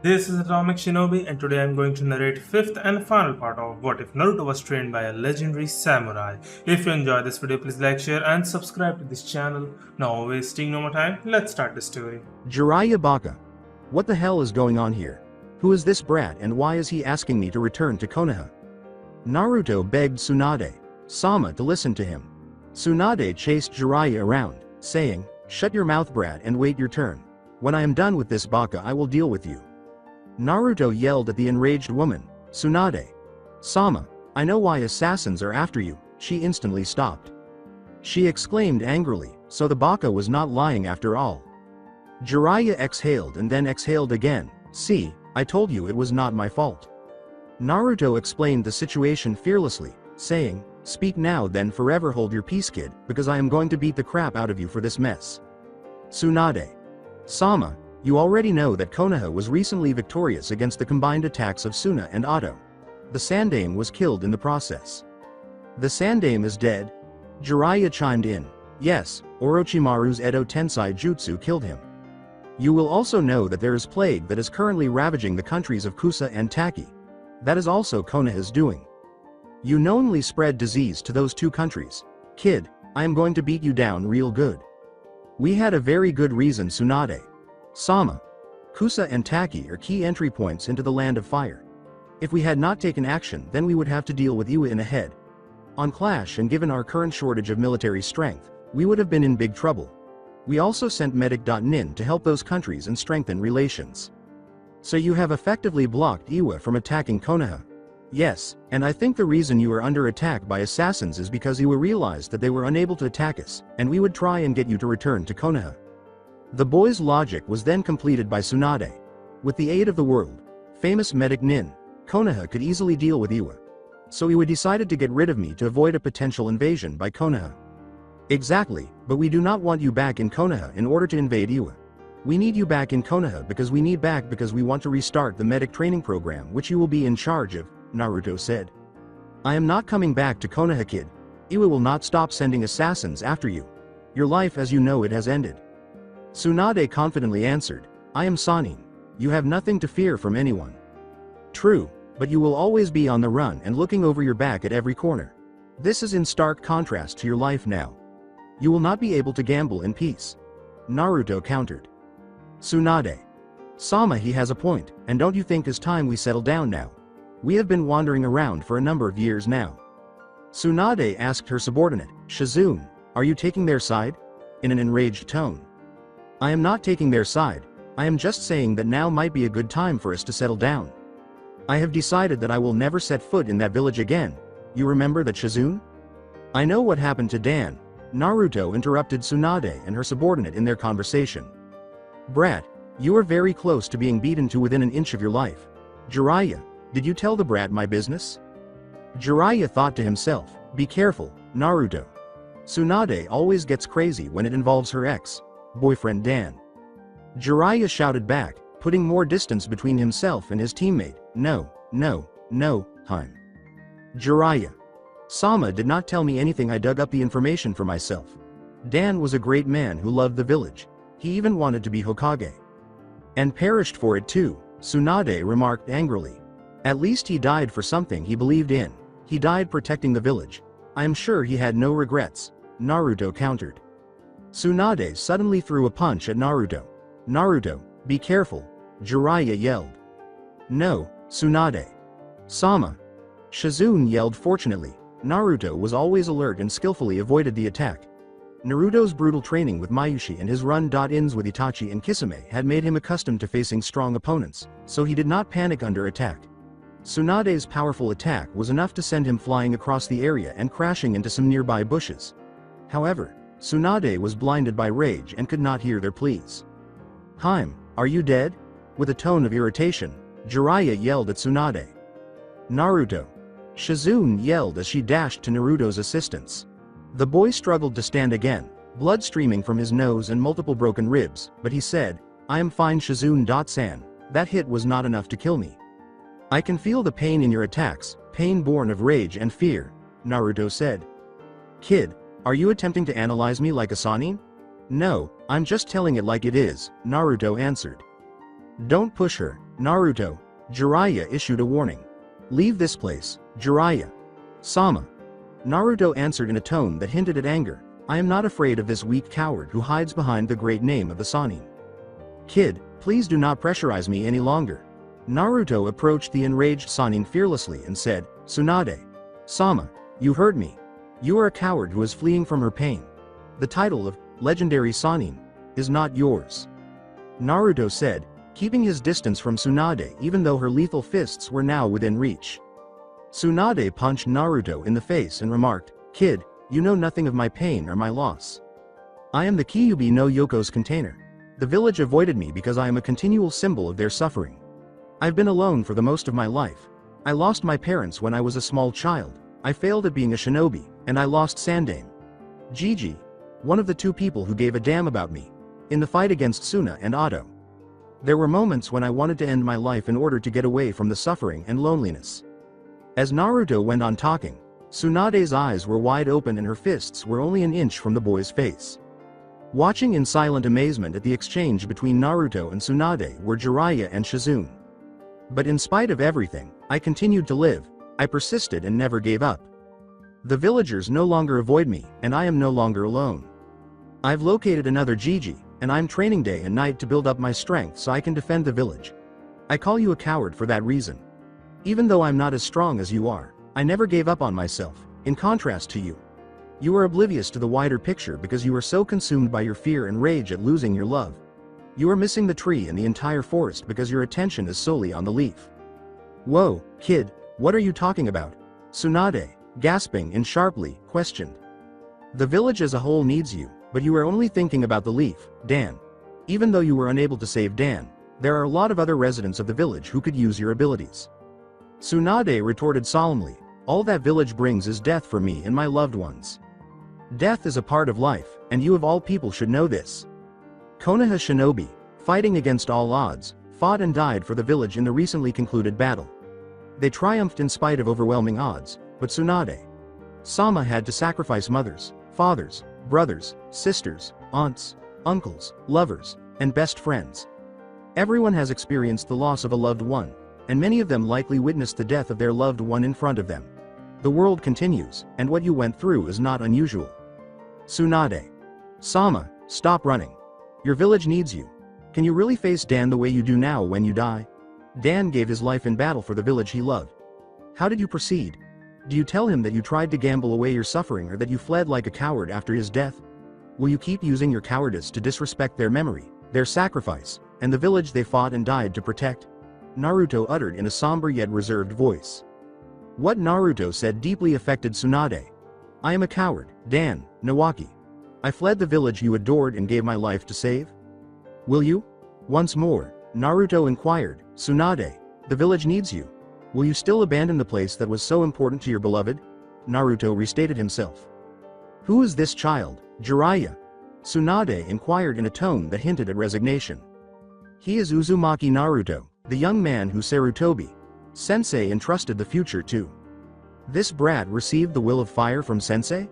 This is Atomic Shinobi, and today I'm going to narrate fifth and final part of What If Naruto Was Trained by a Legendary Samurai. If you enjoyed this video, please like, share, and subscribe to this channel. Now, wasting no more time, let's start the story. Jiraiya Baka. What the hell is going on here? Who is this brat and why is he asking me to return to Konoha? Naruto begged Tsunade-sama to listen to him. Tsunade chased Jiraiya around, saying, "Shut your mouth, brat, and wait your turn. When I am done with this Baka, I will deal with you." Naruto yelled at the enraged woman, "Tsunade-sama, I know why assassins are after you." She instantly stopped. She exclaimed angrily, so the Baka was not lying after all. Jiraiya exhaled and then exhaled again. "See, I told you it was not my fault." Naruto explained the situation fearlessly, saying, "Speak now then forever hold your peace, kid, because I am going to beat the crap out of you for this mess." Tsunade-sama, you already know that Konoha was recently victorious against the combined attacks of Suna and Otto. The Sandaime was killed in the process. The Sandaime is dead? Jiraiya chimed in. Yes, Orochimaru's Edo Tensei Jutsu killed him. You will also know that there is plague that is currently ravaging the countries of Kusa and Taki. That is also Konoha's doing. You knowingly spread disease to those two countries. Kid, I am going to beat you down real good. We had a very good reason, Tsunade-sama. Kusa and Taki are key entry points into the Land of Fire. If we had not taken action, then we would have to deal with Iwa in a head-on clash, and given our current shortage of military strength, we would have been in big trouble. We also sent Medic.nin to help those countries and strengthen relations. So you have effectively blocked Iwa from attacking Konoha. Yes, and I think the reason you are under attack by assassins is because Iwa realized that they were unable to attack us, and we would try and get you to return to Konoha. The boy's logic was then completed by Tsunade. With the aid of the world-famous Medic Nin, Konoha could easily deal with Iwa. So Iwa decided to get rid of me to avoid a potential invasion by Konoha. Exactly, but we do not want you back in Konoha in order to invade Iwa. We need you back in Konoha because we want to restart the medic training program which you will be in charge of, Naruto said. I am not coming back to Konoha, kid. Iwa will not stop sending assassins after you. Your life as you know it has ended. Tsunade confidently answered, I am Sanin. You have nothing to fear from anyone. True, but you will always be on the run and looking over your back at every corner. This is in stark contrast to your life now. You will not be able to gamble in peace. Naruto countered. Tsunade-sama, he has a point, and don't you think it's time we settle down now? We have been wandering around for a number of years now. Tsunade asked her subordinate, Shizune, are you taking their side? In an enraged tone. I am not taking their side, I am just saying that now might be a good time for us to settle down. I have decided that I will never set foot in that village again. You remember that, Shizune? I know what happened to Dan. Naruto interrupted Tsunade and her subordinate in their conversation. Brat, you are very close to being beaten to within an inch of your life. Jiraiya, did you tell the brat my business? Jiraiya thought to himself, be careful, Naruto. Tsunade always gets crazy when it involves her ex-boyfriend Dan. Jiraiya shouted back, putting more distance between himself and his teammate, no, Heim. Jiraiya-sama did not tell me anything. I dug up the information for myself. Dan was a great man who loved the village. He even wanted to be Hokage. And perished for it too, Tsunade remarked angrily. At least he died for something he believed in. He died protecting the village. I am sure he had no regrets, Naruto countered. Tsunade suddenly threw a punch at Naruto. Naruto, be careful, Jiraiya yelled. No, Tsunade-sama. Shizune yelled. Fortunately, Naruto was always alert and skillfully avoided the attack. Naruto's brutal training with Mayushi and his run-ins with Itachi and Kisame had made him accustomed to facing strong opponents, so he did not panic under attack. Tsunade's powerful attack was enough to send him flying across the area and crashing into some nearby bushes. However, Tsunade was blinded by rage and could not hear their pleas. Heim, are you dead? With a tone of irritation, Jiraiya yelled at Tsunade. Naruto. Shizune yelled as she dashed to Naruto's assistance. The boy struggled to stand again, blood streaming from his nose and multiple broken ribs, but he said, I am fine, Shizune-san, that hit was not enough to kill me. I can feel the pain in your attacks, pain born of rage and fear, Naruto said. Kid, are you attempting to analyze me like a Sanin? No, I'm just telling it like it is, Naruto answered. Don't push her, Naruto, Jiraiya issued a warning. Leave this place, Jiraiya. Sama. Naruto answered in a tone that hinted at anger. I am not afraid of this weak coward who hides behind the great name of the Sannin. Kid, please do not pressurize me any longer. Naruto approached the enraged Sannin fearlessly and said, Tsunade. Sama, you heard me. You are a coward who is fleeing from her pain. The title of legendary Sannin is not yours. Naruto said, keeping his distance from Tsunade even though her lethal fists were now within reach. Tsunade punched Naruto in the face and remarked, Kid, you know nothing of my pain or my loss. I am the Kyuubi no Yoko's container. The village avoided me because I am a continual symbol of their suffering. I've been alone for the most of my life. I lost my parents when I was a small child, I failed at being a shinobi, and I lost Sandaime. Gigi, one of the two people who gave a damn about me, in the fight against Suna and Otto. There were moments when I wanted to end my life in order to get away from the suffering and loneliness. As Naruto went on talking, Tsunade's eyes were wide open and her fists were only an inch from the boy's face. Watching in silent amazement at the exchange between Naruto and Tsunade were Jiraiya and Shizune. But in spite of everything, I continued to live, I persisted and never gave up. The villagers no longer avoid me, and I am no longer alone. I've located another Gigi, and I'm training day and night to build up my strength so I can defend the village. I call you a coward for that reason. Even though I'm not as strong as you are, I never gave up on myself, in contrast to you. You are oblivious to the wider picture because you are so consumed by your fear and rage at losing your love. You are missing the tree and the entire forest because your attention is solely on the leaf. Whoa, kid, what are you talking about? Tsunade, gasping and sharply, questioned. The village as a whole needs you, but you are only thinking about the leaf, Dan. Even though you were unable to save Dan, there are a lot of other residents of the village who could use your abilities. Tsunade retorted solemnly, all that village brings is death for me and my loved ones. Death is a part of life, and you of all people should know this. Konoha shinobi, fighting against all odds, fought and died for the village in the recently concluded battle. They triumphed in spite of overwhelming odds, but Tsunade Sama had to sacrifice mothers, fathers, brothers, sisters, aunts, uncles, lovers, and best friends. Everyone has experienced the loss of a loved one, and many of them likely witnessed the death of their loved one in front of them. The world continues, and what you went through is not unusual. Tsunade. Sama, stop running. Your village needs you. Can you really face Dan the way you do now when you die? Dan gave his life in battle for the village he loved. How did you proceed? Do you tell him that you tried to gamble away your suffering or that you fled like a coward after his death? Will you keep using your cowardice to disrespect their memory, their sacrifice, and the village they fought and died to protect? Naruto uttered in a somber yet reserved voice. What Naruto said deeply affected Tsunade. I am a coward, Dan, Nawaki. I fled the village you adored and gave my life to save? Will you? Once more, Naruto inquired, Tsunade, the village needs you. Will you still abandon the place that was so important to your beloved? Naruto restated himself. Who is this child, Jiraiya? Tsunade inquired in a tone that hinted at resignation. He is Uzumaki Naruto, the young man who Sarutobi Sensei entrusted the future to. This brat received the will of fire from Sensei?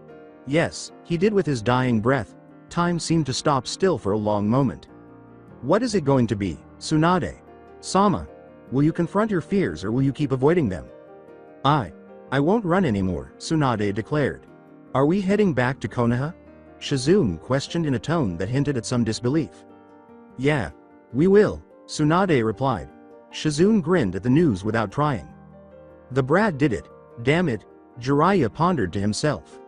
Yes, he did with his dying breath. Time seemed to stop still for a long moment. What is it going to be, Tsunade? Sama, will you confront your fears or will you keep avoiding them? I won't run anymore, Tsunade declared. Are we heading back to Konoha? Shizune questioned in a tone that hinted at some disbelief. Yeah, we will, Tsunade replied. Shizune grinned at the news without trying. The brat did it, damn it, Jiraiya pondered to himself.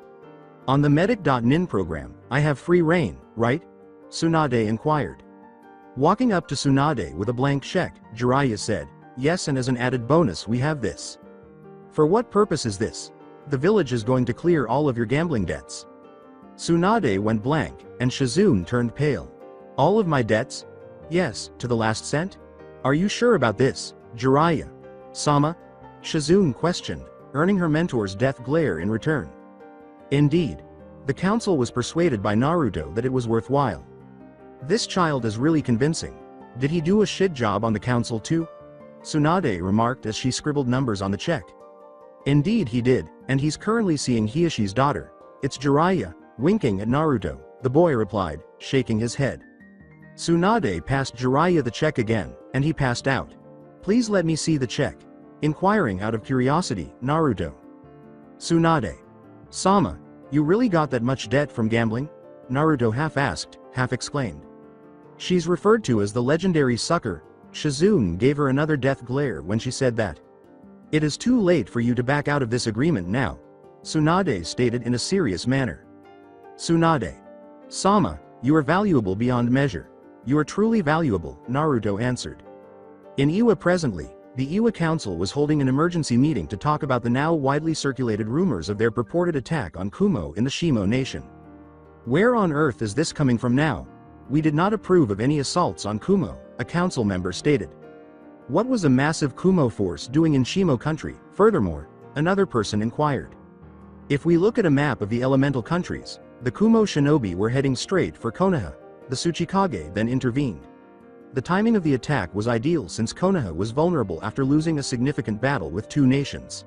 On the medic.nin program, I have free reign, right? Tsunade inquired. Walking up to Tsunade with a blank check, Jiraiya said, yes, and as an added bonus we have this. For what purpose is this? The village is going to clear all of your gambling debts. Tsunade went blank, and Shizune turned pale. All of my debts? Yes, to the last cent? Are you sure about this, Jiraiya? Sama? Shizune questioned, earning her mentor's death glare in return. Indeed. The council was persuaded by Naruto that it was worthwhile. This child is really convincing. Did he do a shit job on the council too? Tsunade remarked as she scribbled numbers on the check. Indeed he did, and he's currently seeing Hiyoshi's daughter. It's Jiraiya, winking at Naruto, the boy replied, shaking his head. Tsunade passed Jiraiya the check again, and he passed out. Please let me see the check. Inquiring out of curiosity, Naruto. Tsunade. Sama, you really got that much debt from gambling? Naruto half asked, half exclaimed. She's referred to as the legendary sucker. Shizune gave her another death glare when she said that. It is too late for you to back out of this agreement now, Tsunade stated in a serious manner. Tsunade. Sama, you are valuable beyond measure. You are truly valuable, Naruto answered. In Iwa presently, the Iwa Council was holding an emergency meeting to talk about the now widely circulated rumors of their purported attack on Kumo in the Shimo nation. Where on earth is this coming from now? We did not approve of any assaults on Kumo, a council member stated. What was a massive Kumo force doing in Shimo country, furthermore? Another person inquired. If we look at a map of the elemental countries, the Kumo shinobi were heading straight for Konoha. The Tsuchikage then intervened. The timing of the attack was ideal since Konoha was vulnerable after losing a significant battle with two nations.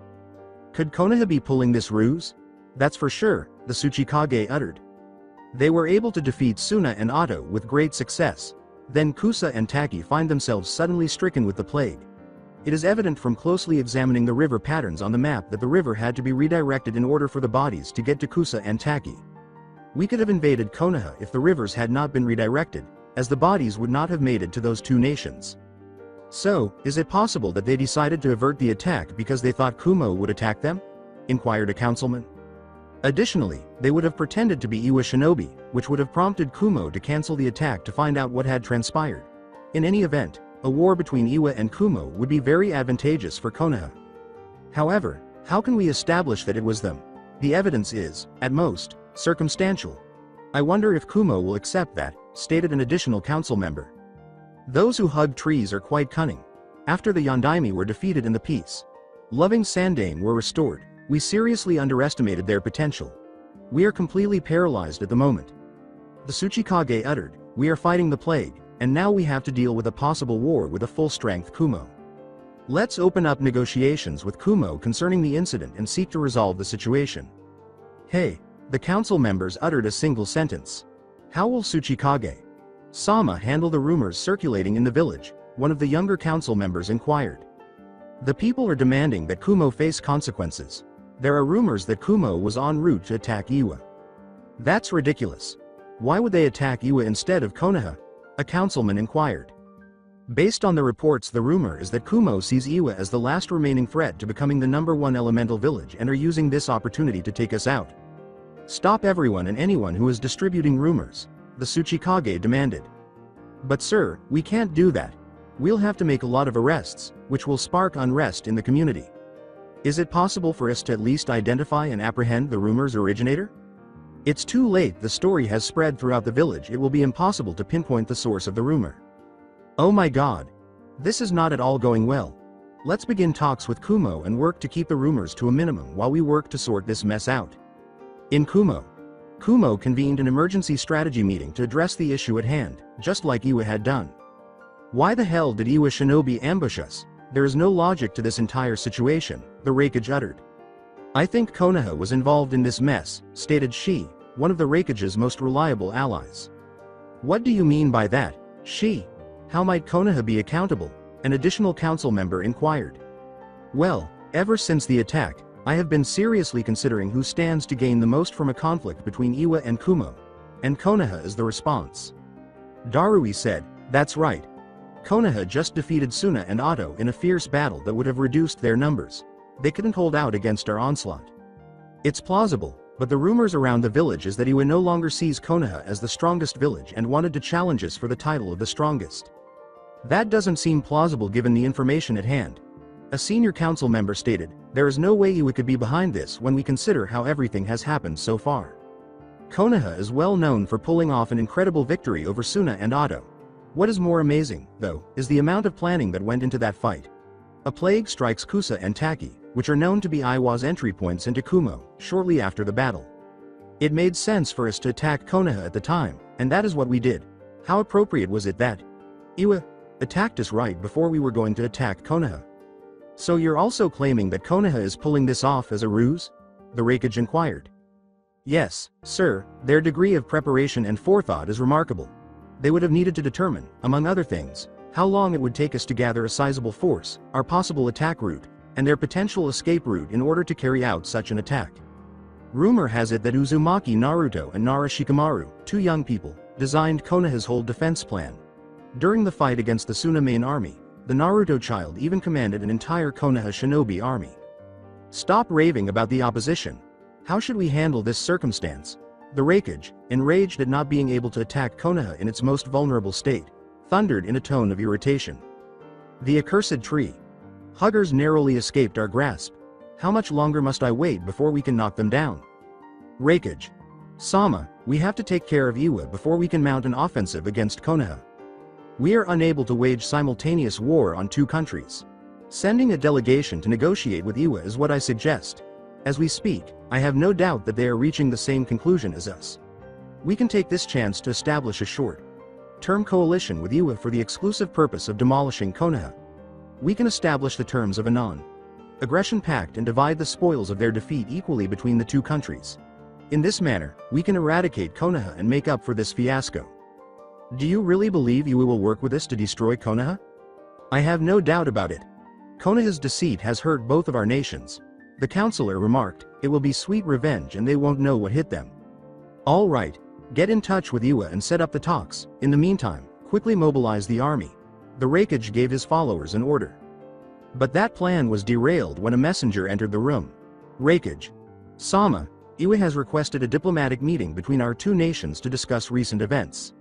Could Konoha be pulling this ruse? That's for sure, the Tsuchikage uttered. They were able to defeat Suna and Otto with great success. Then Kusa and Taki find themselves suddenly stricken with the plague. It is evident from closely examining the river patterns on the map that the river had to be redirected in order for the bodies to get to Kusa and Taki. We could have invaded Konoha if the rivers had not been redirected, as the bodies would not have made it to those two nations. So, is it possible that they decided to avert the attack because they thought Kumo would attack them? Inquired a councilman. Additionally, they would have pretended to be Iwa shinobi, which would have prompted Kumo to cancel the attack to find out what had transpired. In any event, a war between Iwa and Kumo would be very advantageous for Konoha. However, how can we establish that it was them? The evidence is, at most, circumstantial. I wonder if Kumo will accept that, stated an additional council member. Those who hug trees are quite cunning. After the Yondaime were defeated in the peace loving Sandaime were restored, we seriously underestimated their potential. We are completely paralyzed at the moment. The Tsuchikage uttered, we are fighting the plague, and now we have to deal with a possible war with a full-strength Kumo. Let's open up negotiations with Kumo concerning the incident and seek to resolve the situation. Hey, the council members uttered a single sentence. How will Tsuchikage Sama handle the rumors circulating in the village? One of the younger council members inquired. The people are demanding that Kumo face consequences. There are rumors that Kumo was en route to attack Iwa. That's ridiculous. Why would they attack Iwa instead of Konoha? A councilman inquired. Based on the reports, the rumor is that Kumo sees Iwa as the last remaining threat to becoming the #1 elemental village and are using this opportunity to take us out. Stop everyone and anyone who is distributing rumors, the Tsuchikage demanded. But sir, we can't do that. We'll have to make a lot of arrests, which will spark unrest in the community. Is it possible for us to at least identify and apprehend the rumor's originator? It's too late, the story has spread throughout the village, it will be impossible to pinpoint the source of the rumor. Oh my god. This is not at all going well. Let's begin talks with Kumo and work to keep the rumors to a minimum while we work to sort this mess out. In Kumo convened an emergency strategy meeting to address the issue at hand, just like Iwa had done. Why the hell did Iwa shinobi ambush us? There is no logic to this entire situation, the Raikage uttered. I think Konoha was involved in this mess, stated she, one of the Raikage's most reliable allies. What do you mean by that, she? How might Konoha be accountable? An additional council member inquired. Well, ever since the attack, I have been seriously considering who stands to gain the most from a conflict between Iwa and Kumo. And Konoha is the response. Darui said, that's right. Konoha just defeated Suna and Otto in a fierce battle that would have reduced their numbers. They couldn't hold out against our onslaught. It's plausible, but the rumors around the village is that Iwa no longer sees Konoha as the strongest village and wanted to challenge us for the title of the strongest. That doesn't seem plausible given the information at hand. A senior council member stated, there is no way Iwa could be behind this when we consider how everything has happened so far. Konoha is well known for pulling off an incredible victory over Suna and Otto. What is more amazing, though, is the amount of planning that went into that fight. A plague strikes Kusa and Taki, which are known to be Iwa's entry points into Kumo, shortly after the battle. It made sense for us to attack Konoha at the time, and that is what we did. How appropriate was it that Iwa attacked us right before we were going to attack Konoha? So you're also claiming that Konoha is pulling this off as a ruse? The Raikage inquired. Yes, sir, their degree of preparation and forethought is remarkable. They would have needed to determine, among other things, how long it would take us to gather a sizable force, our possible attack route, and their potential escape route in order to carry out such an attack. Rumor has it that Uzumaki Naruto and Nara Shikamaru, two young people, designed Konoha's whole defense plan. During the fight against the Suna main army, the Naruto child even commanded an entire Konoha shinobi army. Stop raving about the opposition. How should we handle this circumstance? The Raikage, enraged at not being able to attack Konoha in its most vulnerable state, thundered in a tone of irritation. The accursed tree. Huggers narrowly escaped our grasp. How much longer must I wait before we can knock them down? Raikage. Sama, we have to take care of Iwa before we can mount an offensive against Konoha. We are unable to wage simultaneous war on two countries. Sending a delegation to negotiate with Iwa is what I suggest. As we speak, I have no doubt that they are reaching the same conclusion as us. We can take this chance to establish a short-term coalition with Iwa for the exclusive purpose of demolishing Konoha. We can establish the terms of a non-aggression pact and divide the spoils of their defeat equally between the two countries. In this manner, we can eradicate Konoha and make up for this fiasco. Do you really believe Iwa will work with us to destroy Konoha? I have no doubt about it. Konoha's deceit has hurt both of our nations. The counselor remarked, it will be sweet revenge and they won't know what hit them. All right, get in touch with Iwa and set up the talks. In the meantime, quickly mobilize the army. The Raikage gave his followers an order. But that plan was derailed when a messenger entered the room. Raikage. Sama, Iwa has requested a diplomatic meeting between our two nations to discuss recent events.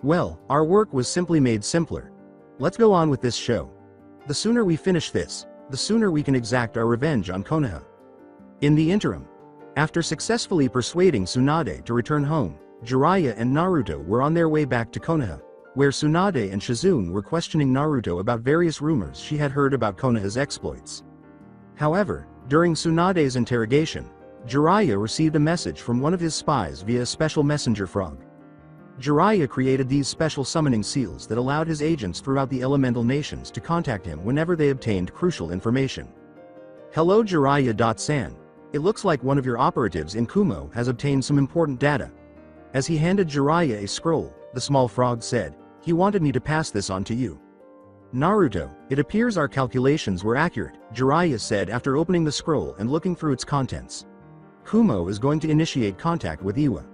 Well, our work was simply made simpler. Let's go on with this show. The sooner we finish this, the sooner we can exact our revenge on Konoha. In the interim, after successfully persuading Tsunade to return home, Jiraiya and Naruto were on their way back to Konoha, where Tsunade and Shizune were questioning Naruto about various rumors she had heard about Konoha's exploits. However, during Tsunade's interrogation, Jiraiya received a message from one of his spies via a special messenger frog. Jiraiya created these special summoning seals that allowed his agents throughout the elemental nations to contact him whenever they obtained crucial information. Hello Jiraiya-san. It looks like one of your operatives in Kumo has obtained some important data. As he handed Jiraiya a scroll, the small frog said, he wanted me to pass this on to you. Naruto, it appears our calculations were accurate, Jiraiya said after opening the scroll and looking through its contents. Kumo is going to initiate contact with Iwa.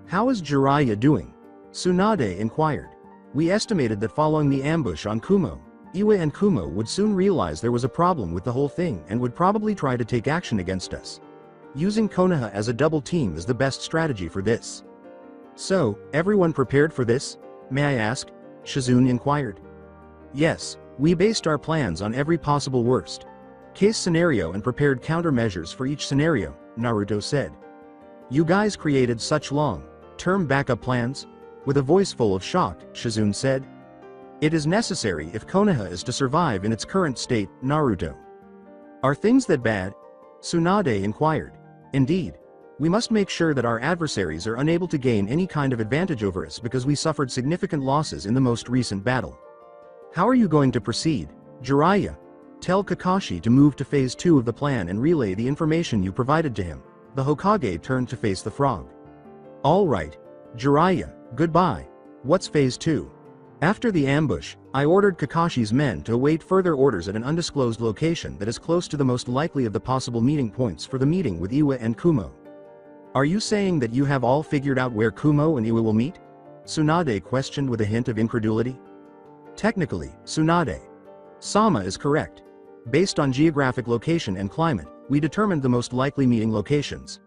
How is Jiraiya doing? Tsunade inquired. We estimated that following the ambush on Kumo, Iwa and Kumo would soon realize there was a problem with the whole thing and would probably try to take action against us. Using Konoha as a double team is the best strategy for this. So, everyone prepared for this? May I ask? Shizune inquired. Yes, we based our plans on every possible worst case scenario and prepared countermeasures for each scenario, Naruto said. You guys created such long-term backup plans? With a voice full of shock, Shizune said. It is necessary if Konoha is to survive in its current state, Naruto. Are things that bad? Tsunade inquired. Indeed. We must make sure that our adversaries are unable to gain any kind of advantage over us because we suffered significant losses in the most recent battle. How are you going to proceed? Jiraiya. Tell Kakashi to move to phase 2 of the plan and relay the information you provided to him. The Hokage turned to face the frog. All right. Jiraiya, goodbye. What's phase 2? After the ambush, I ordered Kakashi's men to await further orders at an undisclosed location that is close to the most likely of the possible meeting points for the meeting with Iwa and Kumo. Are you saying that you have all figured out where Kumo and Iwa will meet? Tsunade questioned with a hint of incredulity. Technically, Tsunade. Sama is correct. Based on geographic location and climate, we determined the most likely meeting locations.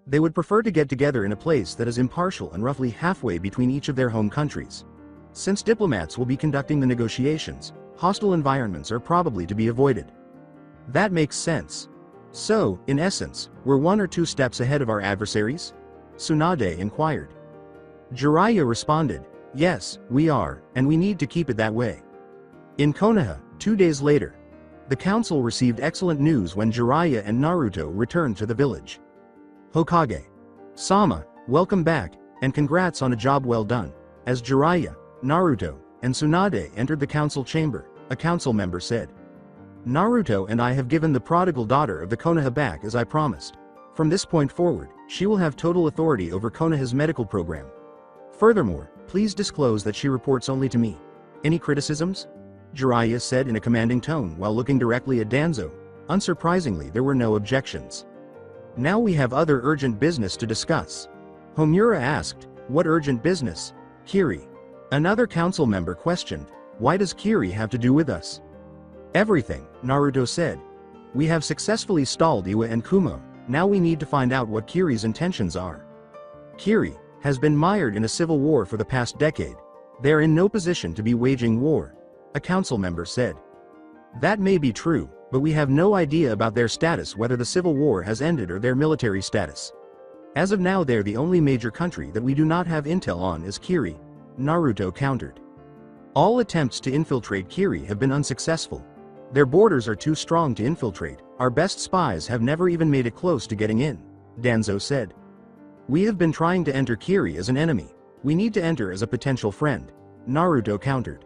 They would prefer to get together in a place that is impartial and roughly halfway between each of their home countries. Since diplomats will be conducting the negotiations, hostile environments are probably to be avoided. That makes sense. So, in essence, we're 1 or 2 steps ahead of our adversaries? Tsunade inquired. Jiraiya responded, yes, we are, and we need to keep it that way. In Konoha, 2 days later, the council received excellent news when Jiraiya and Naruto returned to the village. Hokage. Sama, welcome back, and congrats on a job well done. As Jiraiya, Naruto, and Tsunade entered the council chamber, a council member said. Naruto and I have given the prodigal daughter of the Konoha back as I promised. From this point forward, she will have total authority over Konoha's medical program. Furthermore, please disclose that she reports only to me. Any criticisms? Jiraiya said in a commanding tone while looking directly at Danzo. Unsurprisingly, there were no objections. Now we have other urgent business to discuss. Homura asked, what urgent business? Kiri. Another council member questioned, why does Kiri have to do with us? Everything, Naruto said. We have successfully stalled Iwa and Kumo, now we need to find out what Kiri's intentions are. Kiri has been mired in a civil war for the past decade. They are in no position to be waging war, a council member said. That may be true, but we have no idea about their status, whether the civil war has ended or their military status. As of now, they're the only major country that we do not have intel on is Kiri, Naruto countered. All attempts to infiltrate Kiri have been unsuccessful. Their borders are too strong to infiltrate, our best spies have never even made it close to getting in, Danzo said. We have been trying to enter Kiri as an enemy, we need to enter as a potential friend, Naruto countered.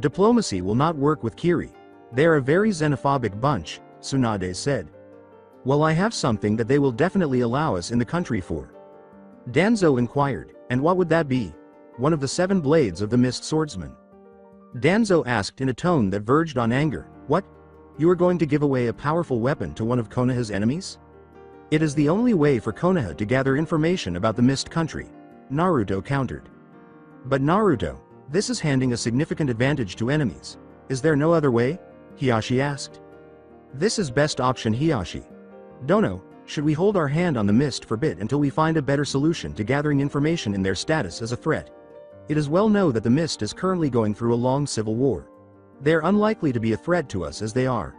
Diplomacy will not work with Kiri. They're a very xenophobic bunch, Tsunade said. Well, I have something that they will definitely allow us in the country for. Danzo inquired, and what would that be? One of the 7 blades of the Mist Swordsman. Danzo asked in a tone that verged on anger, what? You are going to give away a powerful weapon to one of Konoha's enemies? It is the only way for Konoha to gather information about the Mist Country, Naruto countered. But Naruto, this is handing a significant advantage to enemies. Is there no other way? Hiyashi asked. This is best option, Hiyashi. Dono, should we hold our hand on the mist for a bit until we find a better solution to gathering information in their status as a threat? It is well known that the mist is currently going through a long civil war. They are unlikely to be a threat to us as they are.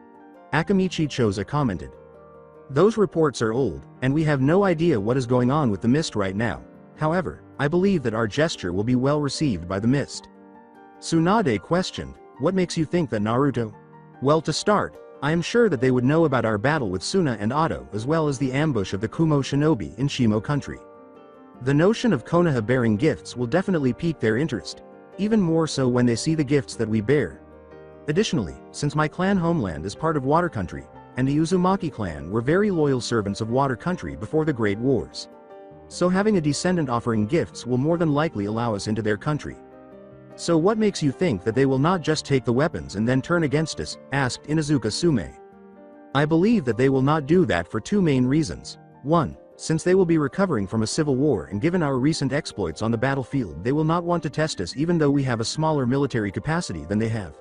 Akamichi Choza commented. Those reports are old, and we have no idea what is going on with the mist right now. However, I believe that our gesture will be well received by the mist. Tsunade questioned, what makes you think that, Naruto? Well, to start, I am sure that they would know about our battle with Suna and Ado as well as the ambush of the Kumo shinobi in Shimo country. The notion of Konoha bearing gifts will definitely pique their interest, even more so when they see the gifts that we bear. Additionally, since my clan homeland is part of Water Country, and the Uzumaki clan were very loyal servants of Water Country before the Great Wars. So having a descendant offering gifts will more than likely allow us into their country. So what makes you think that they will not just take the weapons and then turn against us, asked Inuzuka Sume. I believe that they will not do that for 2 main reasons. 1. Since they will be recovering from a civil war and given our recent exploits on the battlefield, they will not want to test us even though we have a smaller military capacity than they have.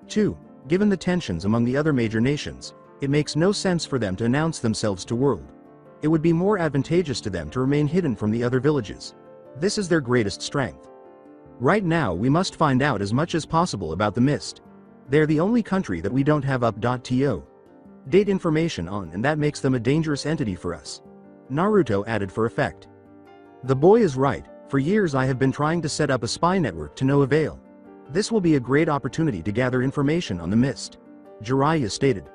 2. Given the tensions among the other major nations, it makes no sense for them to announce themselves to world. It would be more advantageous to them to remain hidden from the other villages. This is their greatest strength. Right now we must find out as much as possible about the mist. They're the only country that we don't have up.to date information on, and that makes them a dangerous entity for us. Naruto added for effect. The boy is right, for years I have been trying to set up a spy network to no avail. This will be a great opportunity to gather information on the mist, Jiraiya stated.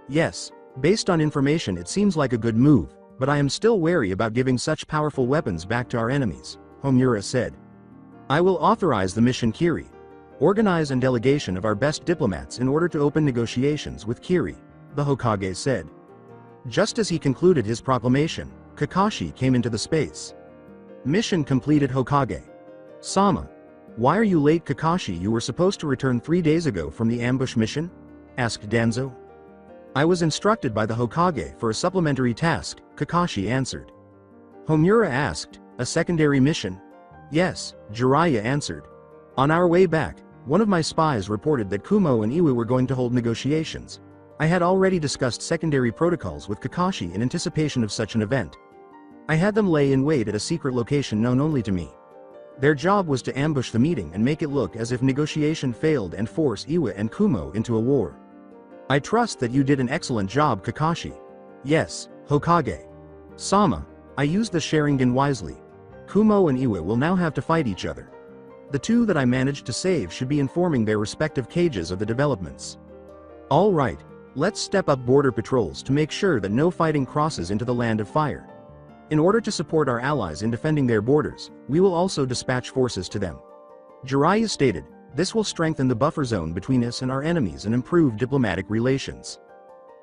Yes, based on information it seems like a good move, but I am still wary about giving such powerful weapons back to our enemies, Homura said. I will authorize the mission Kiri. Organize and delegation of our best diplomats in order to open negotiations with Kiri, the Hokage said. Just as he concluded his proclamation, Kakashi came into the space. Mission completed, Hokage. Sama. Why are you late, Kakashi? You were supposed to return 3 days ago from the ambush mission? Asked Danzo. I was instructed by the Hokage for a supplementary task, Kakashi answered. Homura asked, a secondary mission? Yes, Jiraiya answered. On our way back, one of my spies reported that Kumo and Iwa were going to hold negotiations. I had already discussed secondary protocols with Kakashi in anticipation of such an event. I had them lay in wait at a secret location known only to me. Their job was to ambush the meeting and make it look as if negotiation failed and force Iwa and Kumo into a war. I trust that you did an excellent job, Kakashi. Yes, Hokage. Sama, I used the Sharingan wisely. Kumo and Iwa will now have to fight each other. The 2 that I managed to save should be informing their respective cages of the developments. All right, let's step up border patrols to make sure that no fighting crosses into the Land of Fire. In order to support our allies in defending their borders, we will also dispatch forces to them. Jiraiya stated, this will strengthen the buffer zone between us and our enemies and improve diplomatic relations.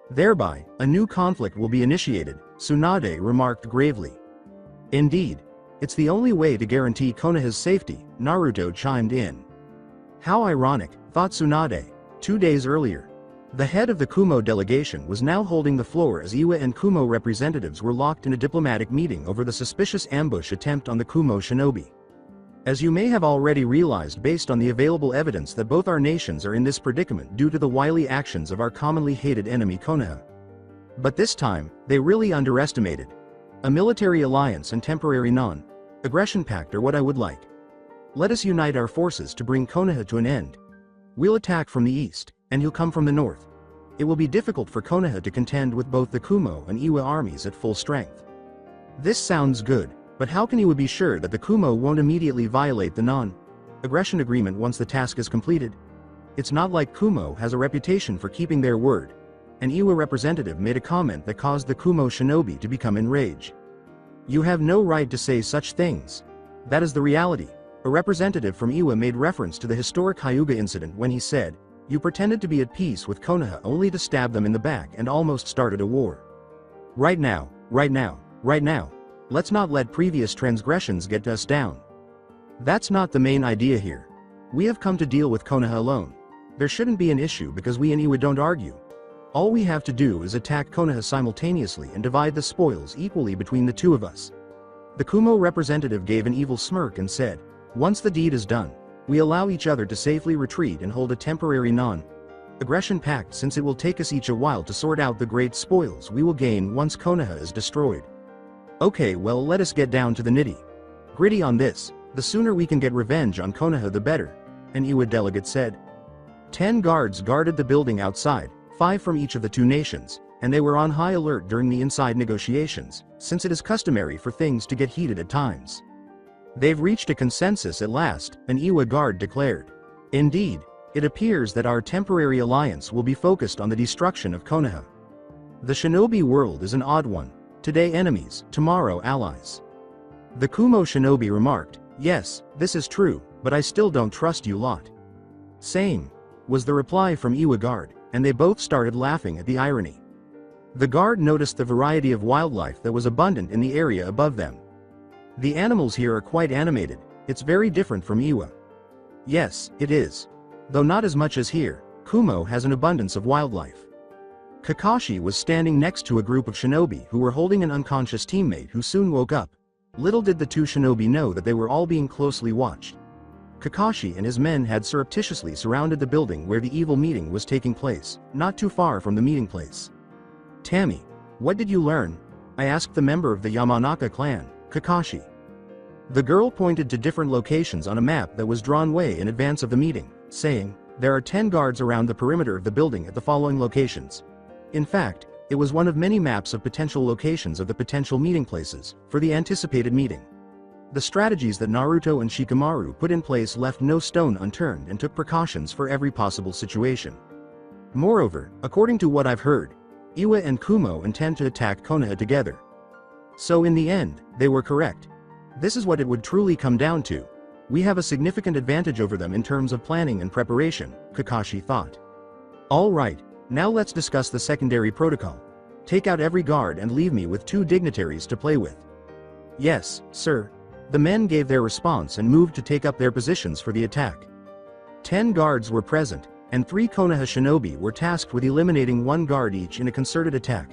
Thereby, a new conflict will be initiated, Tsunade remarked gravely. Indeed. It's the only way to guarantee Konoha's safety, Naruto chimed in. How ironic, thought Tsunade. 2 days earlier, the head of the Kumo delegation was now holding the floor as Iwa and Kumo representatives were locked in a diplomatic meeting over the suspicious ambush attempt on the Kumo shinobi. As you may have already realized based on the available evidence that both our nations are in this predicament due to the wily actions of our commonly hated enemy Konoha. But this time, they really underestimated. A military alliance and temporary non-aggression pact are what I would like. Let us unite our forces to bring Konoha to an end. We'll attack from the east, and he'll come from the north. It will be difficult for Konoha to contend with both the Kumo and Iwa armies at full strength. This sounds good, but how can Iwa be sure that the Kumo won't immediately violate the non-aggression agreement once the task is completed? It's not like Kumo has a reputation for keeping their word. An Iwa representative made a comment that caused the Kumo shinobi to become enraged. You have no right to say such things. That is the reality. A representative from Iwa made reference to the historic Hyuga incident when he said, "You pretended to be at peace with Konoha only to stab them in the back and almost started a war. Right now, let's not let previous transgressions get us down." That's not the main idea here. We have come to deal with Konoha alone. There shouldn't be an issue because we and Iwa don't argue. All we have to do is attack Konoha simultaneously and divide the spoils equally between the two of us. The Kumo representative gave an evil smirk and said, "Once the deed is done, we allow each other to safely retreat and hold a temporary non-aggression pact since it will take us each a while to sort out the great spoils we will gain once Konoha is destroyed." Okay, well, let us get down to the nitty-gritty on this. The sooner we can get revenge on Konoha the better, an Iwa delegate said. 10 guards guarded the building outside, 5 from each of the two nations, and they were on high alert during the inside negotiations, since it is customary for things to get heated at times. They've reached a consensus at last, an Iwa guard declared. Indeed, it appears that our temporary alliance will be focused on the destruction of Konoha. The shinobi world is an odd one. Today enemies, tomorrow allies. The Kumo shinobi remarked, "Yes, this is true, but I still don't trust you lot." Same, was the reply from Iwa guard, and they both started laughing at the irony. The guard noticed the variety of wildlife that was abundant in the area above them. The animals here are quite animated. It's very different from Iwa. Yes, it is. Though not as much as here, Kumo has an abundance of wildlife. Kakashi was standing next to a group of shinobi who were holding an unconscious teammate who soon woke up. Little did the two shinobi know that they were all being closely watched. Kakashi and his men had surreptitiously surrounded the building where the evil meeting was taking place, not too far from the meeting place. "Tammy, what did you learn?" I asked the member of the Yamanaka clan, Kakashi. The girl pointed to different locations on a map that was drawn way in advance of the meeting, saying, "There are 10 guards around the perimeter of the building at the following locations." In fact, it was one of many maps of potential locations of the potential meeting places for the anticipated meeting. The strategies that Naruto and Shikamaru put in place left no stone unturned and took precautions for every possible situation. Moreover, according to what I've heard, Iwa and Kumo intend to attack Konoha together. So in the end, they were correct. This is what it would truly come down to. We have a significant advantage over them in terms of planning and preparation, Kakashi thought. All right, now let's discuss the secondary protocol. Take out every guard and leave me with 2 dignitaries to play with. Yes, sir. The men gave their response and moved to take up their positions for the attack. 10 guards were present, and 3 Konoha shinobi were tasked with eliminating 1 guard each in a concerted attack.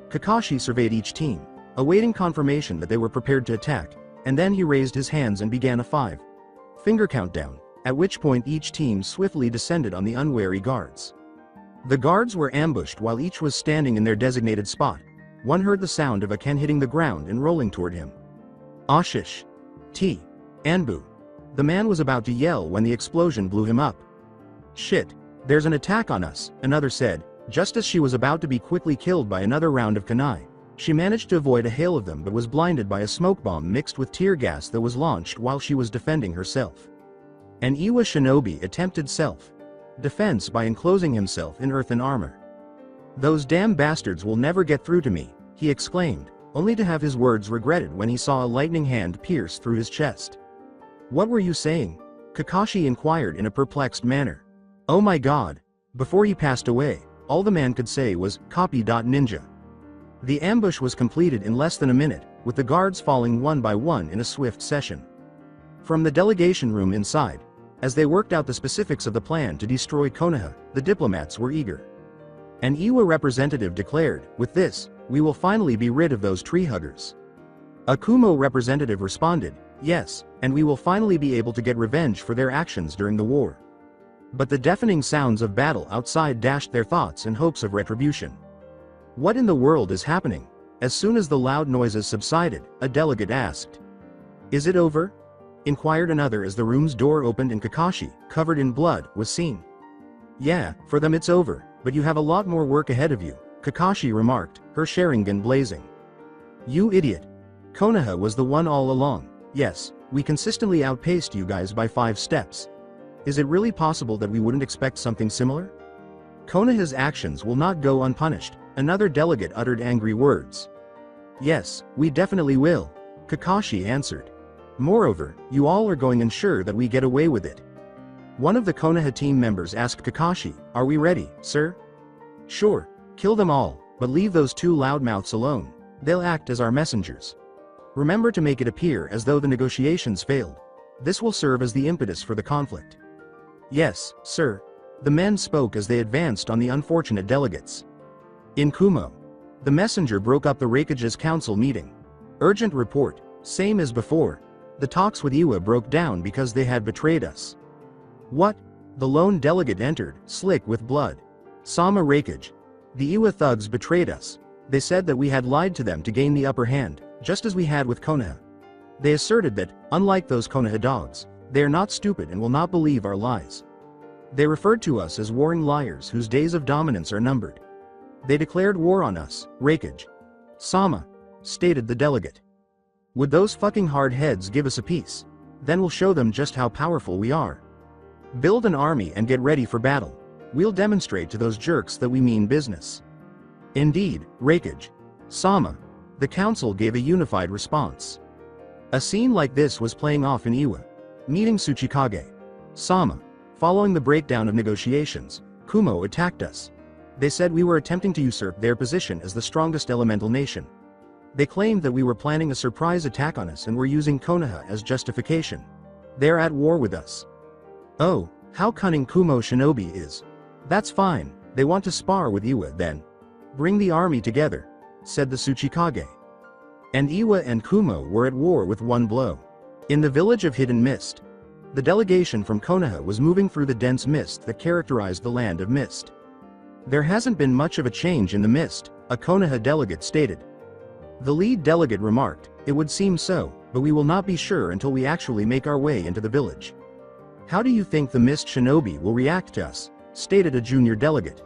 Kakashi surveyed each team, awaiting confirmation that they were prepared to attack, and then he raised his hands and began a 5-finger countdown, at which point each team swiftly descended on the unwary guards. The guards were ambushed while each was standing in their designated spot. One heard the sound of a Ken hitting the ground and rolling toward him. Ashish. T. Anbu. The man was about to yell when the explosion blew him up. Shit, there's an attack on us, another said, just as she was about to be quickly killed by another round of kunai. She managed to avoid a hail of them but was blinded by a smoke bomb mixed with tear gas that was launched while she was defending herself. An Iwa shinobi attempted self-defense by enclosing himself in earthen armor. "Those damn bastards will never get through to me," he exclaimed, only to have his words regretted when he saw a lightning hand pierce through his chest. "What were you saying?" Kakashi inquired in a perplexed manner. "Oh my god." Before he passed away, all the man could say was, "Copy.ninja." The ambush was completed in less than a minute, with the guards falling one by one in a swift session. From the delegation room inside, As they worked out the specifics of the plan to destroy Konoha, the diplomats were eager. An Iwa representative declared, "With this, we will finally be rid of those tree huggers." A Kumo representative responded, "Yes, and we will finally be able to get revenge for their actions during the war." But the deafening sounds of battle outside dashed their thoughts and hopes of retribution. What in the world is happening? As soon as the loud noises subsided, a delegate asked. "Is it over?" inquired another as the room's door opened and Kakashi, covered in blood, was seen. "Yeah, for them it's over, but you have a lot more work ahead of you," Kakashi remarked, her Sharingan blazing. "You idiot. Konoha was the one all along. Yes, we consistently outpaced you guys by 5 steps. Is it really possible that we wouldn't expect something similar? Konoha's actions will not go unpunished," another delegate uttered angry words. "Yes, we definitely will," Kakashi answered. "Moreover, you all are going to ensure that we get away with it." One of the Konoha team members asked Kakashi, "Are we ready, sir?" "Sure, kill them all, but leave those 2 loudmouths alone. They'll act as our messengers. Remember to make it appear as though the negotiations failed. This will serve as the impetus for the conflict." "Yes, sir." The men spoke as they advanced on the unfortunate delegates. In Kumo, the messenger broke up the Raikage's council meeting. "Urgent report, same as before. The talks with Iwa broke down because they had betrayed us." "What?" The lone delegate entered, slick with blood. "Sama Raikage. The Iwa thugs betrayed us. They said that we had lied to them to gain the upper hand, just as we had with Konoha. They asserted that, unlike those Konoha dogs, they are not stupid and will not believe our lies. They referred to us as warring liars whose days of dominance are numbered. They declared war on us, Raikage. Sama," stated the delegate. "Would those fucking hard heads give us a piece? Then we'll show them just how powerful we are. Build an army and get ready for battle. We'll demonstrate to those jerks that we mean business." "Indeed, Raikage. Sama." The council gave a unified response. A scene like this was playing off in Iwa. Meeting Tsuchikage. "Sama. Following the breakdown of negotiations, Kumo attacked us. They said we were attempting to usurp their position as the strongest elemental nation. They claimed that we were planning a surprise attack on us and were using Konoha as justification. They're at war with us." "Oh, how cunning Kumo shinobi is. That's fine, they want to spar with Iwa then. Bring the army together," said the Tsuchikage. And Iwa and Kumo were at war with one blow. In the village of Hidden Mist, the delegation from Konoha was moving through the dense mist that characterized the land of mist. "There hasn't been much of a change in the mist," a Konoha delegate stated. The lead delegate remarked, "It would seem so, but we will not be sure until we actually make our way into the village." "How do you think the mist shinobi will react to us?" stated a junior delegate.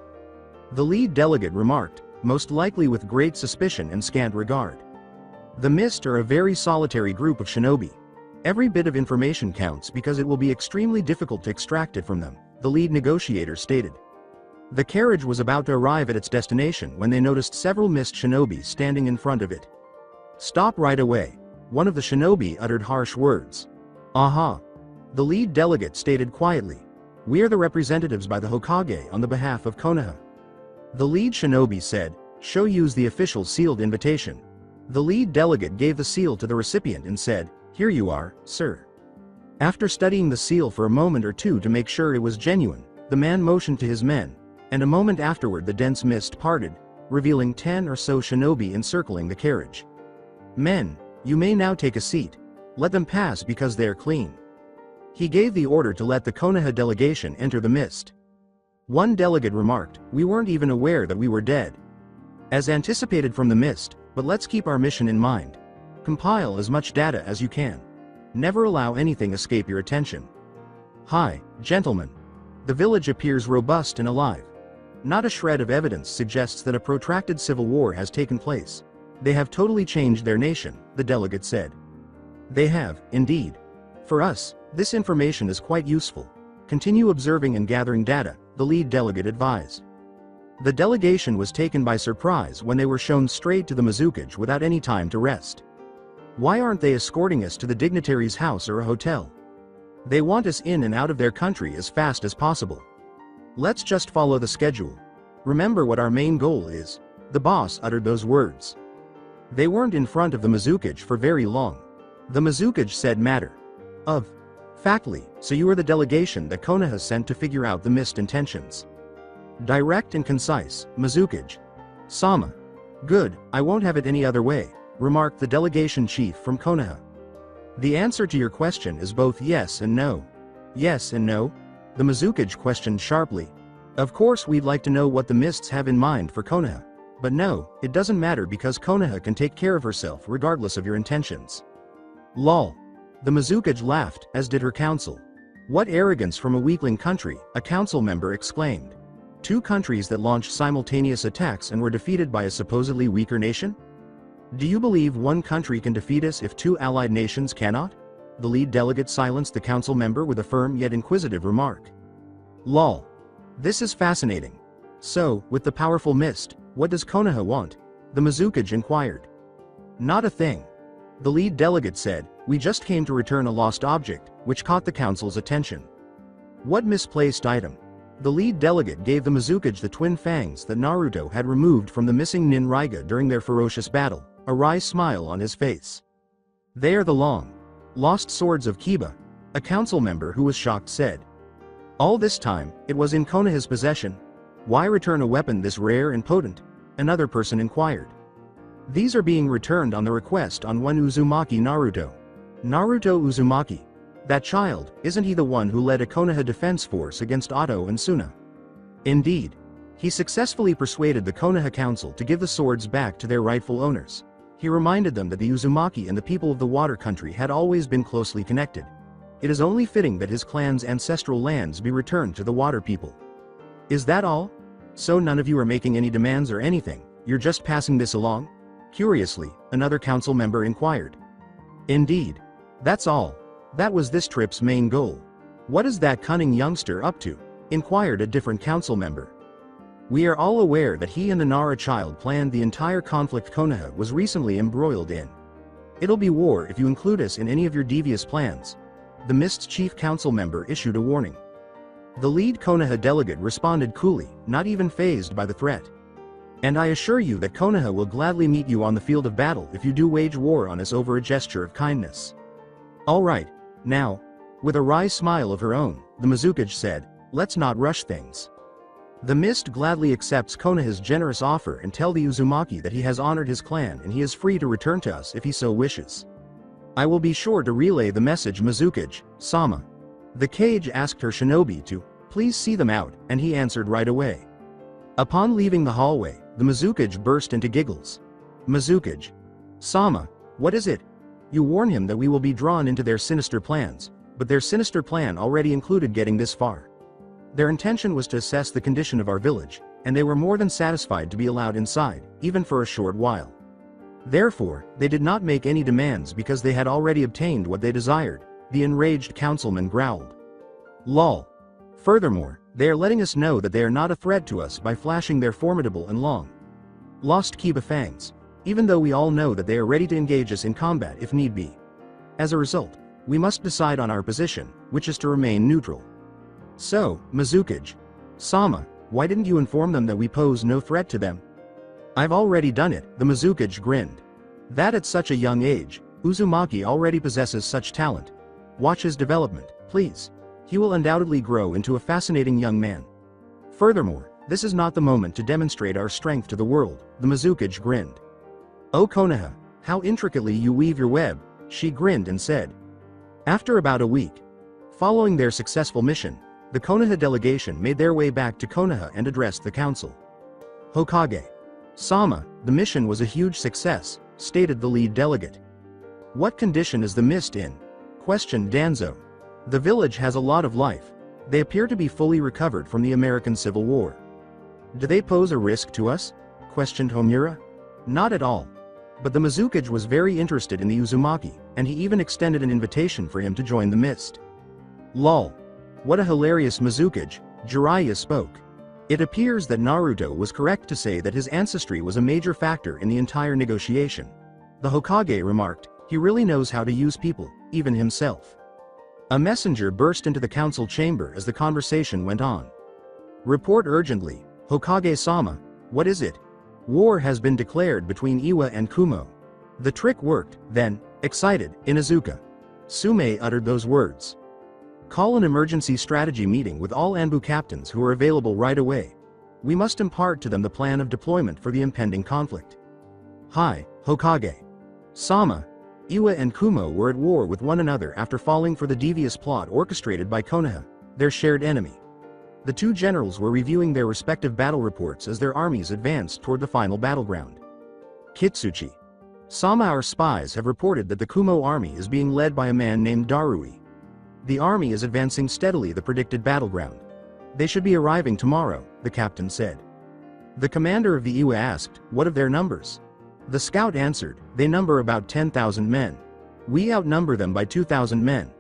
The lead delegate remarked, "Most likely with great suspicion and scant regard. The mist are a very solitary group of shinobi. Every bit of information counts because it will be extremely difficult to extract it from them," the lead negotiator stated. The carriage was about to arrive at its destination when they noticed several mist shinobi standing in front of it. "Stop right away." One of the shinobi uttered harsh words. "Aha." The lead delegate stated quietly. "We are the representatives by the Hokage on the behalf of Konoha." The lead shinobi said, "Show use the official sealed invitation." The lead delegate gave the seal to the recipient and said, "Here you are, sir." After studying the seal for a moment or two to make sure it was genuine, the man motioned to his men, and a moment afterward the dense mist parted, revealing 10 or so shinobi encircling the carriage. "Men, you may now take a seat. Let them pass because they are clean." He gave the order to let the Konoha delegation enter the mist. One delegate remarked, "We weren't even aware that we were dead. As anticipated from the mist, but let's keep our mission in mind. Compile as much data as you can. Never allow anything escape your attention." "Hi, gentlemen. The village appears robust and alive. Not a shred of evidence suggests that a protracted civil war has taken place. They have totally changed their nation," the delegate said. "They have, indeed. For us, this information is quite useful. Continue observing and gathering data," the lead delegate advised. The delegation was taken by surprise when they were shown straight to the Mizukage without any time to rest. "Why aren't they escorting us to the dignitary's house or a hotel? They want us in and out of their country as fast as possible. Let's just follow the schedule. Remember what our main goal is." The boss uttered those words. They weren't in front of the Mizukage for very long. The Mizukage said matter of Factly, so you are the delegation that Konoha sent to figure out the mist intentions. Direct and concise, Mizukage. Sama. Good, I won't have it any other way, remarked the delegation chief from Konoha. The answer to your question is both yes and no. Yes and no? The Mizukage questioned sharply. Of course we'd like to know what the mists have in mind for Konoha. But no, it doesn't matter because Konoha can take care of herself regardless of your intentions. Lol. The Mizukage laughed, as did her council. What arrogance from a weakling country, a council member exclaimed. 2 countries that launched simultaneous attacks and were defeated by a supposedly weaker nation? Do you believe one country can defeat us if 2 allied nations cannot? The lead delegate silenced the council member with a firm yet inquisitive remark. Lol. This is fascinating. So, with the powerful mist, what does Konoha want? The Mizukage inquired. Not a thing. The lead delegate said, we just came to return a lost object, which caught the council's attention. What misplaced item? The lead delegate gave the Mizukage the twin fangs that Naruto had removed from the missing Nin Raiga during their ferocious battle, a wry smile on his face. They are the long lost swords of Kiba, a council member who was shocked said. All this time, it was in Konoha's possession. Why return a weapon this rare and potent? Another person inquired. These are being returned on the request on one Uzumaki Naruto. Naruto Uzumaki. That child, isn't he the one who led a Konoha defense force against Oto and Suna? Indeed. He successfully persuaded the Konoha Council to give the swords back to their rightful owners. He reminded them that the Uzumaki and the people of the water country had always been closely connected. It is only fitting that his clan's ancestral lands be returned to the water people. Is that all? So none of you are making any demands or anything, you're just passing this along? Curiously, another council member inquired. Indeed. That's all. That was this trip's main goal. What is that cunning youngster up to? Inquired a different council member. We are all aware that he and the Nara child planned the entire conflict Konoha was recently embroiled in. It'll be war if you include us in any of your devious plans. The Mist's chief council member issued a warning. The lead Konoha delegate responded coolly, not even fazed by the threat. And I assure you that Konoha will gladly meet you on the field of battle if you do wage war on us over a gesture of kindness. All right, now, with a wry smile of her own, the Mizukage said, let's not rush things. The Mist gladly accepts Konoha's generous offer and tell the Uzumaki that he has honored his clan and he is free to return to us if he so wishes. I will be sure to relay the message Mizukage, Sama. The Kage asked her shinobi to, please see them out, and he answered right away. Upon leaving the hallway, the Mizukage burst into giggles. Mizukage. Sama, what is it? You warn him that we will be drawn into their sinister plans, but their sinister plan already included getting this far. Their intention was to assess the condition of our village, and they were more than satisfied to be allowed inside, even for a short while. Therefore, they did not make any demands because they had already obtained what they desired, the enraged councilman growled. Lol. Furthermore, they are letting us know that they are not a threat to us by flashing their formidable and long lost Kiba fangs, even though we all know that they are ready to engage us in combat if need be. As a result, we must decide on our position, which is to remain neutral. So, Mizukage. Sama, why didn't you inform them that we pose no threat to them? I've already done it, the Mizukage grinned. That at such a young age, Uzumaki already possesses such talent. Watch his development, please. He will undoubtedly grow into a fascinating young man. Furthermore, this is not the moment to demonstrate our strength to the world, the Mizukage grinned. Oh Konoha, how intricately you weave your web, she grinned and said. After about a week, following their successful mission, the Konoha delegation made their way back to Konoha and addressed the council. Hokage. Sama, the mission was a huge success, stated the lead delegate. What condition is the mist in? Questioned Danzo. The village has a lot of life. They appear to be fully recovered from the American Civil War. Do they pose a risk to us? Questioned Homura. Not at all. But the Mizukage was very interested in the Uzumaki, and he even extended an invitation for him to join the mist. Lol. What a hilarious Mizukage, Jiraiya spoke. It appears that Naruto was correct to say that his ancestry was a major factor in the entire negotiation. The Hokage remarked, he really knows how to use people, even himself. A messenger burst into the council chamber as the conversation went on. Report urgently, Hokage-sama, what is it? War has been declared between Iwa and Kumo. The trick worked, then, excited, Inuzuka. Sume uttered those words. Call an emergency strategy meeting with all Anbu captains who are available right away. We must impart to them the plan of deployment for the impending conflict. Hi, Hokage. Sama, Iwa and Kumo were at war with one another after falling for the devious plot orchestrated by Konoha, their shared enemy. The two generals were reviewing their respective battle reports as their armies advanced toward the final battleground. Kitsuchi. Sama, our spies have reported that the Kumo army is being led by a man named Darui. The army is advancing steadily the predicted battleground. They should be arriving tomorrow, the captain said. The commander of the Iwa asked, what of their numbers? The scout answered, they number about 10,000 men. We outnumber them by 2,000 men.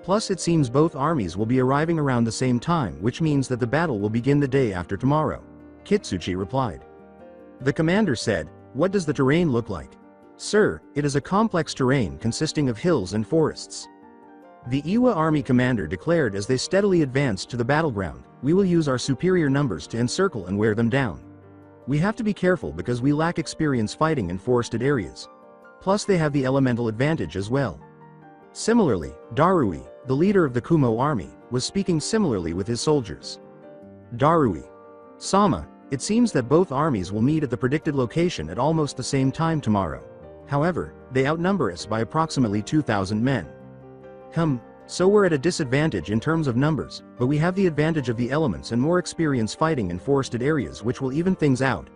Plus it seems both armies will be arriving around the same time, which means that the battle will begin the day after tomorrow. Kitsuchi replied. The commander said, what does the terrain look like? Sir, it is a complex terrain consisting of hills and forests. The Iwa army commander declared as they steadily advanced to the battleground, we will use our superior numbers to encircle and wear them down. We have to be careful because we lack experience fighting in forested areas. Plus they have the elemental advantage as well. Similarly, Darui, the leader of the Kumo army, was speaking similarly with his soldiers. Darui. Sama, it seems that both armies will meet at the predicted location at almost the same time tomorrow. However, they outnumber us by approximately 2,000 men. So we're at a disadvantage in terms of numbers, but we have the advantage of the elements and more experience fighting in forested areas which will even things out.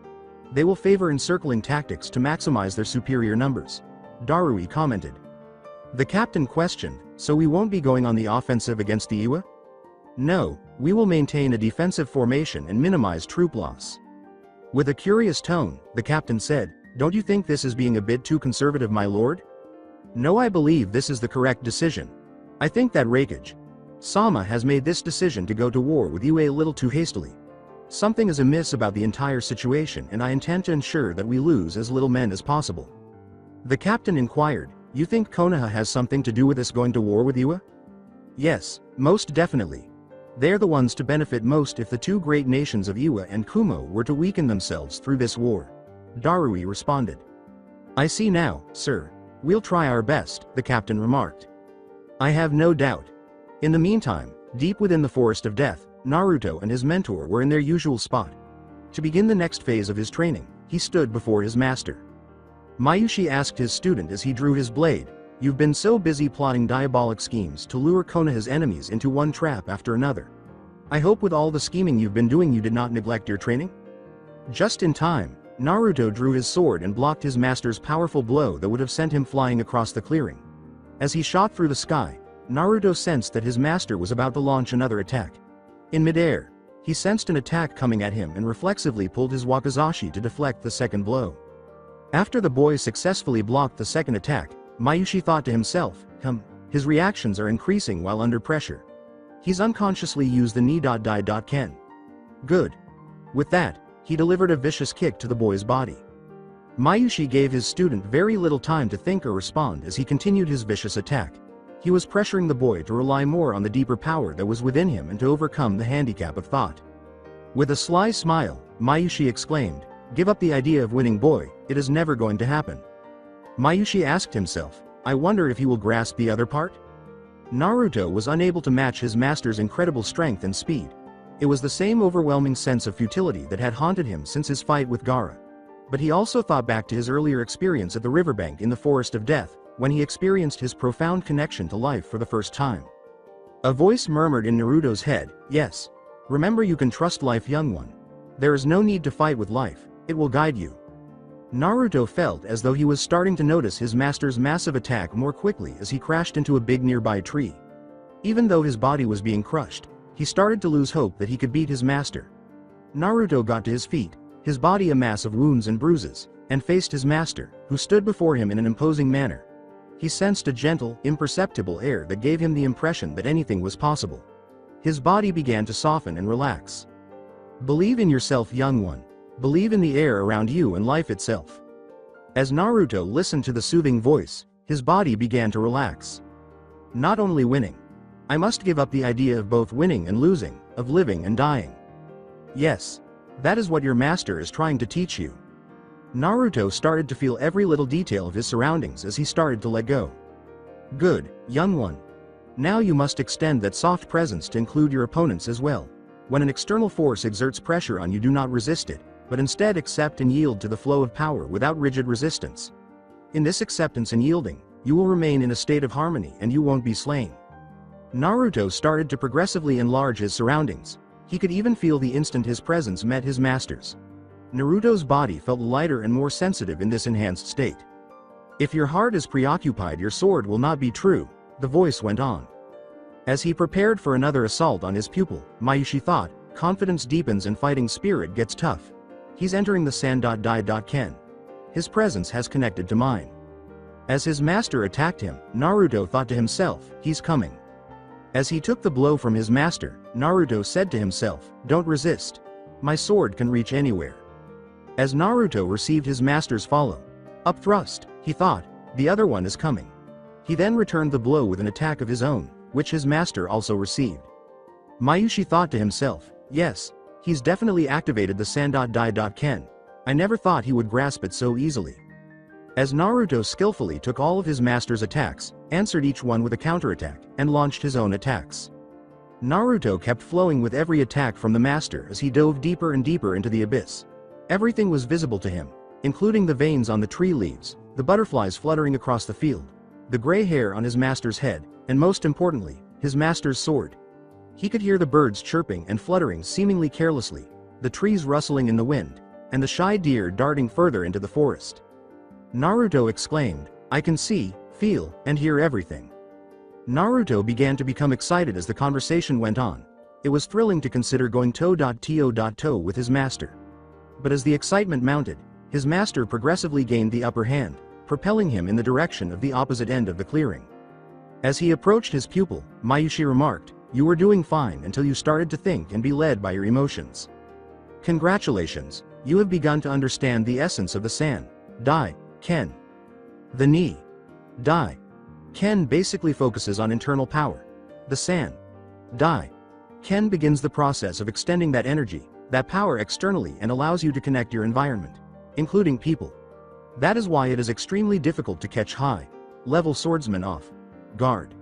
They will favor encircling tactics to maximize their superior numbers. Darui commented. The captain questioned, so we won't be going on the offensive against the Iwa? No, we will maintain a defensive formation and minimize troop loss. With a curious tone, the captain said, don't you think this is being a bit too conservative, my lord? No, I believe this is the correct decision. I think that Reikage Sama has made this decision to go to war with Iwa a little too hastily. Something is amiss about the entire situation and I intend to ensure that we lose as little men as possible. The captain inquired, you think Konoha has something to do with us going to war with Iwa? Yes, most definitely. They're the ones to benefit most if the two great nations of Iwa and Kumo were to weaken themselves through this war. Darui responded. I see now, sir. We'll try our best, the captain remarked. I have no doubt. In the meantime, deep within the Forest of Death, Naruto and his mentor were in their usual spot. To begin the next phase of his training, he stood before his master. Mayushi asked his student as he drew his blade, you've been so busy plotting diabolic schemes to lure Konoha's enemies into one trap after another. I hope with all the scheming you've been doing you did not neglect your training? Just in time, Naruto drew his sword and blocked his master's powerful blow that would have sent him flying across the clearing. As he shot through the sky, Naruto sensed that his master was about to launch another attack. In midair, he sensed an attack coming at him and reflexively pulled his wakizashi to deflect the second blow. After the boy successfully blocked the second attack, Mayushi thought to himself, his reactions are increasing while under pressure. He's unconsciously used the ni.dai.ken. Good. With that, he delivered a vicious kick to the boy's body. Mayushi gave his student very little time to think or respond as he continued his vicious attack. He was pressuring the boy to rely more on the deeper power that was within him and to overcome the handicap of thought. With a sly smile, Mayushi exclaimed, give up the idea of winning, boy, it is never going to happen. Mayushi asked himself, I wonder if he will grasp the other part? Naruto was unable to match his master's incredible strength and speed. It was the same overwhelming sense of futility that had haunted him since his fight with Gaara. But he also thought back to his earlier experience at the riverbank in the Forest of Death, when he experienced his profound connection to life for the first time. A voice murmured in Naruto's head, yes. Remember, you can trust life, young one. There is no need to fight with life, it will guide you. Naruto felt as though he was starting to notice his master's massive attack more quickly as he crashed into a big nearby tree. Even though his body was being crushed, he started to lose hope that he could beat his master. Naruto got to his feet, his body a mass of wounds and bruises, and faced his master, who stood before him in an imposing manner. He sensed a gentle, imperceptible air that gave him the impression that anything was possible. His body began to soften and relax. Believe in yourself, young one. Believe in the air around you and life itself. As Naruto listened to the soothing voice, his body began to relax. Not only winning. I must give up the idea of both winning and losing, of living and dying. Yes. That is what your master is trying to teach you. Naruto started to feel every little detail of his surroundings as he started to let go. Good, young one. Now you must extend that soft presence to include your opponents as well. When an external force exerts pressure on you, do not resist it, but instead accept and yield to the flow of power without rigid resistance. In this acceptance and yielding, you will remain in a state of harmony and you won't be slain. Naruto started to progressively enlarge his surroundings. He could even feel the instant his presence met his master's. Naruto's body felt lighter and more sensitive in this enhanced state. If your heart is preoccupied, your sword will not be true, the voice went on. As he prepared for another assault on his pupil, Mayushi thought, confidence deepens and fighting spirit gets tough. He's entering the San.Dai.Ken. His presence has connected to mine. As his master attacked him, Naruto thought to himself, he's coming. As he took the blow from his master, Naruto said to himself, don't resist. My sword can reach anywhere. As Naruto received his master's follow-up thrust, he thought, the other one is coming. He then returned the blow with an attack of his own, which his master also received. Mayushi thought to himself, yes, he's definitely activated the San.Dai.Ken. I never thought he would grasp it so easily. As Naruto skillfully took all of his master's attacks, answered each one with a counterattack, and launched his own attacks. Naruto kept flowing with every attack from the master as he dove deeper and deeper into the abyss. Everything was visible to him, including the veins on the tree leaves, the butterflies fluttering across the field, the gray hair on his master's head, and most importantly, his master's sword. He could hear the birds chirping and fluttering seemingly carelessly, the trees rustling in the wind, and the shy deer darting further into the forest. Naruto exclaimed, I can see, feel, and hear everything. Naruto began to become excited as the conversation went on. It was thrilling to consider going toe-to-toe with his master. But as the excitement mounted, his master progressively gained the upper hand, propelling him in the direction of the opposite end of the clearing. As he approached his pupil, Mayushi remarked, you were doing fine until you started to think and be led by your emotions. Congratulations, you have begun to understand the essence of the San.Dai.Ken. The Ni.Dai.Ken basically focuses on internal power. The San.Dai.Ken begins the process of extending that energy, that power externally, and allows you to connect your environment, including people. That is why it is extremely difficult to catch high-level swordsmen off guard.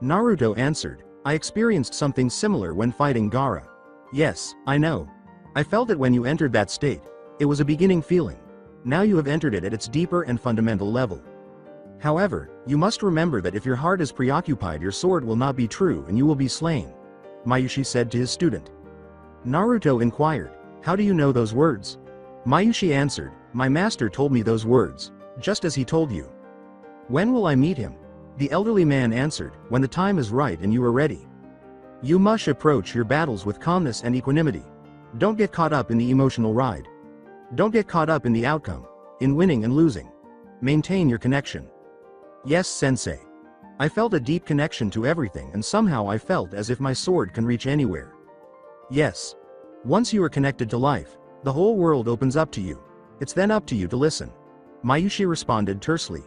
Naruto answered, I experienced something similar when fighting Gaara. Yes, I know. I felt it when you entered that state. It was a beginning feeling. Now you have entered it at its deeper and fundamental level. However, you must remember that if your heart is preoccupied, your sword will not be true and you will be slain, Mayushi said to his student. Naruto inquired, how do you know those words? Mayushi answered, my master told me those words, just as he told you. When will I meet him? The elderly man answered, when the time is right and you are ready. You must approach your battles with calmness and equanimity. Don't get caught up in the emotional ride. Don't get caught up in the outcome, in winning and losing. Maintain your connection. Yes, sensei. I felt a deep connection to everything and somehow I felt as if my sword can reach anywhere. Yes. Once you are connected to life, the whole world opens up to you. It's then up to you to listen. Mayushi responded tersely.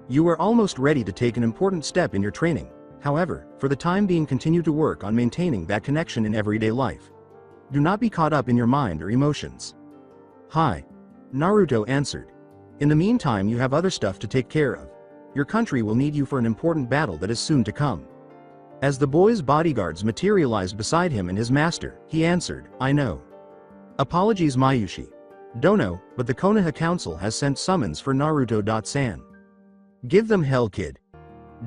You are almost ready to take an important step in your training. However, for the time being, continue to work on maintaining that connection in everyday life. Do not be caught up in your mind or emotions. Hi. Naruto answered. In the meantime, you have other stuff to take care of. Your country will need you for an important battle that is soon to come. As the boy's bodyguards materialized beside him and his master, he answered, I know. Apologies, Mayushi. Don't know, but the Konoha Council has sent summons for Naruto.san. Give them hell, kid.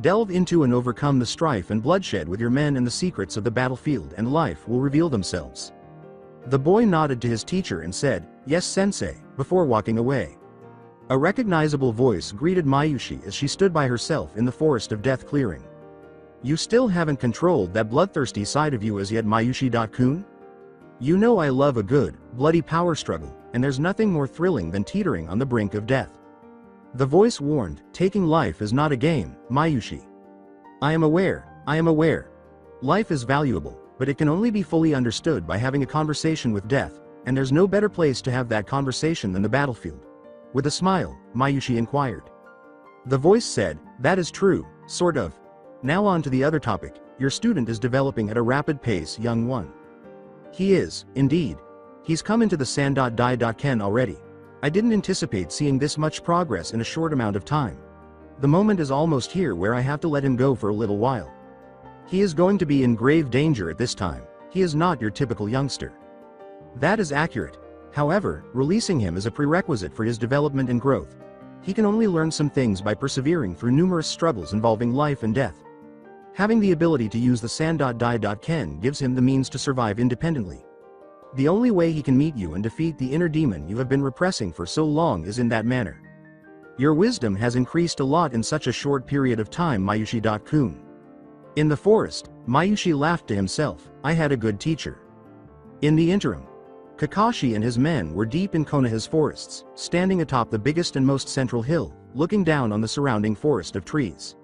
Delve into and overcome the strife and bloodshed with your men, and the secrets of the battlefield and life will reveal themselves. The boy nodded to his teacher and said, yes, sensei, before walking away. A recognizable voice greeted Mayushi as she stood by herself in the forest of death clearing. You still haven't controlled that bloodthirsty side of you as yet, Mayushi-kun? You know I love a good, bloody power struggle, and there's nothing more thrilling than teetering on the brink of death. The voice warned, taking life is not a game, Mayushi. I am aware. Life is valuable, but it can only be fully understood by having a conversation with death, and there's no better place to have that conversation than the battlefield. With a smile, Mayushi inquired. The voice said, that is true, sort of. Now on to the other topic. Your student is developing at a rapid pace, young one. He is, indeed. He's come into the San.Dai.Ken already. I didn't anticipate seeing this much progress in a short amount of time. The moment is almost here where I have to let him go for a little while. He is going to be in grave danger at this time. He is not your typical youngster. That is accurate. However, releasing him is a prerequisite for his development and growth. He can only learn some things by persevering through numerous struggles involving life and death. Having the ability to use the San.Dai.Ken gives him the means to survive independently. The only way he can meet you and defeat the inner demon you have been repressing for so long is in that manner. Your wisdom has increased a lot in such a short period of time, Mayushi.kun. In the forest, Mayushi laughed to himself. I had a good teacher. In the interim, Kakashi and his men were deep in Konoha's forests, standing atop the biggest and most central hill, looking down on the surrounding forest of trees.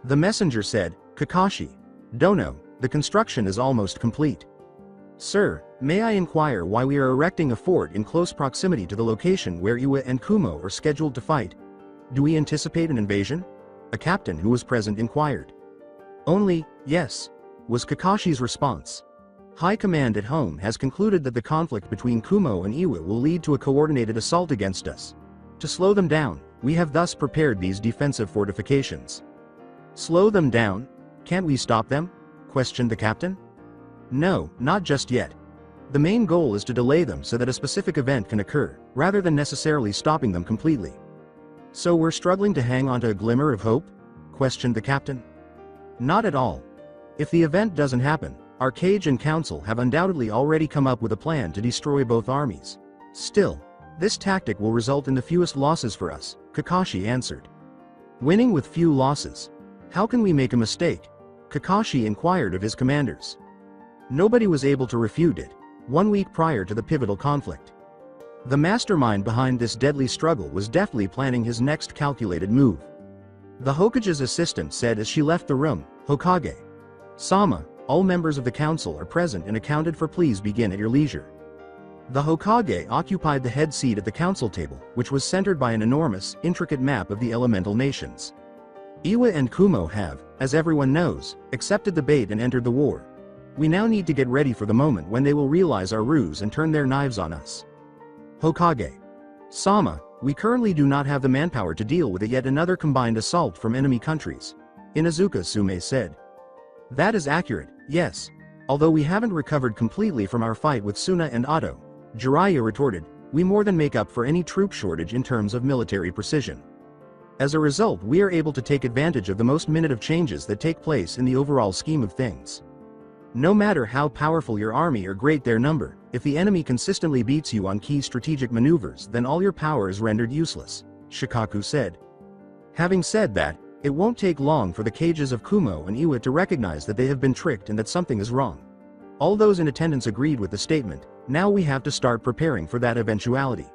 The messenger said, Kakashi, Dono, the construction is almost complete. Sir, may I inquire why we are erecting a fort in close proximity to the location where Iwa and Kumo are scheduled to fight? Do we anticipate an invasion? A captain who was present inquired. Only, yes, was Kakashi's response. High Command at home has concluded that the conflict between Kumo and Iwa will lead to a coordinated assault against us. To slow them down, we have thus prepared these defensive fortifications. Slow them down? Can't we stop them? Questioned the captain. No, not just yet. The main goal is to delay them so that a specific event can occur, rather than necessarily stopping them completely. So we're struggling to hang on to a glimmer of hope? Questioned the captain. Not at all. If the event doesn't happen, our Cage and Council have undoubtedly already come up with a plan to destroy both armies. Still, this tactic will result in the fewest losses for us, Kakashi answered. Winning with few losses. How can we make a mistake? Kakashi inquired of his commanders. Nobody was able to refute it, 1 week prior to the pivotal conflict. The mastermind behind this deadly struggle was deftly planning his next calculated move. The Hokage's assistant said as she left the room, Hokage. Sama, all members of the council are present and accounted for. Please begin at your leisure. The Hokage occupied the head seat at the council table, which was centered by an enormous, intricate map of the elemental nations. Iwa and Kumo have, as everyone knows, accepted the bait and entered the war. We now need to get ready for the moment when they will realize our ruse and turn their knives on us. Hokage. Sama, we currently do not have the manpower to deal with yet another combined assault from enemy countries. Inuzuka Sume said. That is accurate, yes. Although we haven't recovered completely from our fight with Suna and Otto, Jiraiya retorted, we more than make up for any troop shortage in terms of military precision. As a result, we are able to take advantage of the most minute of changes that take place in the overall scheme of things. No matter how powerful your army or great their number, if the enemy consistently beats you on key strategic maneuvers, then all your power is rendered useless, Shikaku said. Having said that, it won't take long for the Cages of Kumo and Iwa to recognize that they have been tricked and that something is wrong. All those in attendance agreed with the statement. Now we have to start preparing for that eventuality.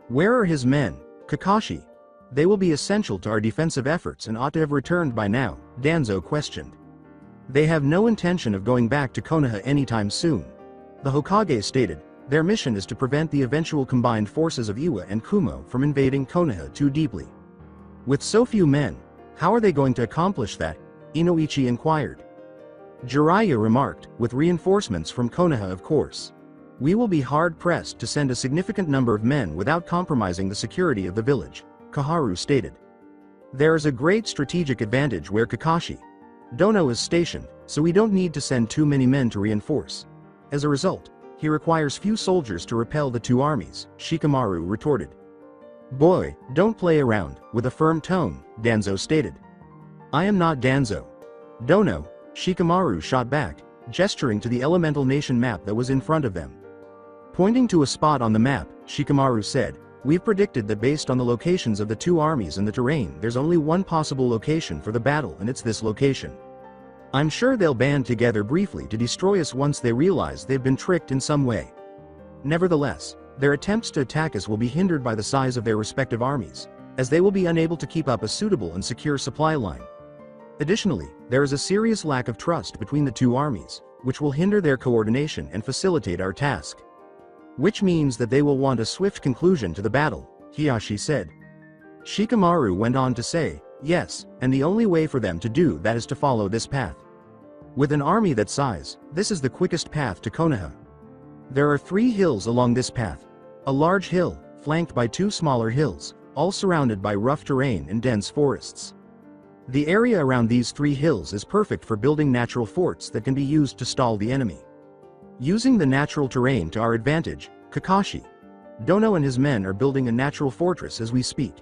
Where are his men, Kakashi? They will be essential to our defensive efforts and ought to have returned by now, Danzo questioned. They have no intention of going back to Konoha anytime soon. The Hokage stated, their mission is to prevent the eventual combined forces of Iwa and Kumo from invading Konoha too deeply. With so few men, how are they going to accomplish that? Inoichi inquired. Jiraiya remarked, with reinforcements from Konoha of course. We will be hard-pressed to send a significant number of men without compromising the security of the village, Kaharu stated. There is a great strategic advantage where Kakashi Dono is stationed, so we don't need to send too many men to reinforce. As a result, he requires few soldiers to repel the two armies, Shikamaru retorted. Boy, don't play around, with a firm tone, Danzo stated. I am not Danzo. Dono, Shikamaru shot back, gesturing to the elemental nation map that was in front of them. Pointing to a spot on the map, Shikamaru said, we've predicted that based on the locations of the two armies and the terrain, there's only one possible location for the battle, and it's this location. I'm sure they'll band together briefly to destroy us once they realize they've been tricked in some way. Nevertheless, their attempts to attack us will be hindered by the size of their respective armies, as they will be unable to keep up a suitable and secure supply line. Additionally, there is a serious lack of trust between the two armies, which will hinder their coordination and facilitate our task. Which means that they will want a swift conclusion to the battle, Hiyashi said. Shikamaru went on to say, yes, and the only way for them to do that is to follow this path. With an army that size, this is the quickest path to Konoha. There are 3 hills along this path. A large hill, flanked by 2 smaller hills, all surrounded by rough terrain and dense forests. The area around these 3 hills is perfect for building natural forts that can be used to stall the enemy. Using the natural terrain to our advantage, Kakashi Dono and his men are building a natural fortress as we speak.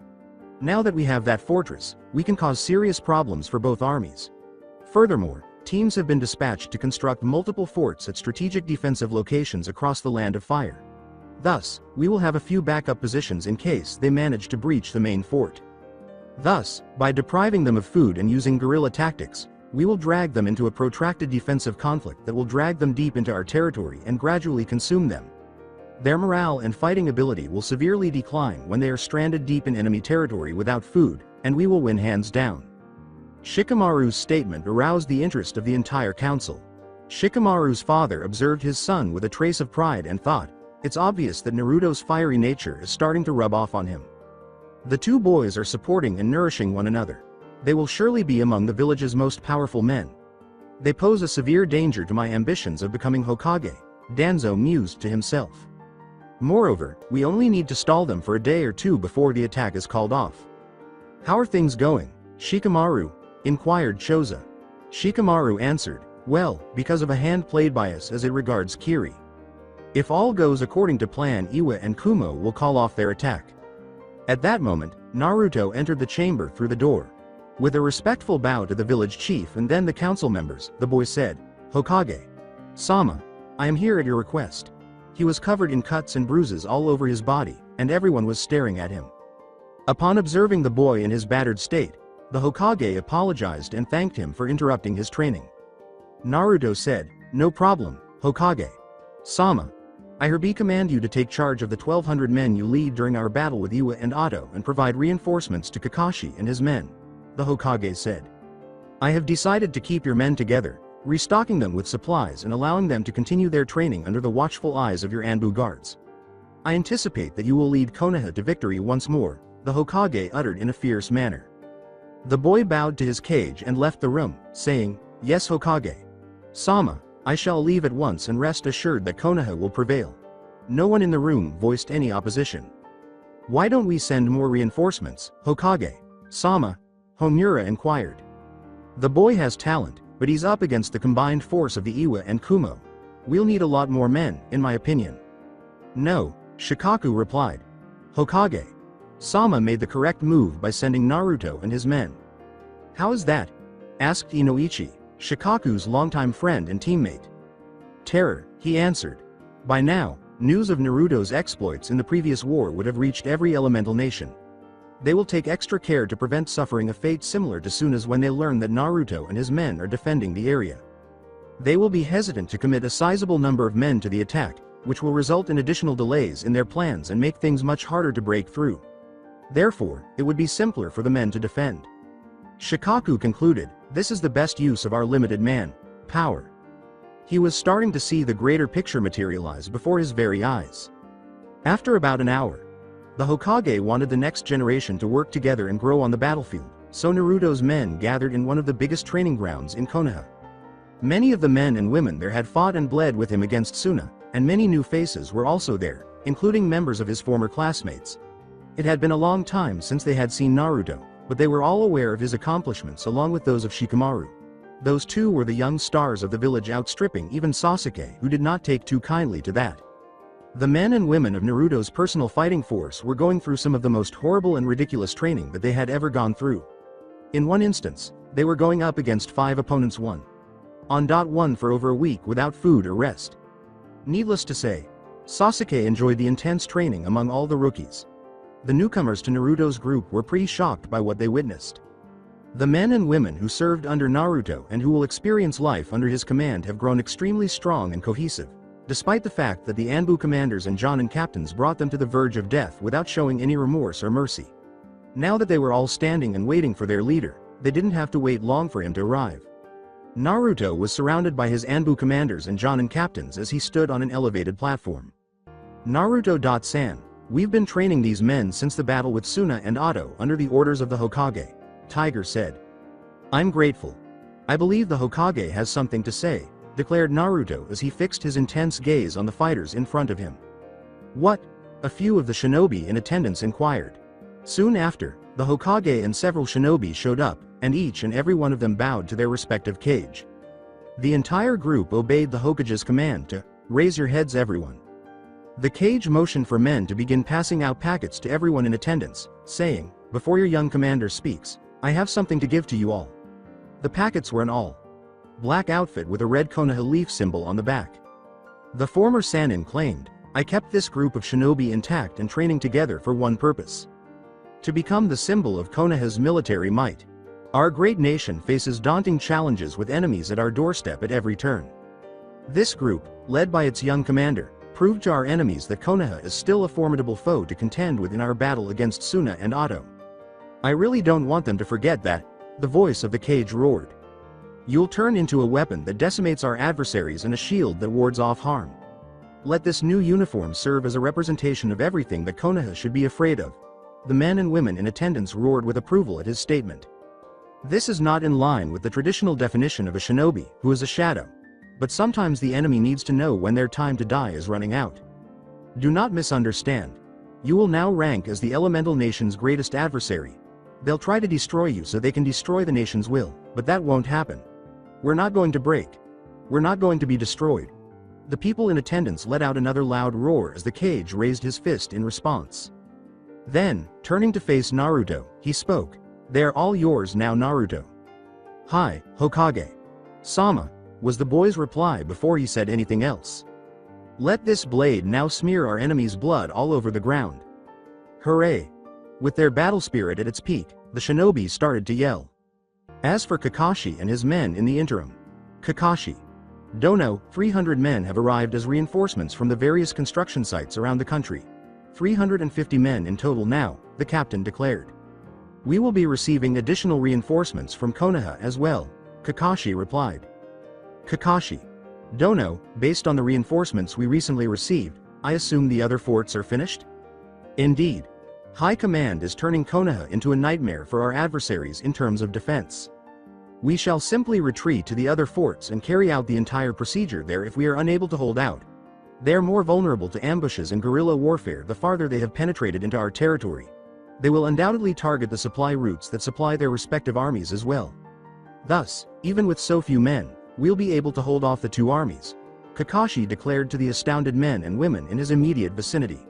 Now that we have that fortress, we can cause serious problems for both armies. Furthermore, teams have been dispatched to construct multiple forts at strategic defensive locations across the Land of Fire. Thus, we will have a few backup positions in case they manage to breach the main fort. Thus, by depriving them of food and using guerrilla tactics, we will drag them into a protracted defensive conflict that will drag them deep into our territory and gradually consume them. Their morale and fighting ability will severely decline when they are stranded deep in enemy territory without food, and we will win hands down. Shikamaru's statement aroused the interest of the entire council. Shikamaru's father observed his son with a trace of pride and thought, it's obvious that Naruto's fiery nature is starting to rub off on him. The 2 boys are supporting and nourishing one another. They will surely be among the village's most powerful men. They pose a severe danger to my ambitions of becoming Hokage, Danzo mused to himself. Moreover, we only need to stall them for a day or 2 before the attack is called off. How are things going, Shikamaru? Inquired Choza. Shikamaru answered, well, because of a hand played by us as it regards Kiri. If all goes according to plan, Iwa and Kumo will call off their attack. At that moment, Naruto entered the chamber through the door. With a respectful bow to the village chief and then the council members, the boy said, Hokage Sama, I am here at your request. He was covered in cuts and bruises all over his body, and everyone was staring at him. Upon observing the boy in his battered state, the Hokage apologized and thanked him for interrupting his training. Naruto said, no problem, Hokage Sama. I hereby command you to take charge of the 1,200 men you lead during our battle with Iwa and Otto and provide reinforcements to Kakashi and his men, the Hokage said. I have decided to keep your men together, restocking them with supplies and allowing them to continue their training under the watchful eyes of your Anbu guards. I anticipate that you will lead Konoha to victory once more, the Hokage uttered in a fierce manner. The boy bowed to his cage and left the room, saying, yes Hokage Sama, I shall leave at once and rest assured that Konoha will prevail. No one in the room voiced any opposition. Why don't we send more reinforcements, Hokage Sama? Homura inquired. The boy has talent, but he's up against the combined force of the Iwa and Kumo. We'll need a lot more men, in my opinion. No, Shikaku replied. Hokage Sama made the correct move by sending Naruto and his men. How is that? Asked Inoichi, Shikaku's longtime friend and teammate. Terror, he answered. By now, news of Naruto's exploits in the previous war would have reached every elemental nation. They will take extra care to prevent suffering a fate similar to Suna's when they learn that Naruto and his men are defending the area. They will be hesitant to commit a sizable number of men to the attack, which will result in additional delays in their plans and make things much harder to break through. Therefore, it would be simpler for the men to defend. Shikaku concluded, this is the best use of our limited man power. He was starting to see the greater picture materialize before his very eyes. After about an hour, the Hokage wanted the next generation to work together and grow on the battlefield, so Naruto's men gathered in one of the biggest training grounds in Konoha. Many of the men and women there had fought and bled with him against Suna, and many new faces were also there, including members of his former classmates. It had been a long time since they had seen Naruto, but they were all aware of his accomplishments along with those of Shikamaru. Those two were the young stars of the village, outstripping even Sasuke, who did not take too kindly to that. The men and women of Naruto's personal fighting force were going through some of the most horrible and ridiculous training that they had ever gone through. In one instance, they were going up against 5 opponents one for over a week without food or rest. Needless to say, Sasuke enjoyed the intense training among all the rookies. The newcomers to Naruto's group were pretty shocked by what they witnessed. The men and women who served under Naruto and who will experience life under his command have grown extremely strong and cohesive, despite the fact that the Anbu commanders and Jonin captains brought them to the verge of death without showing any remorse or mercy. Now that they were all standing and waiting for their leader, they didn't have to wait long for him to arrive. Naruto was surrounded by his Anbu commanders and Jonin captains as he stood on an elevated platform. Naruto-san, we've been training these men since the battle with Suna and Otto under the orders of the Hokage, Tiger said. I'm grateful. I believe the Hokage has something to say, declared Naruto as he fixed his intense gaze on the fighters in front of him. What? A few of the shinobi in attendance inquired. Soon after, the Hokage and several shinobi showed up, and each and every one of them bowed to their respective cage. The entire group obeyed the Hokage's command to raise your heads, everyone. The cage motioned for men to begin passing out packets to everyone in attendance, saying, "Before your young commander speaks, I have something to give to you all." The packets were an all-black outfit with a red Konoha leaf symbol on the back. The former Sannin claimed, "I kept this group of shinobi intact and training together for one purpose: to become the symbol of Konoha's military might. Our great nation faces daunting challenges with enemies at our doorstep at every turn. This group, led by its young commander, proved to our enemies that Konoha is still a formidable foe to contend with in our battle against Suna and Oto. I really don't want them to forget that." The voice of the cage roared. "You'll turn into a weapon that decimates our adversaries and a shield that wards off harm. Let this new uniform serve as a representation of everything that Konoha should be afraid of." The men and women in attendance roared with approval at his statement. This is not in line with the traditional definition of a shinobi, who is a shadow. But sometimes the enemy needs to know when their time to die is running out. Do not misunderstand. You will now rank as the elemental nation's greatest adversary. They'll try to destroy you so they can destroy the nation's will, but that won't happen. We're not going to break. We're not going to be destroyed. The people in attendance let out another loud roar as the cage raised his fist in response. Then, turning to face Naruto, he spoke. "They're all yours now, Naruto." "Hi, Hokage. Sama," was the boy's reply before he said anything else. "Let this blade now smear our enemy's blood all over the ground." Hooray! With their battle spirit at its peak, the shinobi started to yell. As for Kakashi and his men in the interim, Kakashi. Dono, 300 men have arrived as reinforcements from the various construction sites around the country. 350 men in total now, the captain declared. "We will be receiving additional reinforcements from Konoha as well," Kakashi replied. Kakashi. Dono, based on the reinforcements we recently received, I assume the other forts are finished? Indeed. High Command is turning Konoha into a nightmare for our adversaries in terms of defense. We shall simply retreat to the other forts and carry out the entire procedure there if we are unable to hold out. They are more vulnerable to ambushes and guerrilla warfare the farther they have penetrated into our territory. They will undoubtedly target the supply routes that supply their respective armies as well. Thus, even with so few men, we'll be able to hold off the two armies," Kakashi declared to the astounded men and women in his immediate vicinity.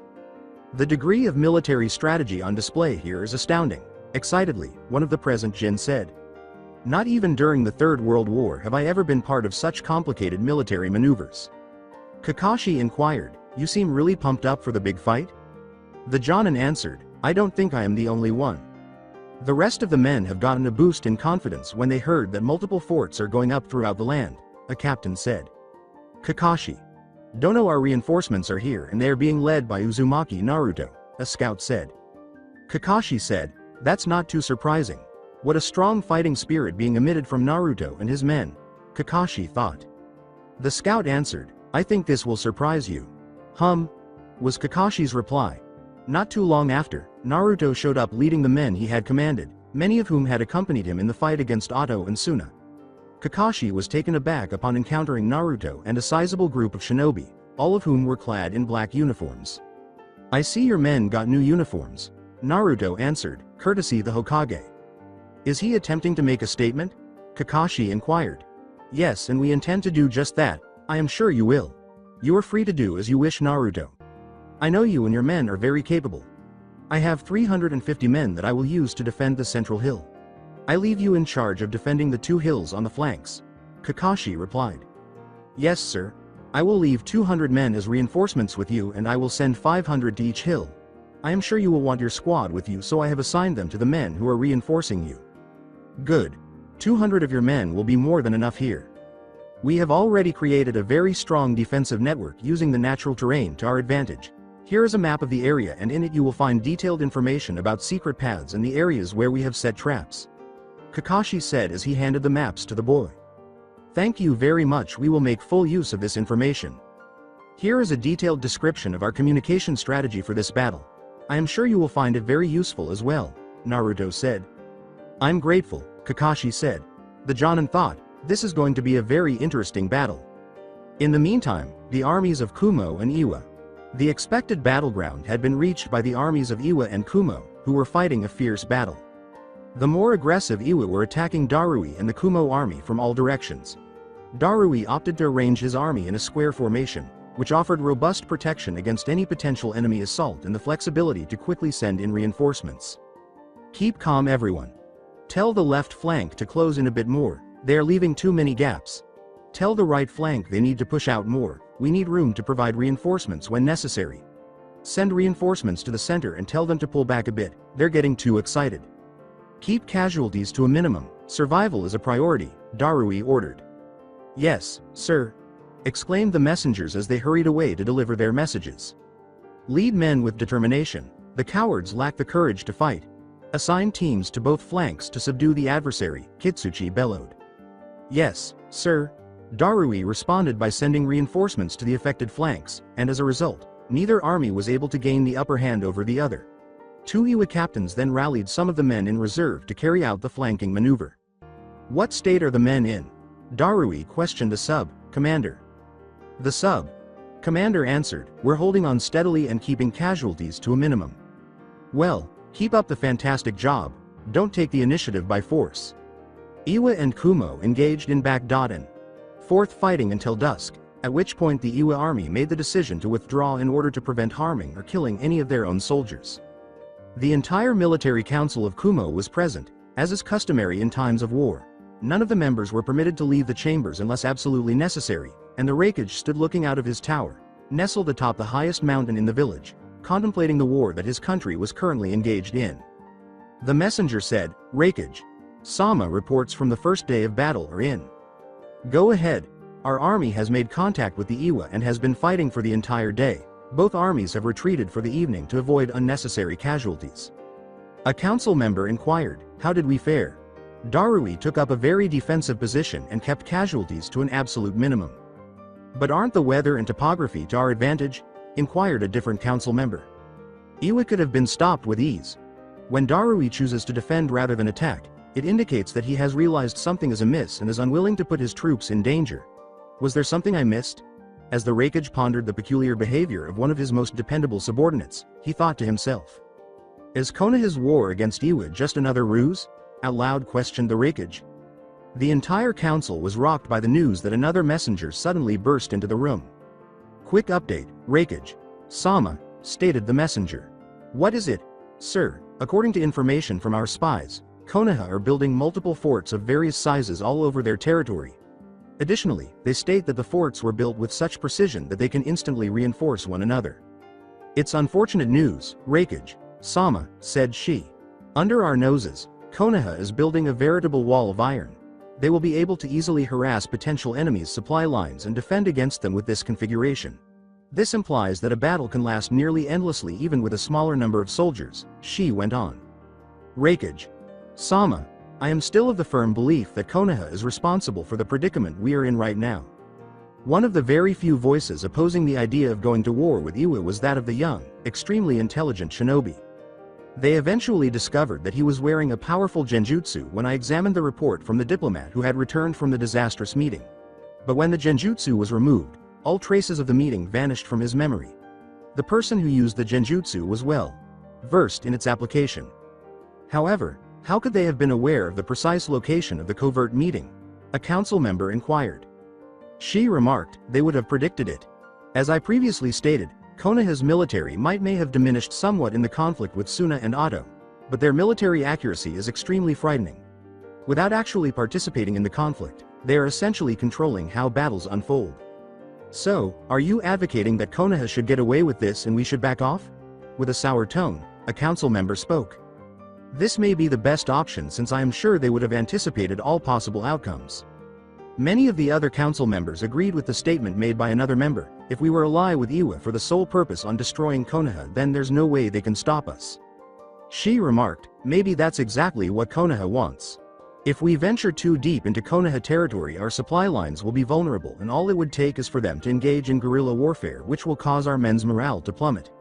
The degree of military strategy on display here is astounding. Excitedly, one of the present Jin said. "Not even during the Third World War have I ever been part of such complicated military maneuvers." Kakashi inquired, "You seem really pumped up for the big fight?" The Jonin answered, "I don't think I am the only one." The rest of the men have gotten a boost in confidence when they heard that multiple forts are going up throughout the land, a captain said. Kakashi. "Dono, our reinforcements are here and they are being led by Uzumaki Naruto," a scout said. Kakashi said, "That's not too surprising. What a strong fighting spirit being emitted from Naruto and his men," Kakashi thought. The scout answered, "I think this will surprise you." Was Kakashi's reply. Not too long after, Naruto showed up leading the men he had commanded, many of whom had accompanied him in the fight against Oto and Suna. Kakashi was taken aback upon encountering Naruto and a sizable group of shinobi, all of whom were clad in black uniforms. "I see your men got new uniforms," Naruto answered, courtesy the Hokage. "Is he attempting to make a statement?" Kakashi inquired. "Yes, and we intend to do just that. I am sure you will. You are free to do as you wish, Naruto. I know you and your men are very capable. I have 350 men that I will use to defend the central hill. I leave you in charge of defending the two hills on the flanks," Kakashi replied. "Yes, sir. I will leave 200 men as reinforcements with you and I will send 500 to each hill. I am sure you will want your squad with you, so I have assigned them to the men who are reinforcing you." "Good. 200 of your men will be more than enough here. We have already created a very strong defensive network using the natural terrain to our advantage. Here is a map of the area and in it you will find detailed information about secret paths and the areas where we have set traps," Kakashi said as he handed the maps to the boy. "Thank you very much, we will make full use of this information. Here is a detailed description of our communication strategy for this battle. I am sure you will find it very useful as well," Naruto said. "I'm grateful," Kakashi said. The Jonin thought, this is going to be a very interesting battle. In the meantime, the armies of Kumo and Iwa. The expected battleground had been reached by the armies of Iwa and Kumo, who were fighting a fierce battle. The more aggressive Iwa were attacking Darui and the Kumo army from all directions. Darui opted to arrange his army in a square formation, which offered robust protection against any potential enemy assault and the flexibility to quickly send in reinforcements. Keep calm everyone. Tell the left flank to close in a bit more, they are leaving too many gaps. Tell the right flank they need to push out more, we need room to provide reinforcements when necessary. Send reinforcements to the center and tell them to pull back a bit, they're getting too excited. Keep casualties to a minimum, survival is a priority, Darui ordered. Yes, sir, exclaimed the messengers as they hurried away to deliver their messages. Lead men with determination, the cowards lack the courage to fight. Assign teams to both flanks to subdue the adversary, Kitsuchi bellowed. Yes, sir. Darui responded by sending reinforcements to the affected flanks, and as a result, neither army was able to gain the upper hand over the other. Two Iwa captains then rallied some of the men in reserve to carry out the flanking maneuver. What state are the men in? Darui questioned the sub-commander. The sub-commander answered, we're holding on steadily and keeping casualties to a minimum. Well, keep up the fantastic job, don't take the initiative by force. Iwa and Kumo engaged in back-and-forth fighting until dusk, at which point the Iwa army made the decision to withdraw in order to prevent harming or killing any of their own soldiers. The entire military council of Kumo was present, as is customary in times of war. None of the members were permitted to leave the chambers unless absolutely necessary, and the Raikage stood looking out of his tower, nestled atop the highest mountain in the village, contemplating the war that his country was currently engaged in. The messenger said, Raikage, Sama reports from the first day of battle are in. Go ahead. Our army has made contact with the Iwa and has been fighting for the entire day. Both armies have retreated for the evening to avoid unnecessary casualties. A council member inquired, how did we fare? Darui took up a very defensive position and kept casualties to an absolute minimum. But aren't the weather and topography to our advantage? Inquired a different council member. Iwa could have been stopped with ease. When Darui chooses to defend rather than attack, it indicates that he has realized something is amiss and is unwilling to put his troops in danger. Was there something I missed? As the Raikage pondered the peculiar behavior of one of his most dependable subordinates, he thought to himself. Is Konoha's war against Iwa just another ruse? Out loud questioned the Raikage. The entire council was rocked by the news that another messenger suddenly burst into the room. Quick update, Raikage. Sama, stated the messenger. What is it? Sir, according to information from our spies, Konoha are building multiple forts of various sizes all over their territory. Additionally, they state that the forts were built with such precision that they can instantly reinforce one another. It's unfortunate news, Raikage, Sama, said she. Under our noses, Konoha is building a veritable wall of iron. They will be able to easily harass potential enemies' supply lines and defend against them with this configuration. This implies that a battle can last nearly endlessly even with a smaller number of soldiers, she went on. Raikage. Sama, I am still of the firm belief that Konoha is responsible for the predicament we are in right now. One of the very few voices opposing the idea of going to war with Iwa was that of the young, extremely intelligent shinobi. They eventually discovered that he was wearing a powerful genjutsu when I examined the report from the diplomat who had returned from the disastrous meeting. But when the genjutsu was removed, all traces of the meeting vanished from his memory. The person who used the genjutsu was well versed in its application. However, how could they have been aware of the precise location of the covert meeting? A council member inquired. She remarked, they would have predicted it. As I previously stated, Konoha's military might may have diminished somewhat in the conflict with Suna and Oto, but their military accuracy is extremely frightening. Without actually participating in the conflict, they are essentially controlling how battles unfold. So, are you advocating that Konoha should get away with this and we should back off? With a sour tone, a council member spoke. This may be the best option since I am sure they would have anticipated all possible outcomes. Many of the other council members agreed with the statement made by another member, if we were ally with Iwa for the sole purpose on destroying Konoha then there's no way they can stop us. She remarked, maybe that's exactly what Konoha wants. If we venture too deep into Konoha territory our supply lines will be vulnerable and all it would take is for them to engage in guerrilla warfare which will cause our men's morale to plummet.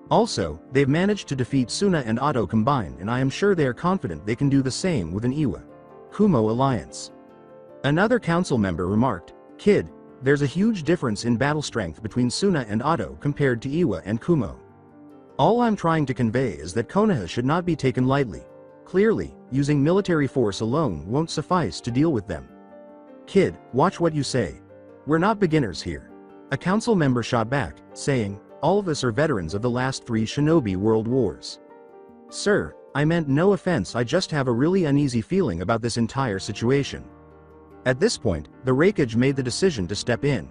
Also, they've managed to defeat Suna and Oto combined and I am sure they are confident they can do the same with an Iwa-Kumo alliance. Another council member remarked, Kid, there's a huge difference in battle strength between Suna and Oto compared to Iwa and Kumo. All I'm trying to convey is that Konoha should not be taken lightly. Clearly, using military force alone won't suffice to deal with them. Kid, watch what you say. We're not beginners here. A council member shot back, saying, all of us are veterans of the last 3 shinobi world wars. Sir, I meant no offense, I just have a really uneasy feeling about this entire situation. At this point, the Raikage made the decision to step in.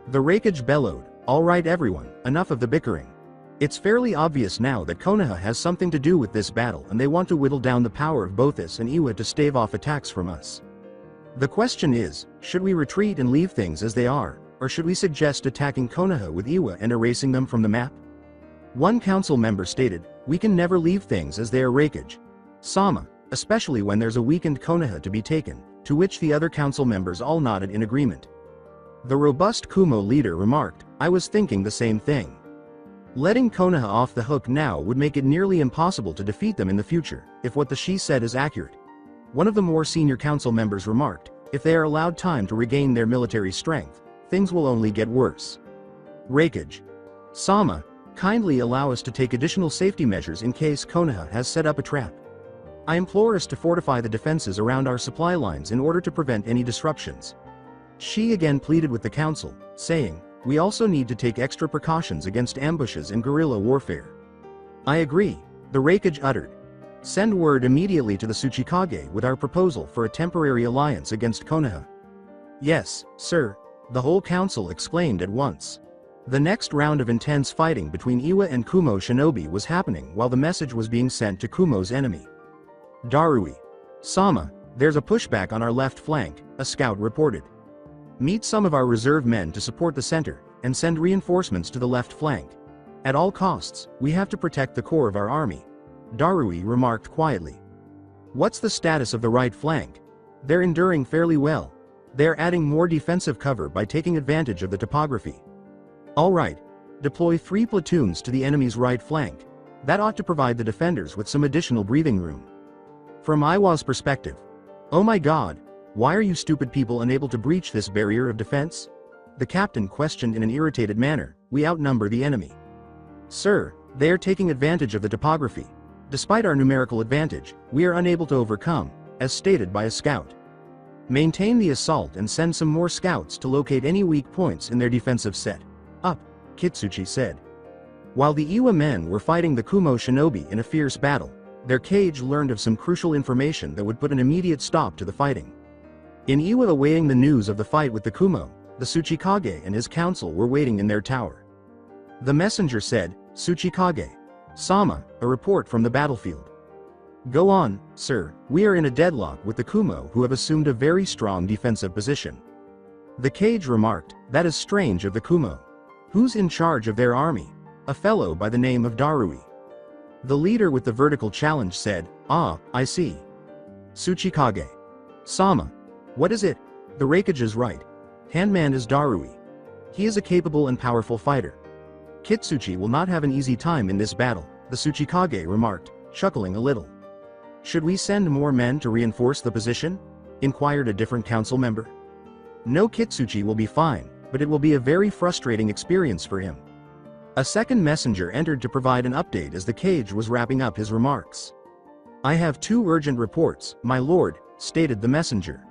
The Raikage bellowed, all right everyone, enough of the bickering. It's fairly obvious now that Konoha has something to do with this battle and they want to whittle down the power of both us and Iwa to stave off attacks from us. The question is, should we retreat and leave things as they are, or should we suggest attacking Konoha with Iwa and erasing them from the map? One council member stated, we can never leave things as they are Raikage. Sama, especially when there's a weakened Konoha to be taken, to which the other council members all nodded in agreement. The robust Kumo leader remarked, I was thinking the same thing. Letting Konoha off the hook now would make it nearly impossible to defeat them in the future, if what the she said is accurate. One of the more senior council members remarked, if they are allowed time to regain their military strength, things will only get worse. Raikage. Sama, kindly allow us to take additional safety measures in case Konoha has set up a trap. I implore us to fortify the defenses around our supply lines in order to prevent any disruptions. She again pleaded with the council, saying, we also need to take extra precautions against ambushes and guerrilla warfare. I agree, the Raikage uttered. Send word immediately to the Tsuchikage with our proposal for a temporary alliance against Konoha. Yes, sir, the whole council exclaimed at once. The next round of intense fighting between Iwa and Kumo shinobi was happening while the message was being sent to Kumo's enemy. Darui. Sama, there's a pushback on our left flank, a scout reported. Meet some of our reserve men to support the center, and send reinforcements to the left flank. At all costs, we have to protect the core of our army. Darui remarked quietly. What's the status of the right flank? They're enduring fairly well. They're adding more defensive cover by taking advantage of the topography. Alright. Deploy 3 platoons to the enemy's right flank. That ought to provide the defenders with some additional breathing room. From Iwa's perspective. Oh my god, why are you stupid people unable to breach this barrier of defense? The captain questioned in an irritated manner, we outnumber the enemy. Sir, they are taking advantage of the topography. Despite our numerical advantage, we are unable to overcome, as stated by a scout. Maintain the assault and send some more scouts to locate any weak points in their defensive set. Up, Kitsuchi said. While the Iwa men were fighting the Kumo shinobi in a fierce battle, their cage learned of some crucial information that would put an immediate stop to the fighting. In Iwa awaiting the news of the fight with the Kumo, the Tsuchikage and his council were waiting in their tower. The messenger said, Tsuchikage. Sama, a report from the battlefield. Go on, sir, we are in a deadlock with the Kumo who have assumed a very strong defensive position. The cage remarked, that is strange of the Kumo. Who's in charge of their army? A fellow by the name of Darui. The leader with the vertical challenge said, ah, I see. Tsuchikage. Sama. What is it? The Raikage is right. Handman is Darui. He is a capable and powerful fighter. Kitsuchi will not have an easy time in this battle, the Tsuchikage remarked, chuckling a little. Should we send more men to reinforce the position? Inquired a different council member. No, Kitsuchi will be fine, but it will be a very frustrating experience for him. A second messenger entered to provide an update as the cage was wrapping up his remarks. I have 2 urgent reports, my lord, stated the messenger.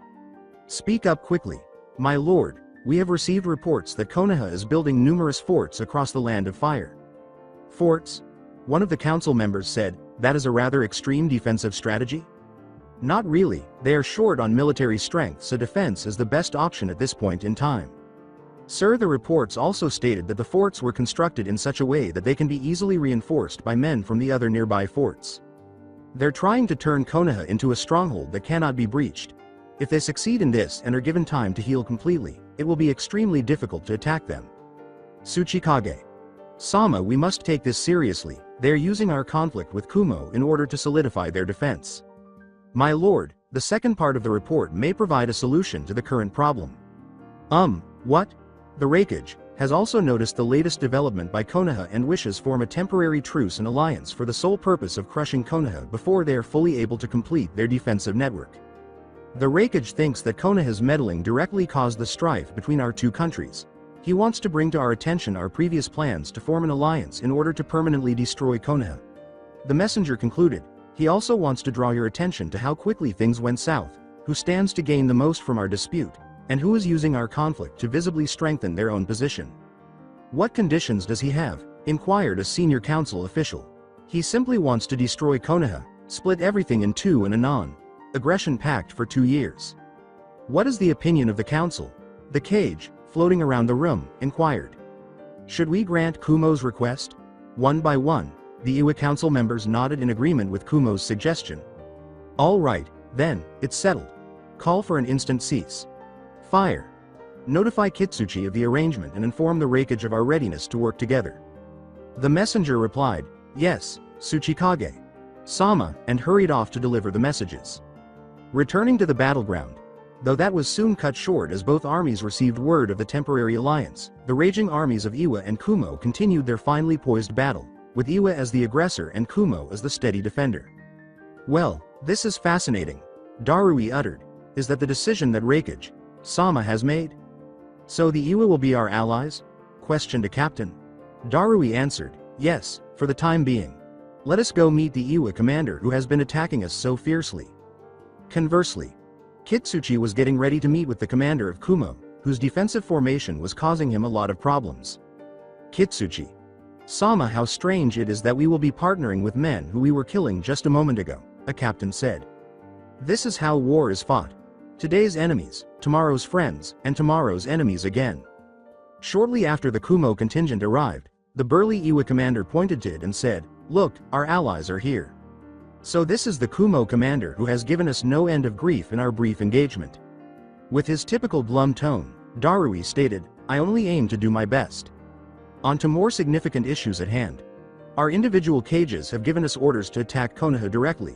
Speak up quickly. My lord, we have received reports that Konoha is building numerous forts across the Land of Fire. Forts? One of the council members said, that is a rather extreme defensive strategy? Not really, they are short on military strength, so defense is the best option at this point in time. Sir, the reports also stated that the forts were constructed in such a way that they can be easily reinforced by men from the other nearby forts. They're trying to turn Konoha into a stronghold that cannot be breached. If they succeed in this and are given time to heal completely, it will be extremely difficult to attack them. Tsuchikage. Sama, we must take this seriously, they are using our conflict with Kumo in order to solidify their defense. My lord, the second part of the report may provide a solution to the current problem. What? The Raikage has also noticed the latest development by Konoha and wishes form a temporary truce and alliance for the sole purpose of crushing Konoha before they are fully able to complete their defensive network. The Raikage thinks that Konoha's meddling directly caused the strife between our 2 countries. He wants to bring to our attention our previous plans to form an alliance in order to permanently destroy Konoha. The messenger concluded, He also wants to draw your attention to how quickly things went south, who stands to gain the most from our dispute, and who is using our conflict to visibly strengthen their own position. What conditions does he have? Inquired a senior council official. He simply wants to destroy Konoha, split everything in two and a non-aggression pact for 2 years. What is the opinion of the council? The Cage, floating around the room, inquired. Should we grant Kumo's request? One by one, the Iwa council members nodded in agreement with Kumo's suggestion. All right, then, it's settled. Call for an instant cease fire. Notify Kitsuchi of the arrangement and inform the Reikage of our readiness to work together. The messenger replied, yes, Tsuchikage Sama, and hurried off to deliver the messages. Returning to the battleground, though that was soon cut short as both armies received word of the temporary alliance, the raging armies of Iwa and Kumo continued their finely poised battle, with Iwa as the aggressor and Kumo as the steady defender. Well, this is fascinating, Darui uttered. Is that the decision that Reikage Sama has made? So the Iwa will be our allies? Questioned a captain. Darui answered, yes, for the time being. Let us go meet the Iwa commander who has been attacking us so fiercely. Conversely, Kitsuchi was getting ready to meet with the commander of Kumo, whose defensive formation was causing him a lot of problems. Kitsuchi Sama, how strange it is that we will be partnering with men who we were killing just a moment ago, a captain said. This is how war is fought. Today's enemies, tomorrow's friends, and tomorrow's enemies again. Shortly after the Kumo contingent arrived, the burly Iwa commander pointed to it and said, look, our allies are here. So this is the Kumo commander who has given us no end of grief in our brief engagement. With his typical glum tone, Darui stated, I only aim to do my best. On to more significant issues at hand. Our individual cages have given us orders to attack Konoha directly.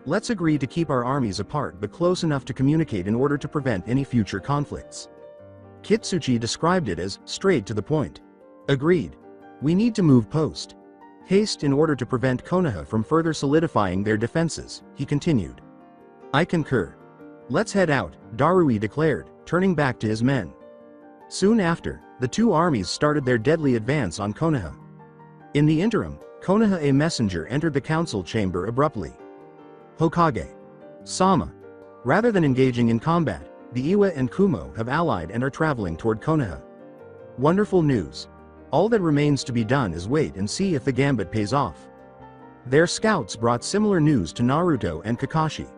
Let's agree to keep our armies apart but close enough to communicate in order to prevent any future conflicts. Kitsuchi described it as straight to the point. Agreed. We need to move post haste in order to prevent Konoha from further solidifying their defenses, he continued. I concur. Let's head out, Darui declared, turning back to his men. Soon after, the two armies started their deadly advance on Konoha. In the interim, Konoha a messenger entered the council chamber abruptly. Hokage Sama. Rather than engaging in combat, the Iwa and Kumo have allied and are traveling toward Konoha. Wonderful news. All that remains to be done is wait and see if the gambit pays off. Their scouts brought similar news to Naruto and Kakashi.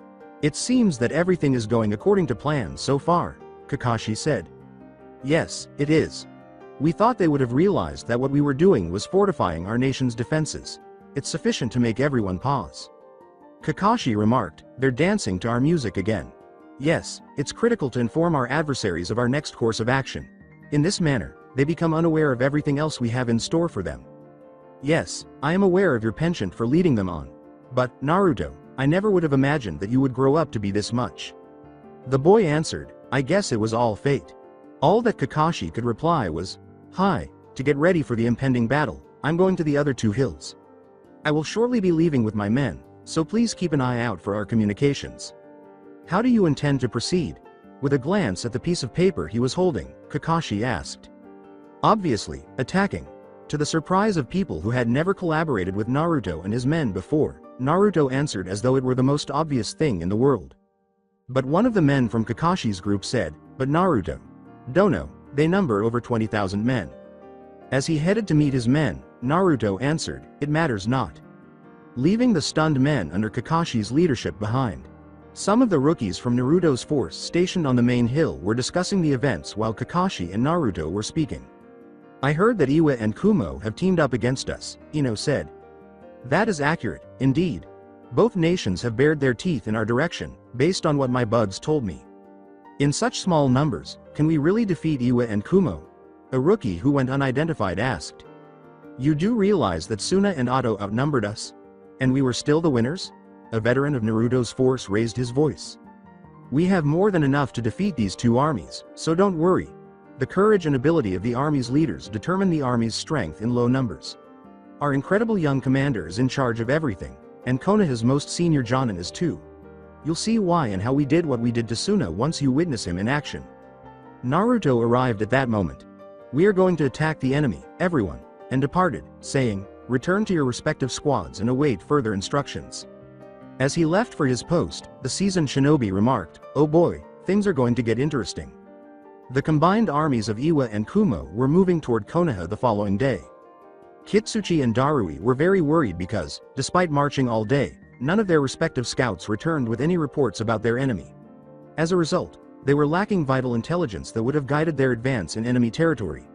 It seems that everything is going according to plan so far, Kakashi said. Yes, it is. We thought they would have realized that what we were doing was fortifying our nation's defenses. It's sufficient to make everyone pause. Kakashi remarked, they're dancing to our music again. Yes, it's critical to inform our adversaries of our next course of action. In this manner, they become unaware of everything else we have in store for them. Yes, I am aware of your penchant for leading them on. But, Naruto, I never would have imagined that you would grow up to be this much. The boy answered, I guess it was all fate. All that Kakashi could reply was, hi, to get ready for the impending battle, I'm going to the other two hills. I will shortly be leaving with my men, so please keep an eye out for our communications. How do you intend to proceed? With a glance at the piece of paper he was holding, Kakashi asked. Obviously, attacking. To the surprise of people who had never collaborated with Naruto and his men before, Naruto answered as though it were the most obvious thing in the world. But one of the men from Kakashi's group said, but Naruto. Dono, they number over 20,000 men. As he headed to meet his men, Naruto answered, it matters not. Leaving the stunned men under Kakashi's leadership behind. Some of the rookies from Naruto's force stationed on the main hill were discussing the events while Kakashi and Naruto were speaking. I heard that Iwa and Kumo have teamed up against us, Ino said. That is accurate, indeed. Both nations have bared their teeth in our direction, based on what my buds told me. In such small numbers, can we really defeat Iwa and Kumo? A rookie who went unidentified asked. You do realize that Suna and Otto outnumbered us? And we were still the winners? A veteran of Naruto's force raised his voice. We have more than enough to defeat these two armies, so don't worry. The courage and ability of the army's leaders determine the army's strength in low numbers. Our incredible young commander is in charge of everything, and Konoha's most senior Jonin is too. You'll see why and how we did what we did to Suna once you witness him in action. Naruto arrived at that moment. We are going to attack the enemy, everyone, and departed, saying, return to your respective squads and await further instructions. As he left for his post, the seasoned shinobi remarked, "Oh boy, things are going to get interesting." The combined armies of Iwa and Kumo were moving toward Konoha the following day. Kitsuchi and Darui were very worried because, despite marching all day, none of their respective scouts returned with any reports about their enemy. As a result, they were lacking vital intelligence that would have guided their advance in enemy territory.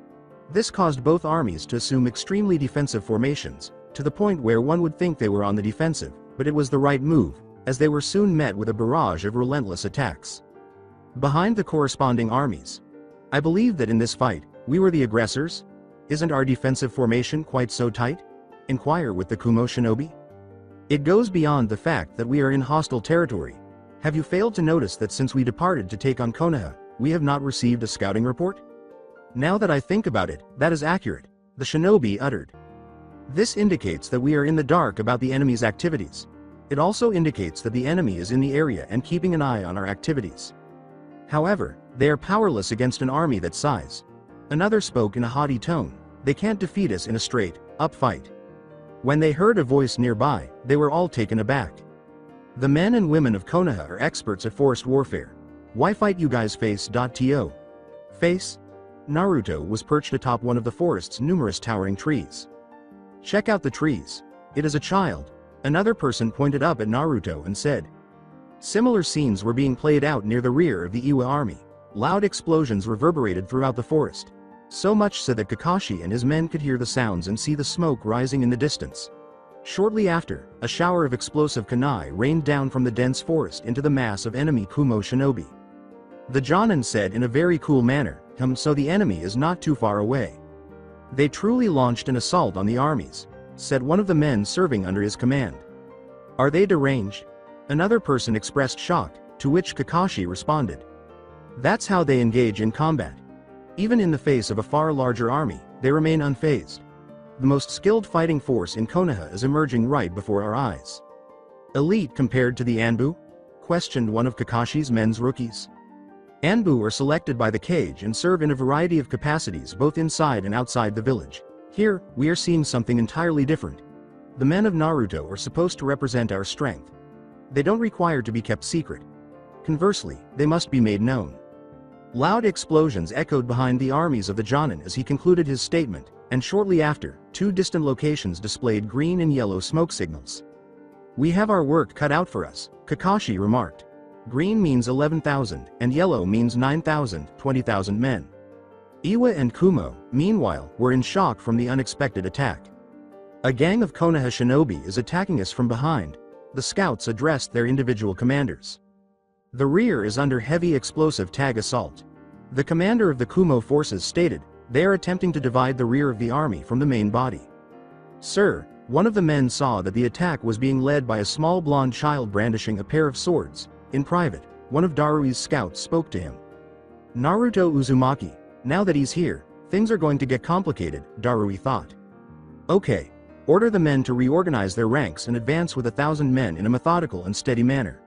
This caused both armies to assume extremely defensive formations, to the point where one would think they were on the defensive, but it was the right move, as they were soon met with a barrage of relentless attacks. Behind the corresponding armies. "I believe that in this fight, we were the aggressors? Isn't our defensive formation quite so tight?" Inquire with the Kumo shinobi. "It goes beyond the fact that we are in hostile territory. Have you failed to notice that since we departed to take on Konoha, we have not received a scouting report?" "Now that I think about it, that is accurate," the shinobi uttered. "This indicates that we are in the dark about the enemy's activities. It also indicates that the enemy is in the area and keeping an eye on our activities. However, they are powerless against an army that size." Another spoke in a haughty tone, "They can't defeat us in a straight up fight." When they heard a voice nearby, they were all taken aback. "The men and women of Konoha are experts at forest warfare. Why fight you guys face.to? Face? Naruto was perched atop one of the forest's numerous towering trees. "Check out the trees. It is a child." Another person pointed up at Naruto and said. Similar scenes were being played out near the rear of the Iwa army. Loud explosions reverberated throughout the forest. So much so that Kakashi and his men could hear the sounds and see the smoke rising in the distance. Shortly after, a shower of explosive kunai rained down from the dense forest into the mass of enemy Kumo shinobi. The Jonin said in a very cool manner, "So the enemy is not too far away. They truly launched an assault on the armies," said one of the men serving under his command. "Are they deranged?" Another person expressed shock, to which Kakashi responded. "That's how they engage in combat. Even in the face of a far larger army, they remain unfazed. The most skilled fighting force in Konoha is emerging right before our eyes." "Elite compared to the Anbu?" questioned one of Kakashi's men's rookies. "Anbu are selected by the cage and serve in a variety of capacities both inside and outside the village. Here, we are seeing something entirely different. The men of Naruto are supposed to represent our strength. They don't require to be kept secret. Conversely, they must be made known." Loud explosions echoed behind the armies of the Jonin as he concluded his statement, and shortly after, two distant locations displayed green and yellow smoke signals. "We have our work cut out for us," Kakashi remarked. "Green means 11,000, and yellow means 9,000, 20,000 men." Iwa and Kumo, meanwhile, were in shock from the unexpected attack. "A gang of Konoha shinobi is attacking us from behind," the scouts addressed their individual commanders. "The rear is under heavy explosive tag assault." The commander of the Kumo forces stated, "They are attempting to divide the rear of the army from the main body." "Sir," one of the men saw that the attack was being led by a small blonde child brandishing a pair of swords. In private, one of Darui's scouts spoke to him. "Naruto Uzumaki, now that he's here, things are going to get complicated," Darui thought. "Okay. Order the men to reorganize their ranks and advance with 1,000 men in a methodical and steady manner.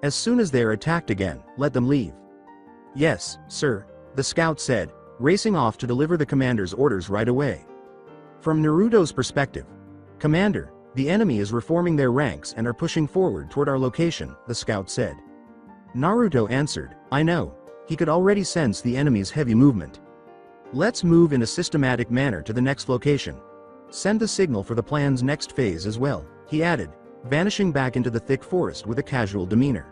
As soon as they are attacked again, let them leave." "Yes, sir," the scout said, racing off to deliver the commander's orders right away. From Naruto's perspective, "Commander, the enemy is reforming their ranks and are pushing forward toward our location," the scout said. Naruto answered, "I know." He could already sense the enemy's heavy movement. "Let's move in a systematic manner to the next location. Send the signal for the plan's next phase as well," he added, vanishing back into the thick forest with a casual demeanor.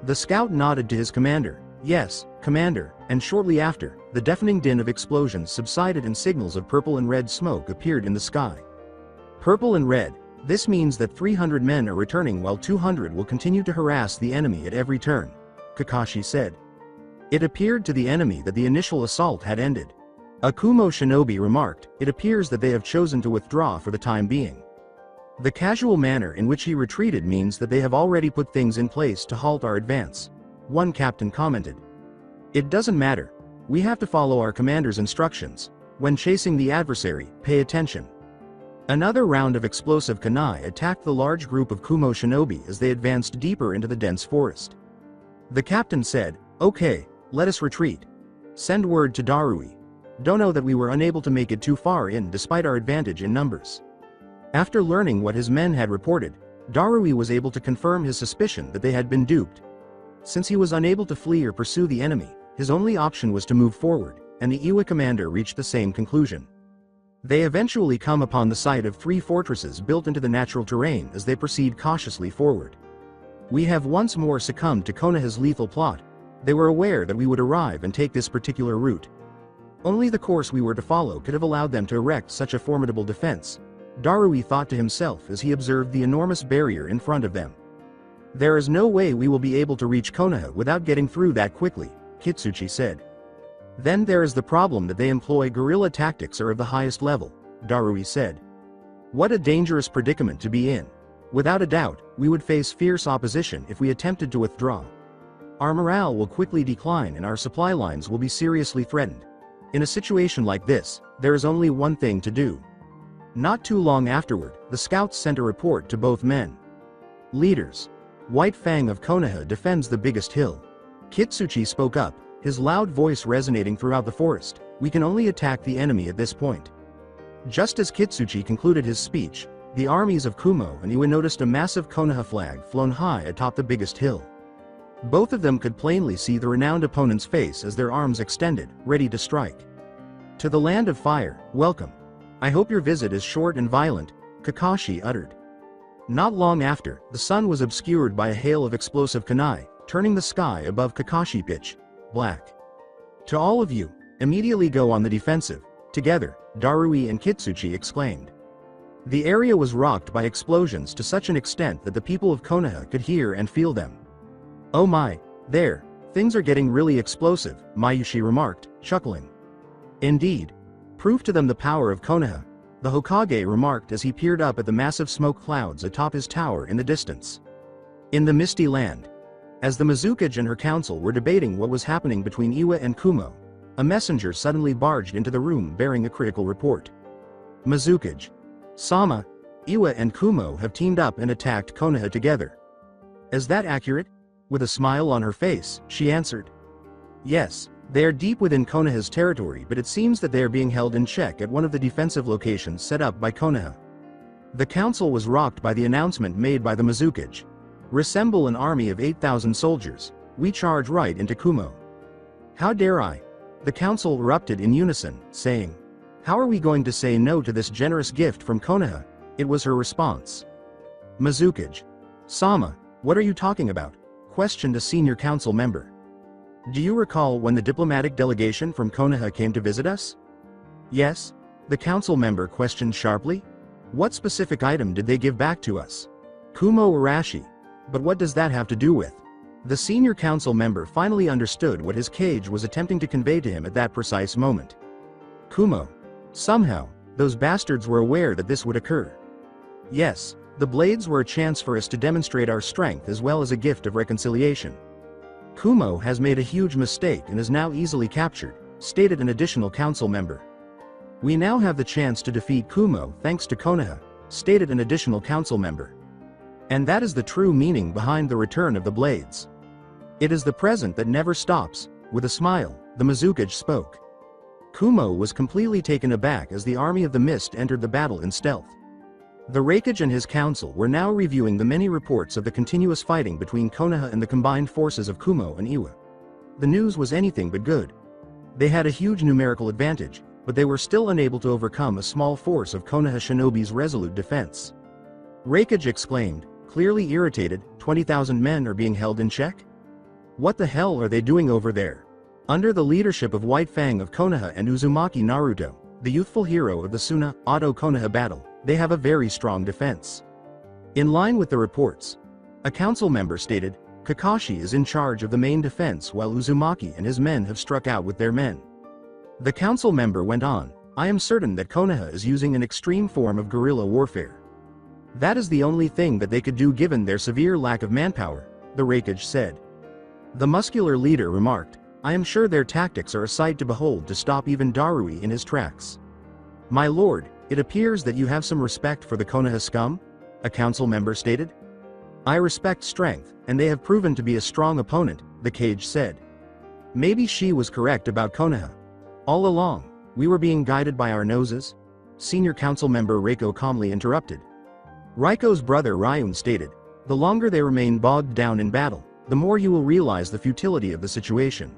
The scout nodded to his commander, "Yes, Commander," and shortly after, the deafening din of explosions subsided and signals of purple and red smoke appeared in the sky. "Purple and red, this means that 300 men are returning while 200 will continue to harass the enemy at every turn," Kakashi said. It appeared to the enemy that the initial assault had ended. A Kumo shinobi remarked, "It appears that they have chosen to withdraw for the time being." The casual manner in which he retreated means that they have already put things in place to halt our advance, one captain commented. "It doesn't matter. We have to follow our commander's instructions. When chasing the adversary, pay attention." Another round of explosive kunai attacked the large group of Kumo shinobi as they advanced deeper into the dense forest. The captain said, "Okay, let us retreat. Send word to Darui. Don't know that we were unable to make it too far in despite our advantage in numbers." After learning what his men had reported, Darui was able to confirm his suspicion that they had been duped. Since he was unable to flee or pursue the enemy, his only option was to move forward, and the Iwa commander reached the same conclusion. They eventually come upon the site of 3 fortresses built into the natural terrain as they proceed cautiously forward. We have once more succumbed to Konoha's lethal plot. They were aware that we would arrive and take this particular route. Only the course we were to follow could have allowed them to erect such a formidable defense, Darui thought to himself as he observed the enormous barrier in front of them. There is no way we will be able to reach Konoha without getting through that quickly, Kitsuchi said. Then there is the problem that they employ guerrilla tactics are of the highest level, Darui said. What a dangerous predicament to be in. Without a doubt, we would face fierce opposition if we attempted to withdraw. Our morale will quickly decline and our supply lines will be seriously threatened. In a situation like this, there is only one thing to do. Not too long afterward, the scouts sent a report to both men. Leaders. White Fang of Konoha defends the biggest hill. Kitsuchi spoke up, his loud voice resonating throughout the forest. We can only attack the enemy at this point. Just as Kitsuchi concluded his speech, the armies of Kumo and Iwa noticed a massive Konoha flag flown high atop the biggest hill. Both of them could plainly see the renowned opponent's face as their arms extended, ready to strike. To the land of fire, welcome. I hope your visit is short and violent, Kakashi uttered. Not long after, the sun was obscured by a hail of explosive kunai, turning the sky above Kakashi pitch black. To all of you, immediately go on the defensive. Together, Darui and Kitsuchi exclaimed. The area was rocked by explosions to such an extent that the people of Konoha could hear and feel them. Oh my, there, things are getting really explosive, Mayushi remarked, chuckling. Indeed. Prove to them the power of Konoha, the Hokage remarked as he peered up at the massive smoke clouds atop his tower in the distance. In the misty land. As the Mizukage and her council were debating what was happening between Iwa and Kumo, a messenger suddenly barged into the room bearing a critical report. Mizukage. Sama, Iwa and Kumo have teamed up and attacked Konoha together. Is that accurate? With a smile on her face, she answered. Yes, they are deep within Konoha's territory, but it seems that they are being held in check at one of the defensive locations set up by Konoha. The council was rocked by the announcement made by the Mizukage. Reassemble an army of 8,000 soldiers, we charge right into Kumo. How dare I? The council erupted in unison, saying. How are we going to say no to this generous gift from Konoha? It was her response. Mizukage. Sama, what are you talking about? Questioned a senior council member. Do you recall when the diplomatic delegation from Konoha came to visit us? Yes, the council member questioned sharply. What specific item did they give back to us? Kumo Arashi. But what does that have to do with? The senior council member finally understood what his cage was attempting to convey to him at that precise moment. Kumo. Somehow, those bastards were aware that this would occur. Yes, the blades were a chance for us to demonstrate our strength as well as a gift of reconciliation. Kumo has made a huge mistake and is now easily captured, stated an additional council member. We now have the chance to defeat Kumo thanks to Konoha, stated an additional council member. And that is the true meaning behind the return of the blades. It is the present that never stops. With a smile, the Mizukage spoke. Kumo was completely taken aback as the army of the mist entered the battle in stealth. The Raikage and his council were now reviewing the many reports of the continuous fighting between Konoha and the combined forces of Kumo and Iwa. The news was anything but good. They had a huge numerical advantage, but they were still unable to overcome a small force of Konoha shinobi's resolute defense. Raikage exclaimed, clearly irritated, 20,000 men are being held in check? What the hell are they doing over there? Under the leadership of White Fang of Konoha and Uzumaki Naruto, the youthful hero of the Suna Oto Konoha battle, they have a very strong defense. In line with the reports, a council member stated, Kakashi is in charge of the main defense while Uzumaki and his men have struck out with their men. The council member went on, I am certain that Konoha is using an extreme form of guerrilla warfare. That is the only thing that they could do given their severe lack of manpower, the Raikage said. The muscular leader remarked, I am sure their tactics are a sight to behold to stop even Darui in his tracks. My lord, it appears that you have some respect for the Konoha scum, a council member stated. I respect strength, and they have proven to be a strong opponent, the Cage said. Maybe she was correct about Konoha. All along, we were being guided by our noses? Senior council member Reiko calmly interrupted. Raiko's brother Ryun stated, "The longer they remain bogged down in battle, the more you will realize the futility of the situation.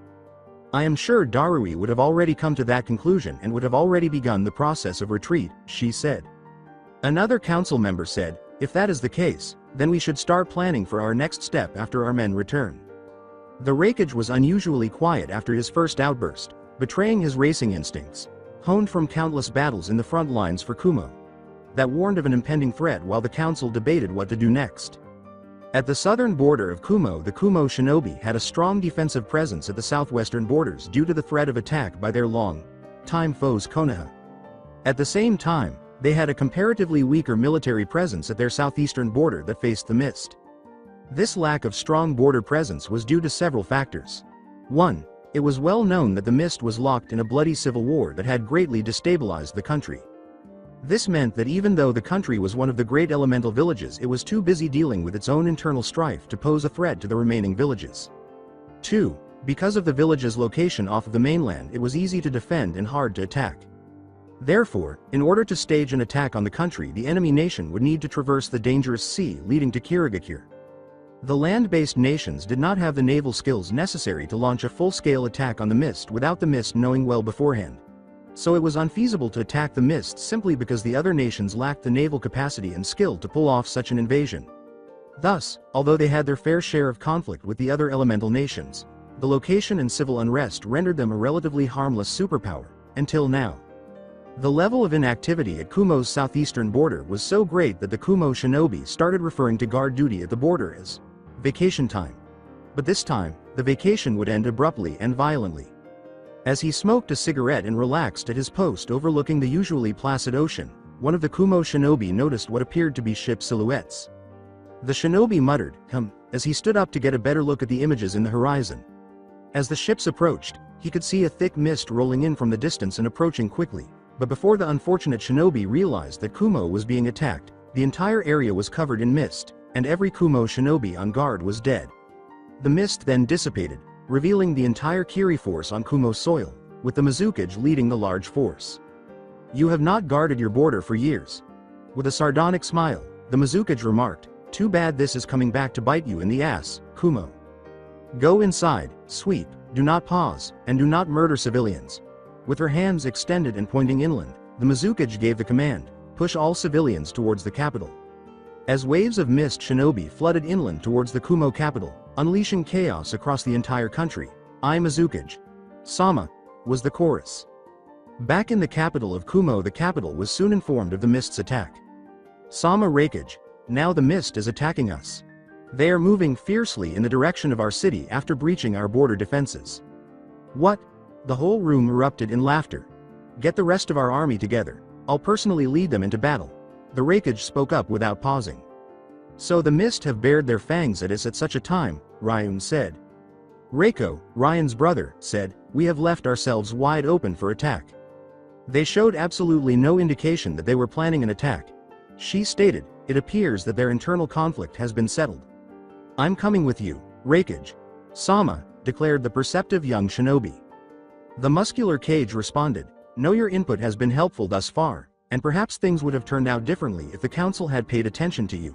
I am sure Darui would have already come to that conclusion and would have already begun the process of retreat," she said. Another council member said, "If that is the case, then we should start planning for our next step after our men return." The Raikage was unusually quiet after his first outburst, betraying his racing instincts, honed from countless battles in the front lines for Kumo, that warned of an impending threat while the council debated what to do next. At the southern border of Kumo, the Kumo shinobi had a strong defensive presence at the southwestern borders due to the threat of attack by their long-time foes Konoha. At the same time, they had a comparatively weaker military presence at their southeastern border that faced the mist. This lack of strong border presence was due to several factors. 1. It was well known that the mist was locked in a bloody civil war that had greatly destabilized the country. This meant that even though the country was one of the great elemental villages, it was too busy dealing with its own internal strife to pose a threat to the remaining villages. 2. Because of the village's location off of the mainland, it was easy to defend and hard to attack. Therefore, in order to stage an attack on the country, the enemy nation would need to traverse the dangerous sea leading to Kirigakure. The land-based nations did not have the naval skills necessary to launch a full-scale attack on the mist without the mist knowing well beforehand. So it was unfeasible to attack the mist simply because the other nations lacked the naval capacity and skill to pull off such an invasion. Thus, although they had their fair share of conflict with the other elemental nations, the location and civil unrest rendered them a relatively harmless superpower, until now. The level of inactivity at Kumo's southeastern border was so great that the Kumo shinobi started referring to guard duty at the border as vacation time. But this time, the vacation would end abruptly and violently. As he smoked a cigarette and relaxed at his post overlooking the usually placid ocean, one of the Kumo shinobi noticed what appeared to be ship silhouettes. The shinobi muttered, as he stood up to get a better look at the images in the horizon. As the ships approached, he could see a thick mist rolling in from the distance and approaching quickly, but before the unfortunate shinobi realized that Kumo was being attacked, the entire area was covered in mist, and every Kumo shinobi on guard was dead. The mist then dissipated, revealing the entire Kiri force on Kumo soil, with the Mizukage leading the large force. "You have not guarded your border for years." With a sardonic smile, the Mizukage remarked, "Too bad this is coming back to bite you in the ass, Kumo. Go inside, sweep, do not pause, and do not murder civilians." With her hands extended and pointing inland, the Mizukage gave the command, "Push all civilians towards the capital." As waves of mist shinobi flooded inland towards the Kumo capital, unleashing chaos across the entire country, "I Mizukage Sama," was the chorus. Back in the capital of Kumo, the capital was soon informed of the mist's attack. "Sama Raikage, now the mist is attacking us. They are moving fiercely in the direction of our city after breaching our border defenses." "What?" The whole room erupted in laughter. "Get the rest of our army together. I'll personally lead them into battle." The Raikage spoke up without pausing. "So the mist have bared their fangs at us at such a time," Ryun said. Reiko, Ryan's brother, said, "We have left ourselves wide open for attack." They showed absolutely no indication that they were planning an attack. She stated, "It appears that their internal conflict has been settled." "I'm coming with you, Raikage Sama," declared the perceptive young shinobi. The muscular Cage responded, "Know your input has been helpful thus far, and perhaps things would have turned out differently if the council had paid attention to you.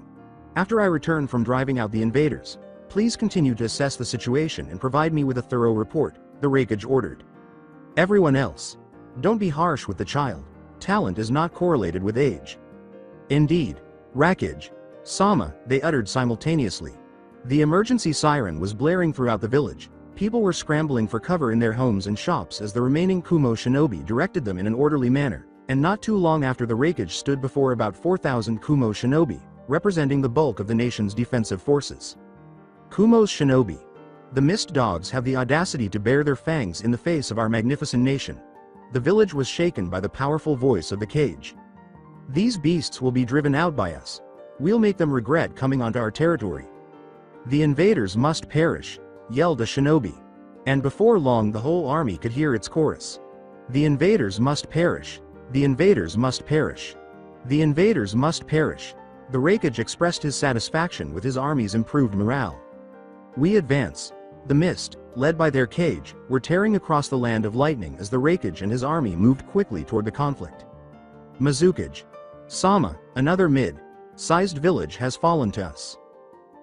After I return from driving out the invaders, please continue to assess the situation and provide me with a thorough report," the Raikage ordered. "Everyone else, don't be harsh with the child. Talent is not correlated with age." "Indeed, Raikage Sama," they uttered simultaneously. The emergency siren was blaring throughout the village. People were scrambling for cover in their homes and shops as the remaining Kumo shinobi directed them in an orderly manner, and not too long after the Raikage stood before about 4,000 Kumo shinobi, representing the bulk of the nation's defensive forces. Kumo's shinobi. The mist dogs have the audacity to bare their fangs in the face of our magnificent nation. The village was shaken by the powerful voice of the Cage. "These beasts will be driven out by us. We'll make them regret coming onto our territory. The invaders must perish," yelled a shinobi. And before long the whole army could hear its chorus. "The invaders must perish. The invaders must perish. The invaders must perish." The Raikage expressed his satisfaction with his army's improved morale. "We advance." The mist, led by their Cage, were tearing across the land of lightning as the Raikage and his army moved quickly toward the conflict. Mizukage Sama, another mid sized village has fallen to us.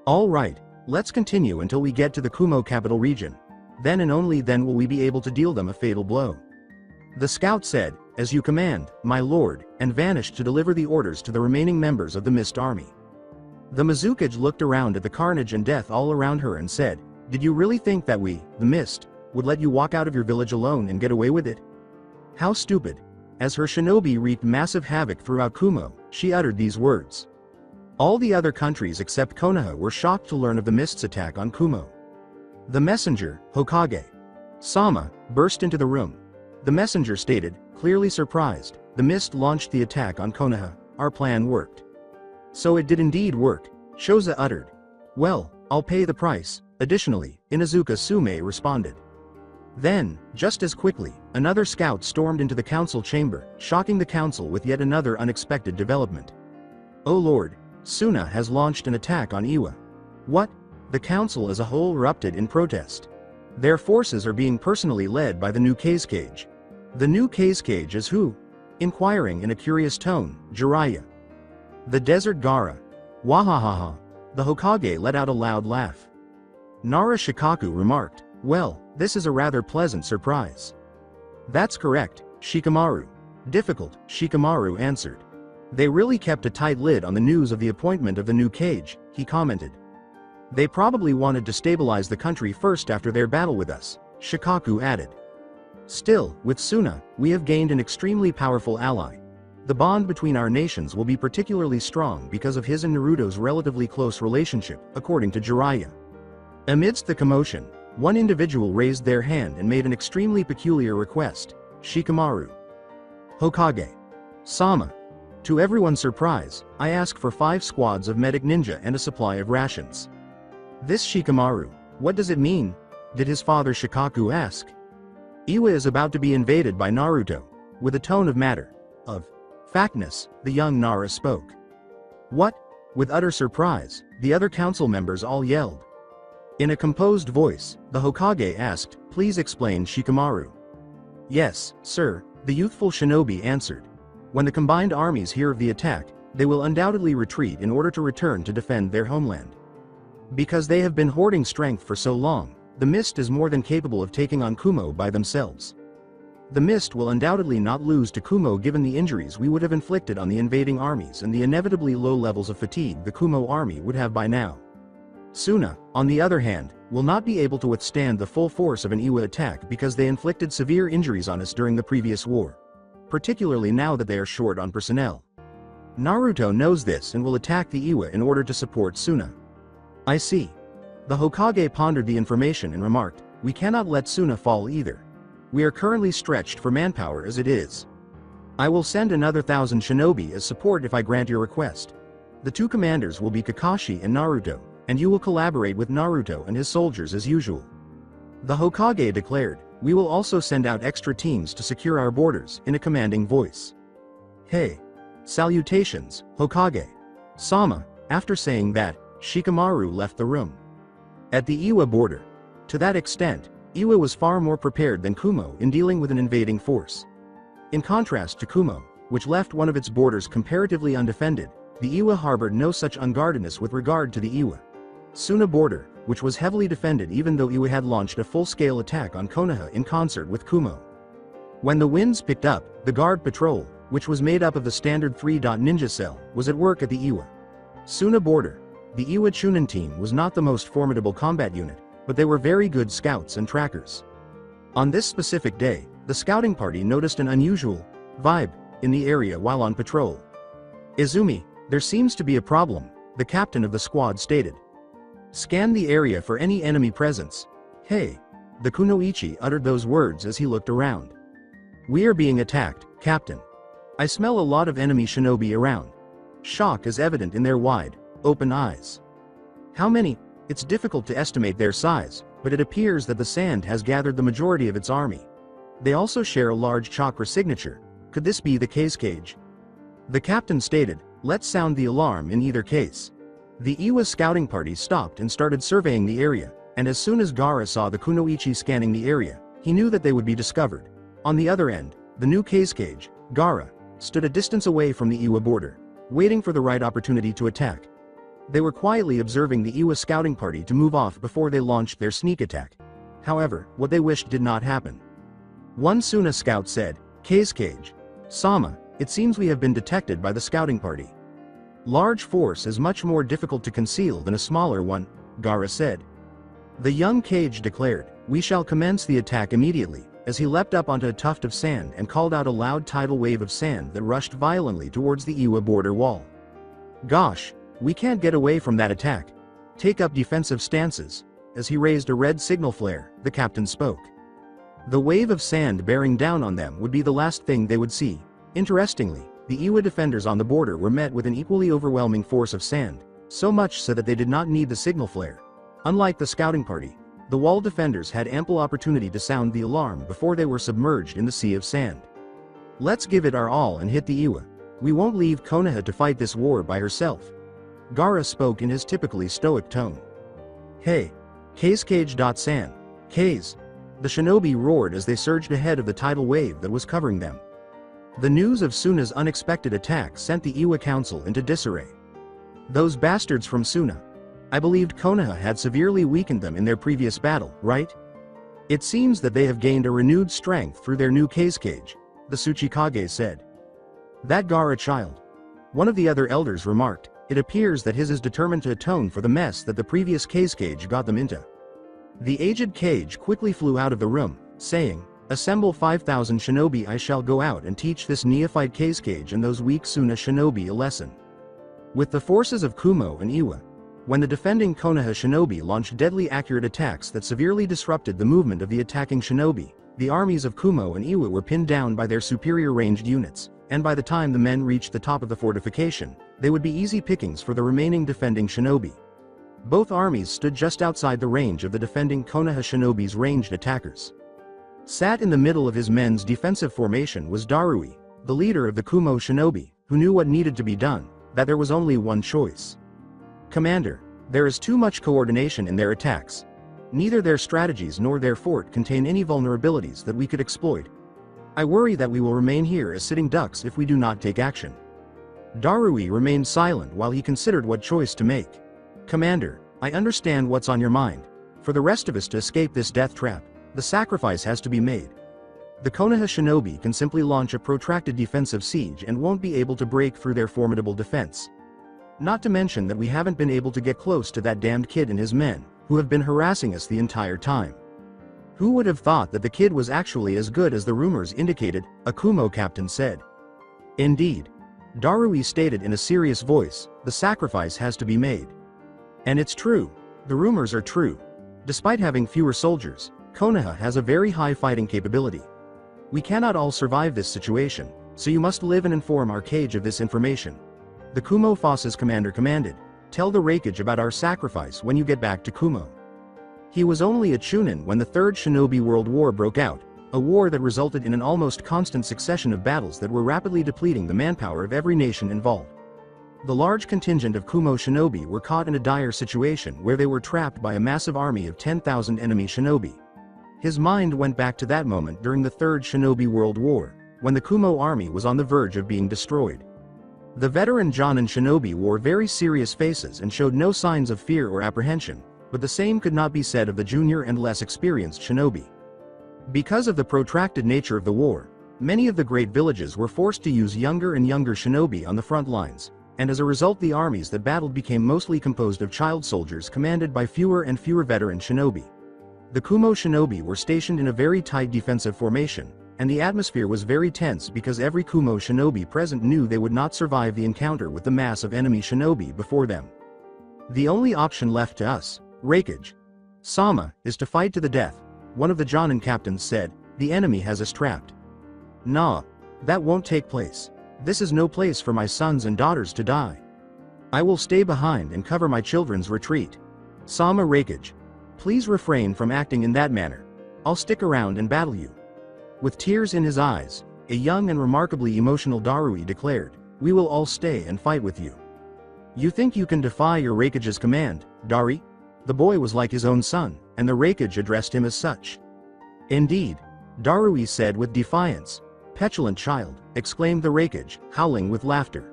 All right, let's continue until we get to the Kumo capital region. Then and only then will we be able to deal them a fatal blow. The scout said, "As you command, my lord," and vanished to deliver the orders to the remaining members of the Mist Army. The Mizukage looked around at the carnage and death all around her and said, "Did you really think that we, the Mist, would let you walk out of your village alone and get away with it? How stupid." As her shinobi wreaked massive havoc throughout Kumo, she uttered these words. All the other countries except Konoha were shocked to learn of the Mist's attack on Kumo. The messenger, Hokage Sama, burst into the room. The messenger stated, clearly surprised, "The Mist launched the attack on Konoha. Our plan worked." "So it did indeed work," Shoza uttered. "Well, I'll pay the price." Additionally, Inuzuka Sume responded. Then, just as quickly, another scout stormed into the council chamber, shocking the council with yet another unexpected development. "Oh lord, Suna has launched an attack on Iwa." "What?" The council as a whole erupted in protest. Their forces are being personally led by the new Kazekage. "The new Kazekage is who?" Inquiring in a curious tone, Jiraiya. "The Desert Gara." "Wahahaha." The Hokage let out a loud laugh. Nara Shikaku remarked, "Well, this is a rather pleasant surprise." "That's correct, Shikamaru." "Difficult," Shikamaru answered. "They really kept a tight lid on the news of the appointment of the new Kage," he commented. "They probably wanted to stabilize the country first after their battle with us," Shikaku added. "Still, with Suna, we have gained an extremely powerful ally. The bond between our nations will be particularly strong because of his and Naruto's relatively close relationship, according to Jiraiya." Amidst the commotion, one individual raised their hand and made an extremely peculiar request. Shikamaru. "Hokage Sama. To everyone's surprise, I ask for 5 squads of medic ninja and a supply of rations." This Shikamaru, what does it mean? Did his father Shikaku ask? "Iwa is about to be invaded by Naruto." With a tone of factness, the young Nara spoke. "What?" With utter surprise, the other council members all yelled. In a composed voice, the Hokage asked, "Please explain, Shikamaru." "Yes, sir," the youthful shinobi answered. "When the combined armies hear of the attack, they will undoubtedly retreat in order to return to defend their homeland. Because they have been hoarding strength for so long, the Mist is more than capable of taking on Kumo by themselves. The Mist will undoubtedly not lose to Kumo given the injuries we would have inflicted on the invading armies and the inevitably low levels of fatigue the Kumo army would have by now. Suna, on the other hand, will not be able to withstand the full force of an Iwa attack because they inflicted severe injuries on us during the previous war. Particularly now that they are short on personnel. Naruto knows this and will attack the Iwa in order to support Suna." "I see." The Hokage pondered the information and remarked, "We cannot let Suna fall either. We are currently stretched for manpower as it is. I will send another 1,000 shinobi as support if I grant your request. The 2 commanders will be Kakashi and Naruto, and you will collaborate with Naruto and his soldiers as usual." The Hokage declared, "We will also send out extra teams to secure our borders," in a commanding voice. "Hey. Salutations, Hokage Sama." After saying that, Shikamaru left the room. At the Iwa border. To that extent, Iwa was far more prepared than Kumo in dealing with an invading force. In contrast to Kumo, which left one of its borders comparatively undefended, the Iwa harbored no such unguardedness with regard to the Iwa Suna border, which was heavily defended even though Iwa had launched a full-scale attack on Konoha in concert with Kumo. When the winds picked up, the guard patrol, which was made up of the standard 3. Ninja cell, was at work at the Iwa Suna border. The Iwa Chunin team was not the most formidable combat unit, but they were very good scouts and trackers. On this specific day, the scouting party noticed an unusual vibe in the area while on patrol. "Izumi, there seems to be a problem," the captain of the squad stated. "Scan the area for any enemy presence." "Hey." The kunoichi uttered those words as he looked around. "We are being attacked, Captain. I smell a lot of enemy shinobi around." Shock is evident in their wide, open eyes. "How many?" It's difficult to estimate their size, but it appears that the sand has gathered the majority of its army. They also share a large chakra signature. Could this be the Kazekage? The captain stated, "Let's sound the alarm in either case." The Iwa scouting party stopped and started surveying the area, and as soon as Gaara saw the kunoichi scanning the area, he knew that they would be discovered. On the other end, the new Kazekage, Gaara, stood a distance away from the Iwa border. waiting for the right opportunity to attack. They were quietly observing the Iwa scouting party to move off before they launched their sneak attack. However, what they wished did not happen. One Suna scout said, Cage. Sama, it seems we have been detected by the scouting party. Large force is much more difficult to conceal than a smaller one, Gara said. The young Cage declared, we shall commence the attack immediately, as he leapt up onto a tuft of sand and called out a loud tidal wave of sand that rushed violently towards the Iwa border wall. Gosh, we can't get away from that attack. Take up defensive stances. As he raised a red signal flare, the captain spoke. The wave of sand bearing down on them would be the last thing they would see. Interestingly, the Iwa defenders on the border were met with an equally overwhelming force of sand, so much so that they did not need the signal flare. Unlike the scouting party, the wall defenders had ample opportunity to sound the alarm before they were submerged in the sea of sand. Let's give it our all and hit the Iwa. We won't leave Konoha to fight this war by herself. Gara spoke in his typically stoic tone. Hey, Cage.san. Case. The shinobi roared as they surged ahead of the tidal wave that was covering them. The news of Suna's unexpected attack sent the Iwa council into disarray. Those bastards from Suna. I believed Konoha had severely weakened them in their previous battle, right? It seems that they have gained a renewed strength through their new Cage, the Tsuchikage said. That Gara child. One of the other elders remarked, it appears that his is determined to atone for the mess that the previous Cage got them into. The aged Cage quickly flew out of the room, saying, assemble 5,000 shinobi. I shall go out and teach this neophyte Cage and those weak Suna shinobi a lesson. With the forces of Kumo and Iwa, when the defending Konoha shinobi launched deadly accurate attacks that severely disrupted the movement of the attacking shinobi, the armies of Kumo and Iwa were pinned down by their superior ranged units, and by the time the men reached the top of the fortification, they would be easy pickings for the remaining defending shinobi. Both armies stood just outside the range of the defending Konoha shinobi's ranged attackers. Sat in the middle of his men's defensive formation was Darui, the leader of the Kumo shinobi, who knew what needed to be done, that there was only one choice. Commander, there is too much coordination in their attacks. Neither their strategies nor their fort contain any vulnerabilities that we could exploit. I worry that we will remain here as sitting ducks if we do not take action. Darui remained silent while he considered what choice to make. Commander, I understand what's on your mind. For the rest of us to escape this death trap, the sacrifice has to be made. The Konoha shinobi can simply launch a protracted defensive siege and won't be able to break through their formidable defense. Not to mention that we haven't been able to get close to that damned kid and his men, who have been harassing us the entire time. Who would have thought that the kid was actually as good as the rumors indicated, a Kumo captain said. Indeed. Darui stated in a serious voice, the sacrifice has to be made. And it's true. The rumors are true. Despite having fewer soldiers, Konoha has a very high fighting capability. We cannot all survive this situation, so you must live and inform our Cage of this information. The Kumo Force's commander commanded, tell the Raikage about our sacrifice when you get back to Kumo. He was only a chunin when the Third Shinobi World War broke out, a war that resulted in an almost constant succession of battles that were rapidly depleting the manpower of every nation involved. The large contingent of Kumo shinobi were caught in a dire situation where they were trapped by a massive army of 10,000 enemy shinobi. His mind went back to that moment during the Third Shinobi World War, when the Kumo army was on the verge of being destroyed. The veteran Jonin shinobi wore very serious faces and showed no signs of fear or apprehension, but the same could not be said of the junior and less experienced shinobi. Because of the protracted nature of the war, many of the great villages were forced to use younger and younger shinobi on the front lines, and as a result the armies that battled became mostly composed of child soldiers commanded by fewer and fewer veteran shinobi. The Kumo shinobi were stationed in a very tight defensive formation, and the atmosphere was very tense because every Kumo shinobi present knew they would not survive the encounter with the mass of enemy shinobi before them. The only option left to us, Raikage Sama, is to fight to the death, one of the Jonin captains said. The enemy has us trapped. Nah, that won't take place. This is no place for my sons and daughters to die. I will stay behind and cover my children's retreat. Sama Raikage, please refrain from acting in that manner. I'll stick around and battle you. With tears in his eyes, a young and remarkably emotional Darui declared, we will all stay and fight with you. You think you can defy your Raikage's command, Dari? The boy was like his own son, and the Raikage addressed him as such. Indeed, Darui said with defiance. Petulant child, exclaimed the Raikage, howling with laughter.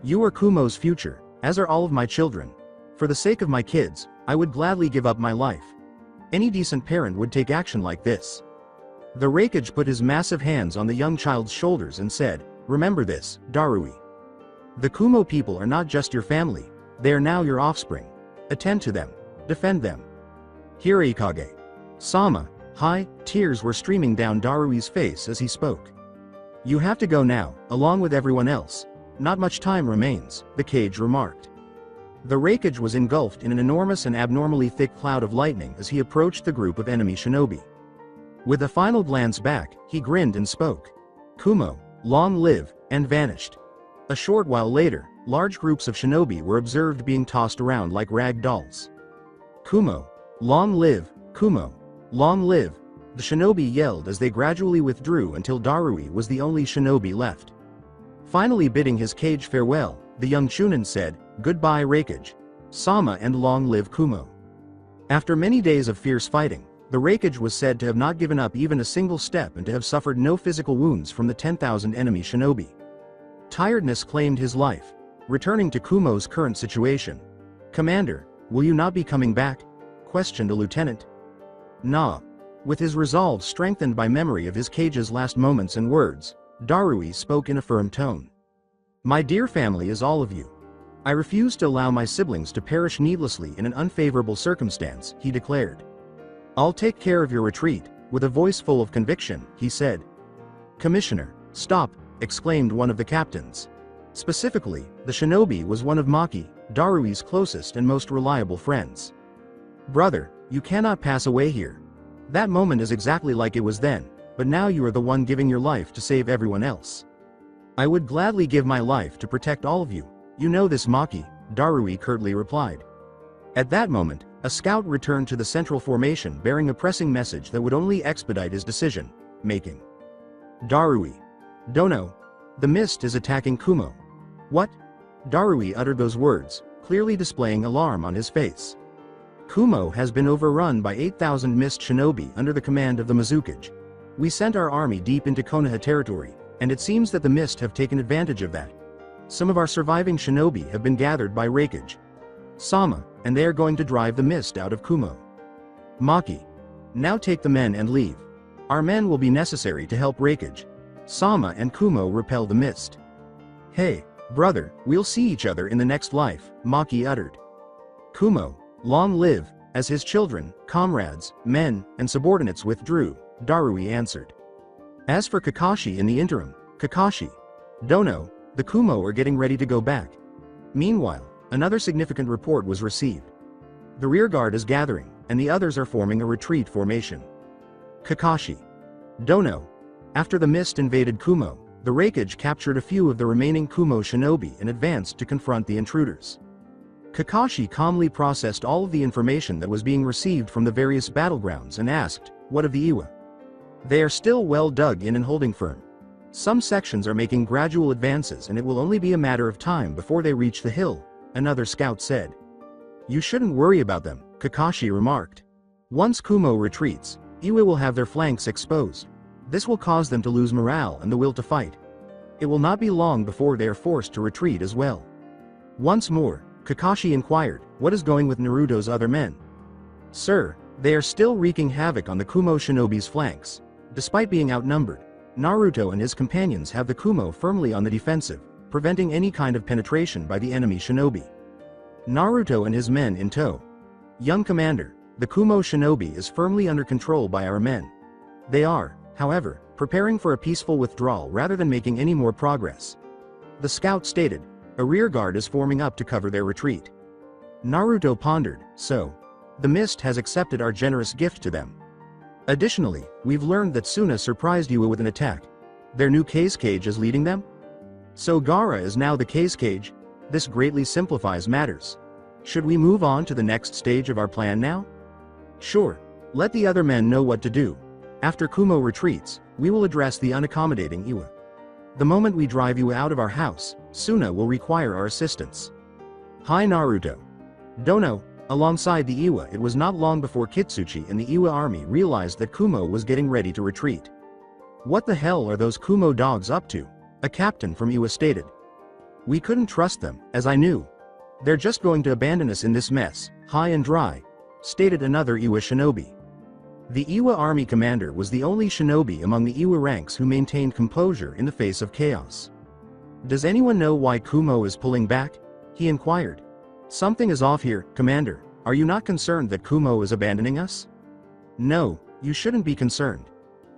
You are Kumo's future, as are all of my children. For the sake of my kids, I would gladly give up my life. Any decent parent would take action like this. The Raikage put his massive hands on the young child's shoulders and said, "Remember this, Darui. The Kumo people are not just your family, they are now your offspring. Attend to them. Defend them." Hirikage. Sama, high, tears were streaming down Darui's face as he spoke. "You have to go now, along with everyone else. Not much time remains," the cage remarked. The Raikage was engulfed in an enormous and abnormally thick cloud of lightning as he approached the group of enemy shinobi. With a final glance back, he grinned and spoke. "Kumo, long live," and vanished. A short while later, large groups of shinobi were observed being tossed around like rag dolls. "Kumo, long live, Kumo, long live," the shinobi yelled as they gradually withdrew until Darui was the only shinobi left. Finally bidding his cage farewell, the young Chunin said, "Goodbye Raikage. Sama and long live Kumo." After many days of fierce fighting, the Raikage was said to have not given up even a single step and to have suffered no physical wounds from the 10,000 enemy shinobi. Tiredness claimed his life, returning to Kumo's current situation. "Commander, will you not be coming back?" questioned a lieutenant. "Nah." With his resolve strengthened by memory of his cage's last moments and words, Darui spoke in a firm tone. "My dear family is all of you. I refuse to allow my siblings to perish needlessly in an unfavorable circumstance," he declared. "I'll take care of your retreat," with a voice full of conviction, he said. "Commissioner, stop," exclaimed one of the captains. Specifically, the shinobi was one of Maki, Darui's closest and most reliable friends. "Brother, you cannot pass away here. That moment is exactly like it was then, but now you are the one giving your life to save everyone else." "I would gladly give my life to protect all of you. You know this, Maki," Darui curtly replied. At that moment, a scout returned to the central formation bearing a pressing message that would only expedite his decision-making. "Darui. Dono. The mist is attacking Kumo." "What?" Darui uttered those words, clearly displaying alarm on his face. "Kumo has been overrun by 8,000 mist shinobi under the command of the Mizukage. We sent our army deep into Konoha territory, and it seems that the mist have taken advantage of that. Some of our surviving shinobi have been gathered by Raikage Sama, and they are going to drive the mist out of Kumo. Maki. Now take the men and leave. Our men will be necessary to help Raikage Sama and Kumo repel the mist." "Hey, brother, we'll see each other in the next life," Maki uttered. "Kumo, long live," as his children, comrades, men, and subordinates withdrew, Darui answered. As for Kakashi in the interim, "Kakashi. Dono, the Kumo are getting ready to go back." Meanwhile, another significant report was received. The rearguard is gathering, and the others are forming a retreat formation. Kakashi. Dono. After the mist invaded Kumo, the Raikage captured a few of the remaining Kumo shinobi and advanced to confront the intruders. Kakashi calmly processed all of the information that was being received from the various battlegrounds and asked, "What of the Iwa?" "They are still well dug in and holding firm. Some sections are making gradual advances and it will only be a matter of time before they reach the hill," another scout said. "You shouldn't worry about them," Kakashi remarked. "Once Kumo retreats, Iwa will have their flanks exposed. This will cause them to lose morale and the will to fight. It will not be long before they are forced to retreat as well." Once more, Kakashi inquired, "What is going with Naruto's other men?" "Sir, they are still wreaking havoc on the Kumo shinobi's flanks. Despite being outnumbered, Naruto and his companions have the Kumo firmly on the defensive, preventing any kind of penetration by the enemy shinobi. Naruto and his men in tow. Young commander, the Kumo shinobi is firmly under control by our men. They are, however, preparing for a peaceful withdrawal rather than making any more progress." The scout stated, "A rearguard is forming up to cover their retreat." Naruto pondered, "So, the mist has accepted our generous gift to them. Additionally, we've learned that Suna surprised you with an attack. Their new case cage is leading them? So Gaara is now the case cage? This greatly simplifies matters. Should we move on to the next stage of our plan now?" "Sure. Let the other men know what to do. After Kumo retreats, we will address the unaccommodating Iwa. The moment we drive Iwa out of our house, Suna will require our assistance." "Hi Naruto. Dono." Alongside the Iwa, it was not long before Kitsuchi and the Iwa army realized that Kumo was getting ready to retreat. "What the hell are those Kumo dogs up to?" a captain from Iwa stated. We couldn't trust them, as I knew. They're just going to abandon us in this mess, high and dry, stated another Iwa shinobi. The Iwa army commander was the only shinobi among the Iwa ranks who maintained composure in the face of chaos. Does anyone know why Kumo is pulling back? He inquired. Something is off here, Commander. Are you not concerned that Kumo is abandoning us? No, you shouldn't be concerned.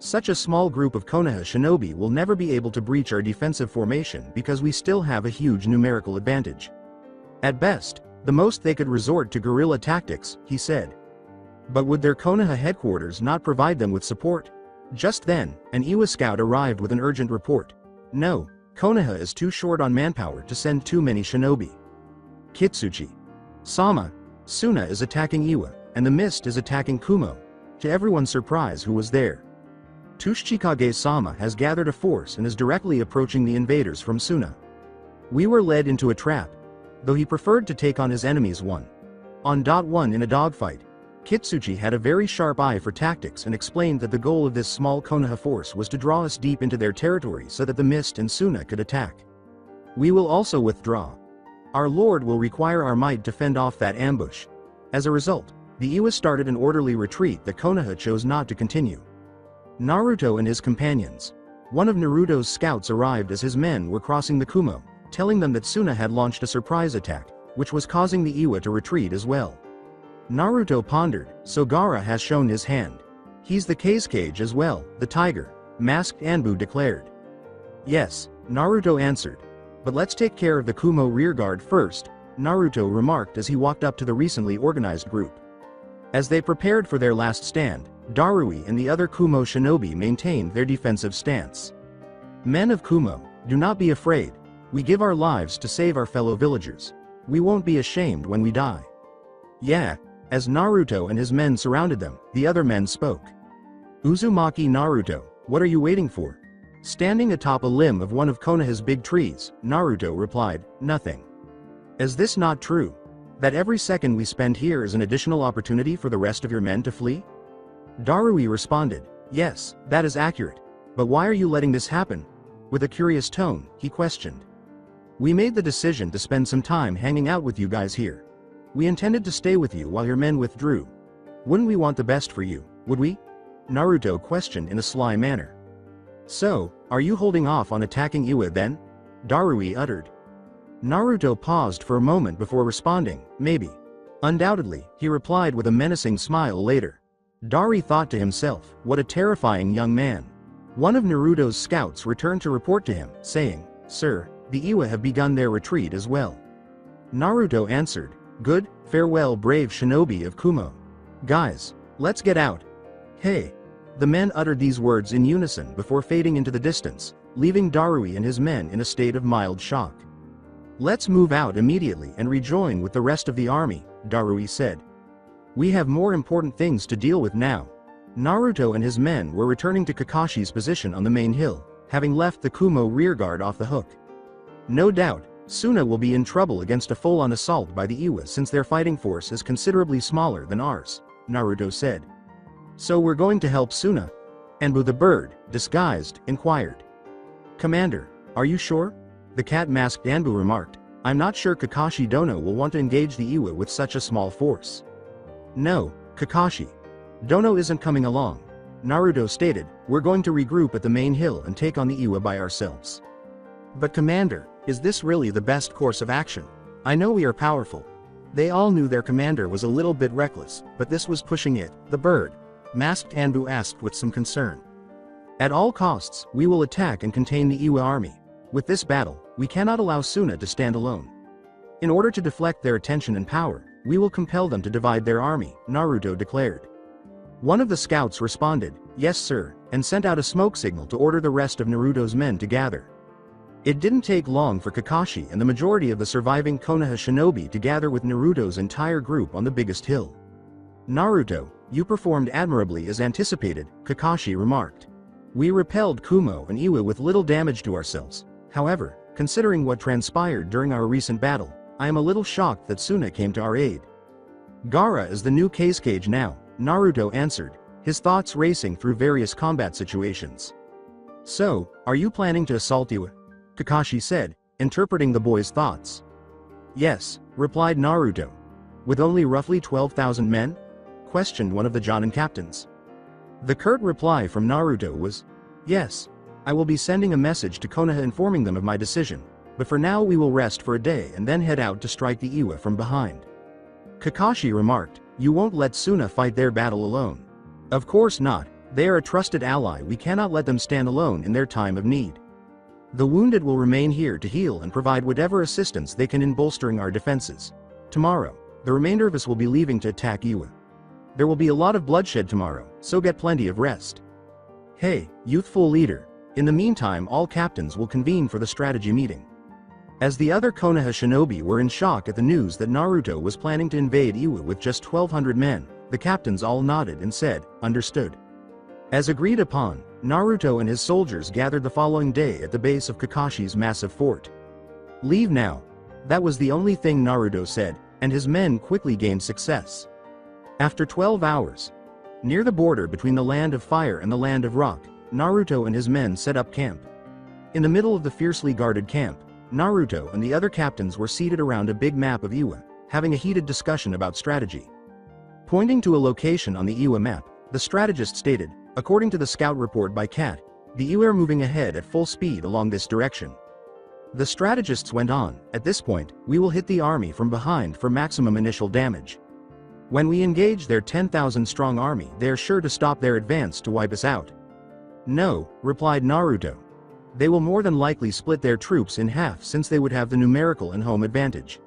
Such a small group of Konoha shinobi will never be able to breach our defensive formation because we still have a huge numerical advantage. At best, the most they could resort to guerrilla tactics, he said. But would their Konoha headquarters not provide them with support? Just then, an Iwa scout arrived with an urgent report. No, Konoha is too short on manpower to send too many shinobi. Kitsuchi. Sama. Suna is attacking Iwa, and the mist is attacking Kumo. To everyone's surprise who was there. Tsuchikage Sama has gathered a force and is directly approaching the invaders from Suna. We were led into a trap, though he preferred to take on his enemies one-on-one in a dogfight. Kitsuchi had a very sharp eye for tactics and explained that the goal of this small Konoha force was to draw us deep into their territory so that the Mist and Suna could attack. We will also withdraw. Our lord will require our might to fend off that ambush. As a result, the Iwa started an orderly retreat that Konoha chose not to continue. Naruto and his companions. One of Naruto's scouts arrived as his men were crossing the Kumo, telling them that Suna had launched a surprise attack, which was causing the Iwa to retreat as well. Naruto pondered, so Gaara has shown his hand. He's the Kazekage as well, the tiger, masked Anbu declared. Yes, Naruto answered. But let's take care of the Kumo rearguard first, Naruto remarked as he walked up to the recently organized group. As they prepared for their last stand, Darui and the other Kumo shinobi maintained their defensive stance. Men of Kumo, do not be afraid. We give our lives to save our fellow villagers. We won't be ashamed when we die. Yeah. As Naruto and his men surrounded them, the other men spoke. Uzumaki Naruto, what are you waiting for? Standing atop a limb of one of Konoha's big trees, Naruto replied, nothing. Is this not true? That every second we spend here is an additional opportunity for the rest of your men to flee? Darui responded, yes, that is accurate. But why are you letting this happen? With a curious tone, he questioned. We made the decision to spend some time hanging out with you guys here. We intended to stay with you while your men withdrew. Wouldn't we want the best for you, would we? Naruto questioned in a sly manner. So, are you holding off on attacking Iwa then? Darui uttered. Naruto paused for a moment before responding, maybe. Undoubtedly, he replied with a menacing smile later. Dari thought to himself, what a terrifying young man. One of Naruto's scouts returned to report to him, saying, Sir, the Iwa have begun their retreat as well. Naruto answered, Good, farewell brave shinobi of Kumo. Guys, let's get out. Hey. The men uttered these words in unison before fading into the distance, leaving Darui and his men in a state of mild shock. Let's move out immediately and rejoin with the rest of the army, Darui said. We have more important things to deal with now. Naruto and his men were returning to Kakashi's position on the main hill, having left the Kumo rearguard off the hook. No doubt, Suna will be in trouble against a full-on assault by the Iwa since their fighting force is considerably smaller than ours, Naruto said. So we're going to help Suna? Anbu the bird, disguised, inquired. Commander, are you sure? The cat-masked Anbu remarked, I'm not sure Kakashi Dono will want to engage the Iwa with such a small force. No, Kakashi. Dono isn't coming along. Naruto stated, we're going to regroup at the main hill and take on the Iwa by ourselves. But Commander, is this really the best course of action? I know we are powerful. They all knew their commander was a little bit reckless, but this was pushing it, the bird. Masked Anbu asked with some concern. At all costs, we will attack and contain the Iwa army. With this battle, we cannot allow Suna to stand alone. In order to deflect their attention and power, we will compel them to divide their army, Naruto declared. One of the scouts responded, yes sir, and sent out a smoke signal to order the rest of Naruto's men to gather. It didn't take long for Kakashi and the majority of the surviving Konoha shinobi to gather with Naruto's entire group on the biggest hill. Naruto, you performed admirably as anticipated, Kakashi remarked. We repelled Kumo and Iwa with little damage to ourselves. However, considering what transpired during our recent battle, I am a little shocked that Suna came to our aid. Gaara is the new Kazekage now, Naruto answered, his thoughts racing through various combat situations. So, are you planning to assault Iwa? Kakashi said, interpreting the boy's thoughts. Yes, replied Naruto. With only roughly 12,000 men? Questioned one of the Jonin captains. The curt reply from Naruto was, yes. I will be sending a message to Konoha informing them of my decision, but for now we will rest for a day and then head out to strike the Iwa from behind. Kakashi remarked, you won't let Suna fight their battle alone. Of course not, they are a trusted ally, we cannot let them stand alone in their time of need. The wounded will remain here to heal and provide whatever assistance they can in bolstering our defenses. Tomorrow, the remainder of us will be leaving to attack Iwa. There will be a lot of bloodshed tomorrow, so get plenty of rest. Hey, youthful leader. In the meantime, all captains will convene for the strategy meeting. As the other Konoha shinobi were in shock at the news that Naruto was planning to invade Iwa with just 1,200 men, the captains all nodded and said, understood. As agreed upon, Naruto and his soldiers gathered the following day at the base of Kakashi's massive fort. Leave now. That was the only thing Naruto said, and his men quickly gained success. After 12 hours, near the border between the land of fire and the land of rock, Naruto and his men set up camp. In the middle of the fiercely guarded camp, Naruto and the other captains were seated around a big map of Iwa, having a heated discussion about strategy. Pointing to a location on the Iwa map, the strategist stated, according to the scout report by Cat, the Iwa are moving ahead at full speed along this direction. The strategists went on, at this point, we will hit the army from behind for maximum initial damage. When we engage their 10,000 strong army, they are sure to stop their advance to wipe us out. No, replied Naruto. They will more than likely split their troops in half since they would have the numerical and home advantage.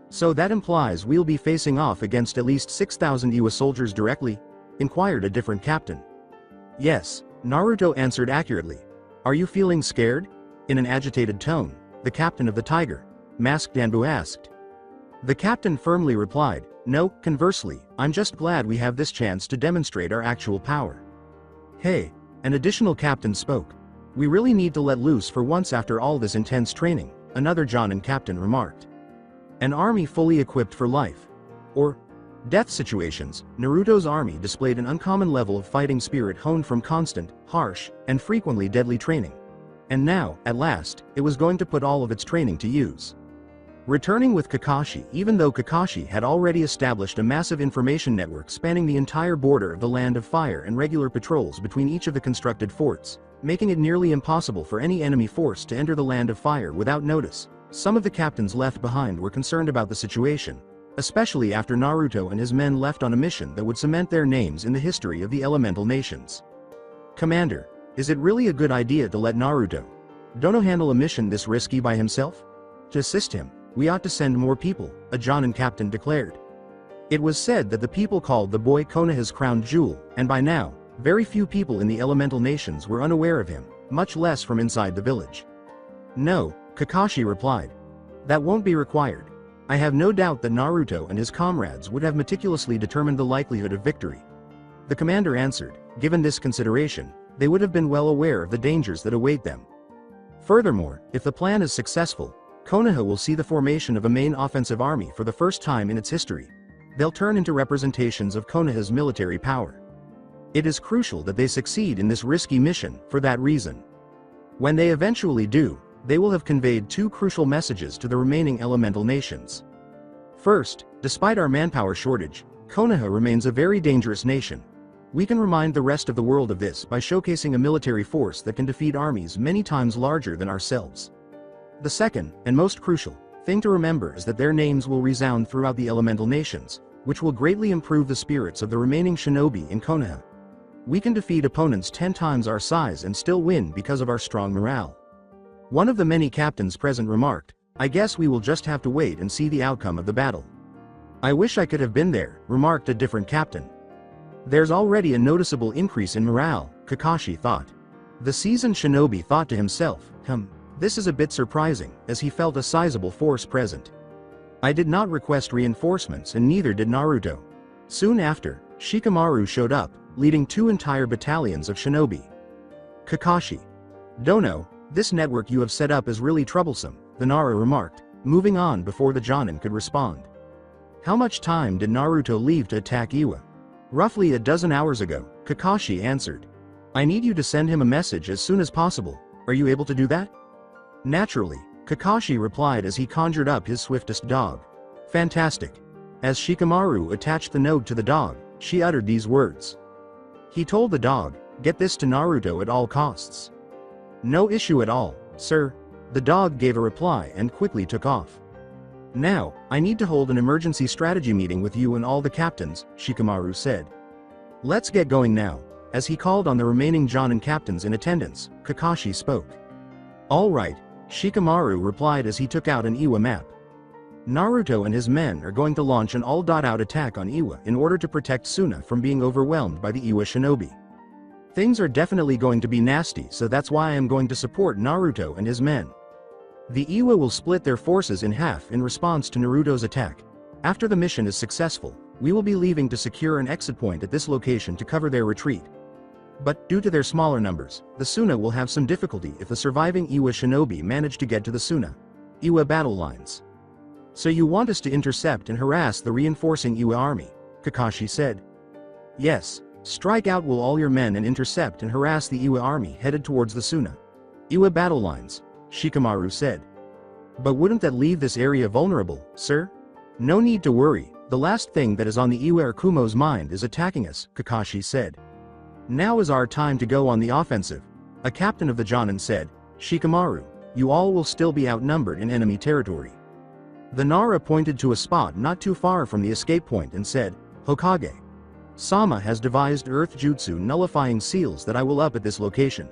So that implies we'll be facing off against at least 6,000 Iwa soldiers directly? Inquired a different captain. Yes, Naruto answered accurately. Are you feeling scared? In an agitated tone, the captain of the Tiger, Masked Danbu asked. The captain firmly replied, no, conversely, I'm just glad we have this chance to demonstrate our actual power. Hey, an additional captain spoke. We really need to let loose for once after all this intense training, another Jonin captain remarked. An army fully equipped for life or death situations, Naruto's army displayed an uncommon level of fighting spirit honed from constant, harsh, and frequently deadly training. And now, at last, it was going to put all of its training to use. Returning with Kakashi, even though Kakashi had already established a massive information network spanning the entire border of the Land of Fire and regular patrols between each of the constructed forts, making it nearly impossible for any enemy force to enter the Land of Fire without notice, some of the captains left behind were concerned about the situation, especially after Naruto and his men left on a mission that would cement their names in the history of the elemental nations. Commander, is it really a good idea to let Naruto Dono handle a mission this risky by himself? To assist him, we ought to send more people, a Jonin captain declared. It was said that the people called the boy Konoha's crown jewel, and by now, very few people in the elemental nations were unaware of him, much less from inside the village. No, Kakashi replied. That won't be required. I have no doubt that Naruto and his comrades would have meticulously determined the likelihood of victory. The commander answered, given this consideration, they would have been well aware of the dangers that await them. Furthermore, if the plan is successful, Konoha will see the formation of a main offensive army for the first time in its history. They'll turn into representations of Konoha's military power. It is crucial that they succeed in this risky mission for that reason. When they eventually do, they will have conveyed two crucial messages to the remaining elemental nations. First, despite our manpower shortage, Konoha remains a very dangerous nation. We can remind the rest of the world of this by showcasing a military force that can defeat armies many times larger than ourselves. The second, and most crucial, thing to remember is that their names will resound throughout the elemental nations, which will greatly improve the spirits of the remaining shinobi in Konoha. We can defeat opponents 10 times our size and still win because of our strong morale. One of the many captains present remarked, I guess we will just have to wait and see the outcome of the battle. I wish I could have been there, remarked a different captain. There's already a noticeable increase in morale, Kakashi thought. The seasoned shinobi thought to himself, this is a bit surprising, as he felt a sizable force present. I did not request reinforcements and neither did Naruto. Soon after, Shikamaru showed up, leading 2 entire battalions of shinobi. Kakashi. Dono, this network you have set up is really troublesome, the Nara remarked, moving on before the Jonin could respond. How much time did Naruto leave to attack Iwa? Roughly a dozen hours ago, Kakashi answered. I need you to send him a message as soon as possible, are you able to do that? Naturally, Kakashi replied as he conjured up his swiftest dog. Fantastic. As Shikamaru attached the node to the dog, she uttered these words. He told the dog, "Get this to Naruto at all costs." "No issue at all, sir." The dog gave a reply and quickly took off. "Now, I need to hold an emergency strategy meeting with you and all the captains," Shikamaru said. "Let's get going now." As he called on the remaining Jonin captains in attendance, Kakashi spoke. "All right," Shikamaru replied as he took out an Iwa map. Naruto and his men are going to launch an all-out attack on Iwa in order to protect Suna from being overwhelmed by the Iwa shinobi. Things are definitely going to be nasty, so that's why I am going to support Naruto and his men. The Iwa will split their forces in half in response to Naruto's attack. After the mission is successful, we will be leaving to secure an exit point at this location to cover their retreat. But, due to their smaller numbers, the Suna will have some difficulty if the surviving Iwa shinobi manage to get to the Suna Iwa battle lines. So you want us to intercept and harass the reinforcing Iwa army? Kakashi said. Yes, strike out with all your men and intercept and harass the Iwa army headed towards the Suna Iwa battle lines, Shikamaru said. But wouldn't that leave this area vulnerable, sir? No need to worry, the last thing that is on the Iwa or Kumo's mind is attacking us, Kakashi said. Now is our time to go on the offensive, a captain of the Jonin said. Shikamaru, you all will still be outnumbered in enemy territory. The Nara pointed to a spot not too far from the escape point and said, Hokage. Sama has devised earth jutsu nullifying seals that I will up at this location.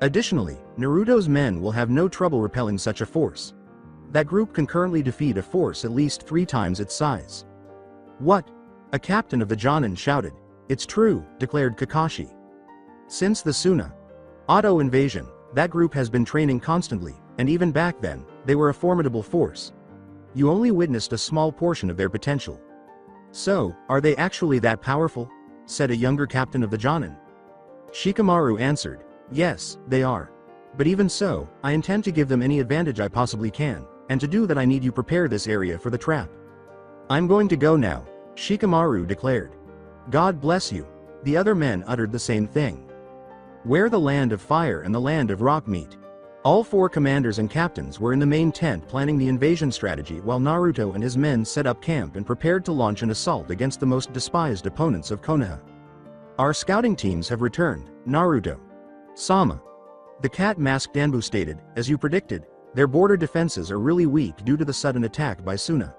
Additionally, Naruto's men will have no trouble repelling such a force. That group can currently defeat a force at least 3 times its size. What? A captain of the Jonin shouted. It's true, declared Kakashi. Since the Suna Auto invasion, that group has been training constantly, and even back then, they were a formidable force. You only witnessed a small portion of their potential. So, are they actually that powerful? Said a younger captain of the Jonin. Shikamaru answered, yes, they are. But even so, I intend to give them any advantage I possibly can, and to do that I need you prepare this area for the trap. I'm going to go now, Shikamaru declared. God bless you. The other men uttered the same thing. Where the land of fire and the land of rock meet. All 4 commanders and captains were in the main tent planning the invasion strategy while Naruto and his men set up camp and prepared to launch an assault against the most despised opponents of Konoha. Our scouting teams have returned, Naruto. Sama. The cat-masked Anbu stated, as you predicted, their border defenses are really weak due to the sudden attack by Suna.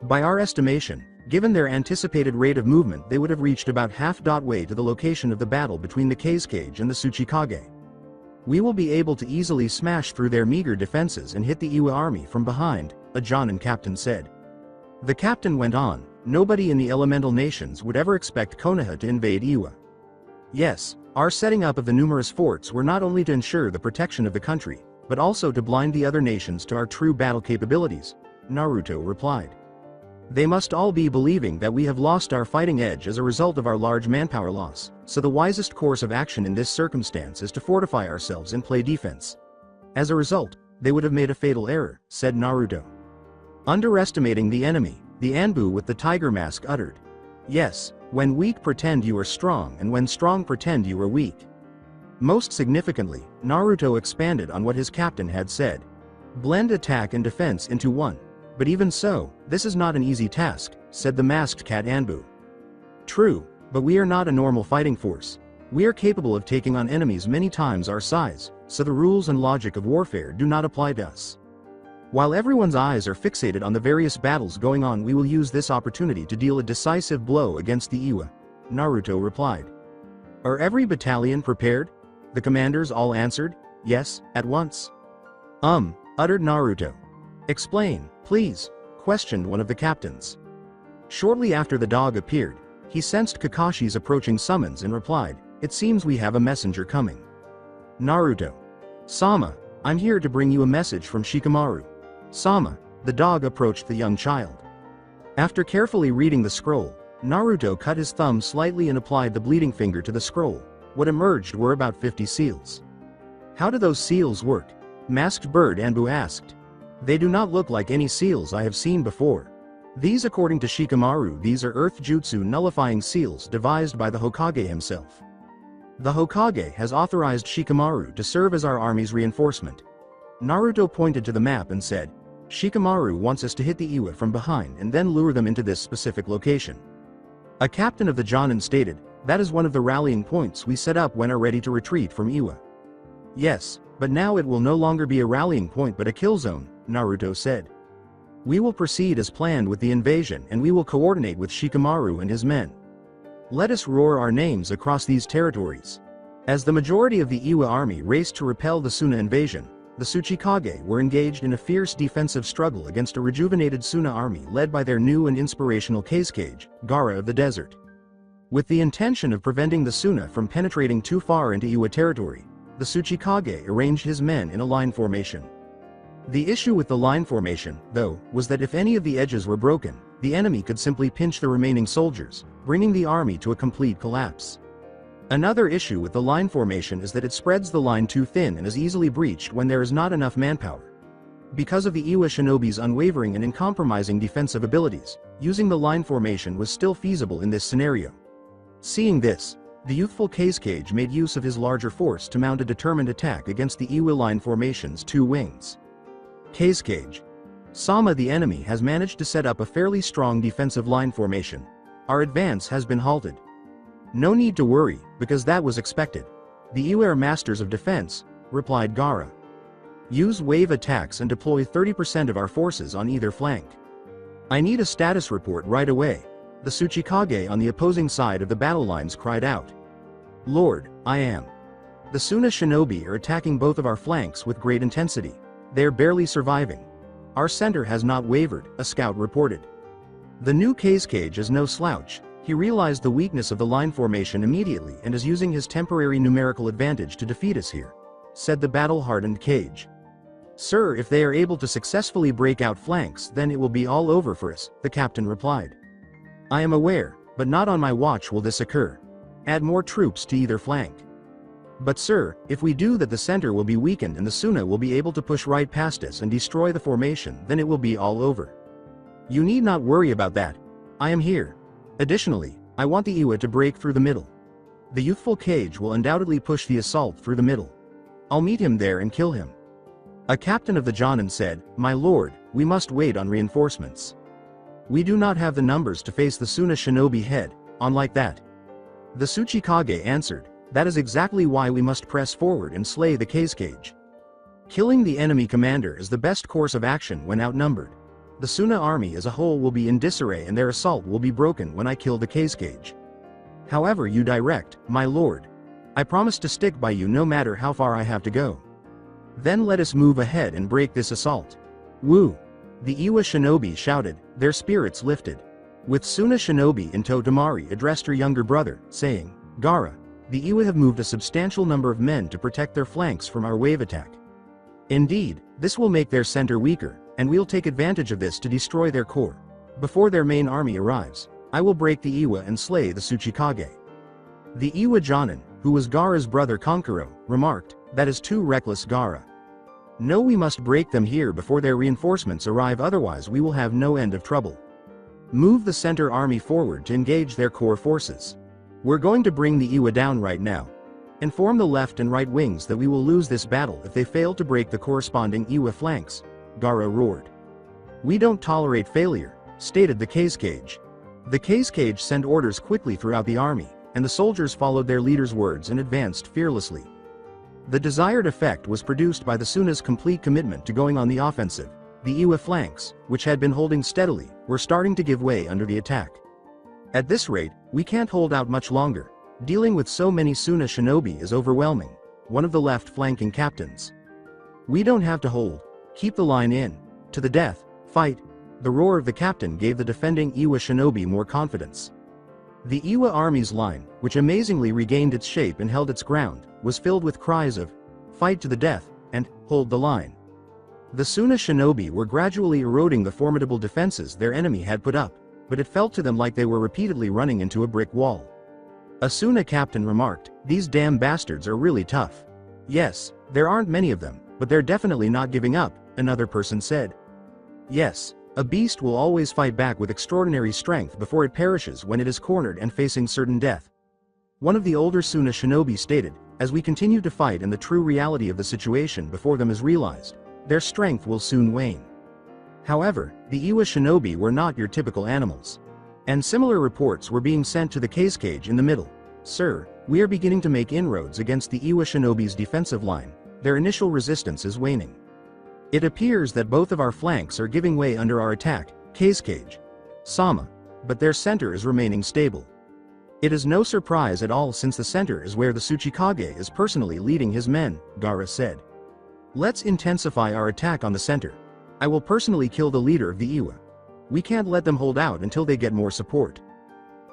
By our estimation, given their anticipated rate of movement they would have reached about half-way to the location of the battle between the Kazekage and the Tsuchikage. We will be able to easily smash through their meager defenses and hit the Iwa army from behind, a Jonin captain said. The captain went on, nobody in the elemental nations would ever expect Konoha to invade Iwa. Yes, our setting up of the numerous forts were not only to ensure the protection of the country, but also to blind the other nations to our true battle capabilities, Naruto replied. They must all be believing that we have lost our fighting edge as a result of our large manpower loss, so the wisest course of action in this circumstance is to fortify ourselves and play defense. As a result, they would have made a fatal error, said Naruto. Underestimating the enemy, the Anbu with the tiger mask uttered. Yes, when weak pretend you are strong and when strong pretend you are weak. Most significantly, Naruto expanded on what his captain had said. Blend attack and defense into one. But even so, this is not an easy task, said the masked cat Anbu. True, but we are not a normal fighting force. We are capable of taking on enemies many times our size, so the rules and logic of warfare do not apply to us. While everyone's eyes are fixated on the various battles going on, we will use this opportunity to deal a decisive blow against the Iwa, Naruto replied. Are every battalion prepared? The commanders all answered, yes, at once. Uttered Naruto. Explain, please, questioned one of the captains. Shortly after the dog appeared, he sensed Kakashi's approaching summons and replied, it seems we have a messenger coming. Naruto. Sama, I'm here to bring you a message from Shikamaru. Sama, the dog approached the young child. After carefully reading the scroll, Naruto cut his thumb slightly and applied the bleeding finger to the scroll. What emerged were about 50 seals. How do those seals work? Masked Bird Anbu asked. They do not look like any seals I have seen before. These, according to Shikamaru, these are earth jutsu nullifying seals devised by the Hokage himself. The Hokage has authorized Shikamaru to serve as our army's reinforcement. Naruto pointed to the map and said, Shikamaru wants us to hit the Iwa from behind and then lure them into this specific location. A captain of the Jonin stated, that is one of the rallying points we set up when are ready to retreat from Iwa. Yes, but now it will no longer be a rallying point but a kill zone, Naruto said. We will proceed as planned with the invasion and we will coordinate with Shikamaru and his men. Let us roar our names across these territories. As the majority of the Iwa army raced to repel the Suna invasion, the Tsuchikage were engaged in a fierce defensive struggle against a rejuvenated Suna army led by their new and inspirational Kazekage, Gaara of the Desert. With the intention of preventing the Suna from penetrating too far into Iwa territory, the Tsuchikage arranged his men in a line formation. The issue with the line formation, though, was that if any of the edges were broken, the enemy could simply pinch the remaining soldiers, bringing the army to a complete collapse. Another issue with the line formation is that it spreads the line too thin and is easily breached when there is not enough manpower. Because of the Iwa shinobi's unwavering and uncompromising defensive abilities, using the line formation was still feasible in this scenario. Seeing this, the youthful Kazekage made use of his larger force to mount a determined attack against the Iwa line formation's two wings. Kazekage. Sama, the enemy has managed to set up a fairly strong defensive line formation. Our advance has been halted. No need to worry, because that was expected. The Iwa are masters of defense, replied Gaara. Use wave attacks and deploy 30% of our forces on either flank. I need a status report right away, the Tsuchikage on the opposing side of the battle lines cried out. Lord, I am. The Suna shinobi are attacking both of our flanks with great intensity. They are barely surviving. Our center has not wavered, a scout reported. The new Kazekage is no slouch. He realized the weakness of the line formation immediately and is using his temporary numerical advantage to defeat us here, said the battle-hardened Kage. Sir, if they are able to successfully break out flanks, then it will be all over for us, the captain replied. I am aware, but not on my watch will this occur. Add more troops to either flank. But sir, if we do that, the center will be weakened and the Suna will be able to push right past us and destroy the formation, then it will be all over. You need not worry about that. I am here. Additionally, I want the Iwa to break through the middle. The youthful Kage will undoubtedly push the assault through the middle. I'll meet him there and kill him. A captain of the Jonin said, My lord, we must wait on reinforcements. We do not have the numbers to face the Suna shinobi head, on like that. The Tsuchikage answered, That is exactly why we must press forward and slay the Kazekage. Killing the enemy commander is the best course of action when outnumbered. The Suna army as a whole will be in disarray and their assault will be broken when I kill the Kazekage. However you direct, my lord. I promise to stick by you no matter how far I have to go. Then let us move ahead and break this assault. Woo! The Iwa shinobi shouted, their spirits lifted. With Suna shinobi in tow, Temari addressed her younger brother, saying, Gaara, the Iwa have moved a substantial number of men to protect their flanks from our wave attack. Indeed, this will make their center weaker, and we'll take advantage of this to destroy their core. Before their main army arrives, I will break the Iwa and slay the Tsuchikage. The Iwa Jonin, who was Gaara's brother Kankuro, remarked, That is too reckless, Gaara. No, we must break them here before their reinforcements arrive, otherwise we will have no end of trouble. Move the center army forward to engage their core forces. We're going to bring the Iwa down right now. Inform the left and right wings that we will lose this battle if they fail to break the corresponding Iwa flanks, Gaara roared. We don't tolerate failure, stated the Kazekage. The Kazekage sent orders quickly throughout the army, and the soldiers followed their leader's words and advanced fearlessly. The desired effect was produced by the Suna's complete commitment to going on the offensive. The Iwa flanks, which had been holding steadily, were starting to give way under the attack. At this rate, we can't hold out much longer. Dealing with so many Suna shinobi is overwhelming, one of the left flanking captains. We don't have to hold. Keep the line in. To the death, fight. The roar of the captain gave the defending Iwa shinobi more confidence. The Iwa army's line, which amazingly regained its shape and held its ground, was filled with cries of, fight to the death, and, hold the line. The Suna shinobi were gradually eroding the formidable defenses their enemy had put up, but it felt to them like they were repeatedly running into a brick wall. A Suna captain remarked, these damn bastards are really tough. Yes, there aren't many of them, but they're definitely not giving up, another person said. Yes, a beast will always fight back with extraordinary strength before it perishes when it is cornered and facing certain death. One of the older Suna shinobi stated, as we continue to fight and the true reality of the situation before them is realized, their strength will soon wane. However, the Iwa shinobi were not your typical animals. And similar reports were being sent to the cage in the middle. Sir, we are beginning to make inroads against the Iwa shinobi's defensive line. Their initial resistance is waning. It appears that both of our flanks are giving way under our attack, cage. Sama. But their center is remaining stable. It is no surprise at all since the center is where the Tsuchikage is personally leading his men, Gaara said. Let's intensify our attack on the center. I will personally kill the leader of the Iwa. We can't let them hold out until they get more support.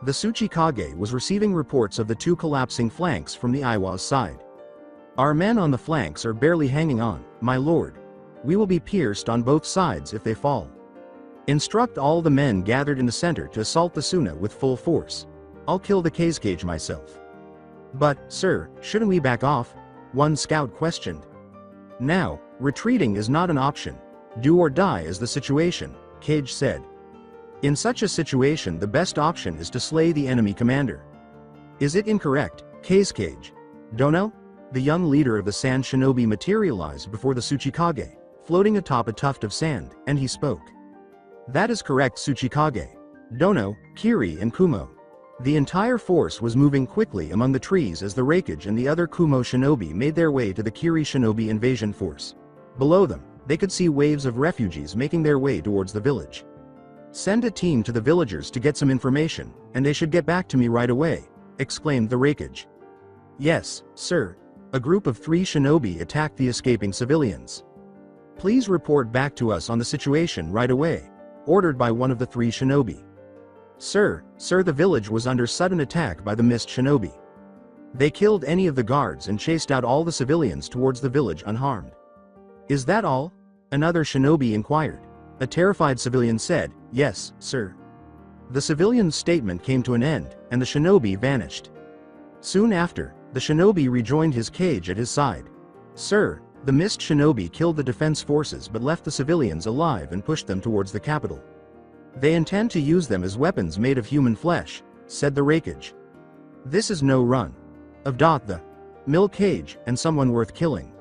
The Tsuchikage was receiving reports of the two collapsing flanks from the Iwa's side. Our men on the flanks are barely hanging on, my lord. We will be pierced on both sides if they fall. Instruct all the men gathered in the center to assault the Suna with full force. I'll kill the cage myself. But, sir, shouldn't we back off? One scout questioned. Now, retreating is not an option. Do or die is the situation, Cage said. In such a situation the best option is to slay the enemy commander. Is it incorrect, Cage? Dono? The young leader of the Sand Shinobi materialized before the Tsuchikage, floating atop a tuft of sand, and he spoke. That is correct, Tsuchikage. Dono, Kiri and Kumo. The entire force was moving quickly among the trees as the Raikage and the other Kumo shinobi made their way to the Kiri shinobi invasion force. Below them, they could see waves of refugees making their way towards the village. Send a team to the villagers to get some information, and they should get back to me right away, exclaimed the Raikage. Yes, sir. A group of 3 shinobi attacked the escaping civilians. Please report back to us on the situation right away, ordered by one of the 3 shinobi. Sir, the village was under sudden attack by the mist shinobi. They killed any of the guards and chased out all the civilians towards the village unharmed. Is that all? Another shinobi inquired. A terrified civilian said, yes, sir. The civilian's statement came to an end, and the shinobi vanished. Soon after, the shinobi rejoined his cage at his side. Sir, the mist shinobi killed the defense forces but left the civilians alive and pushed them towards the capital. They intend to use them as weapons made of human flesh, said the Raikage. This is no run. Of the mill cage and someone worth killing.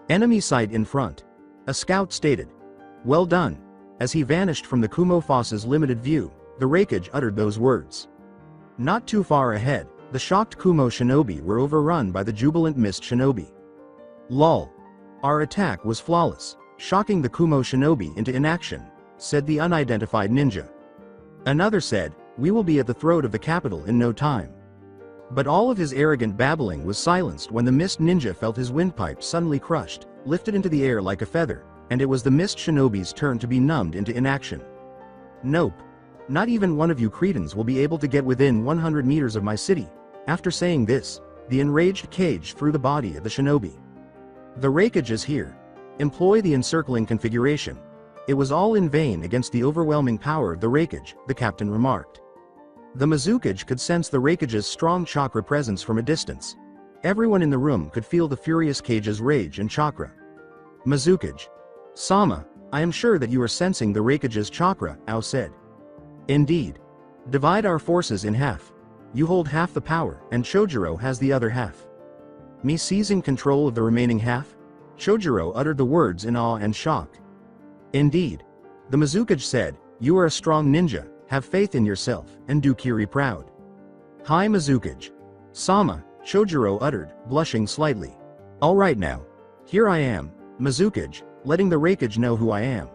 Enemy sight in front. A scout stated. Well done. As he vanished from the Kumo Foss's limited view, the Raikage uttered those words. Not too far ahead, the shocked Kumo shinobi were overrun by the jubilant mist shinobi. Lol. Our attack was flawless, shocking the Kumo shinobi into inaction, said the unidentified ninja. Another said, we will be at the throat of the capital in no time. But all of his arrogant babbling was silenced when the mist ninja felt his windpipe suddenly crushed, lifted into the air like a feather, and it was the mist shinobi's turn to be numbed into inaction. Nope. Not even one of you cretins will be able to get within 100 meters of my city. After saying this, the enraged cage threw the body of the shinobi. The Raikage is here. Employ the encircling configuration. It was all in vain against the overwhelming power of the Raikage, the captain remarked. The Mizukage could sense the Raikage's strong chakra presence from a distance. Everyone in the room could feel the furious cage's rage and chakra. Mizukage. Sama, I am sure that you are sensing the Raikage's chakra, Ao said. Indeed. Divide our forces in half. You hold half the power, and Chojuro has the other half. Me seizing control of the remaining half? Chojuro uttered the words in awe and shock. Indeed. The Mizukage said, you are a strong ninja, have faith in yourself, and do Kiri proud. Hi Mizukage. Sama, Chojuro uttered, blushing slightly. Alright now. Here I am, Mizukage, letting the Raikage know who I am.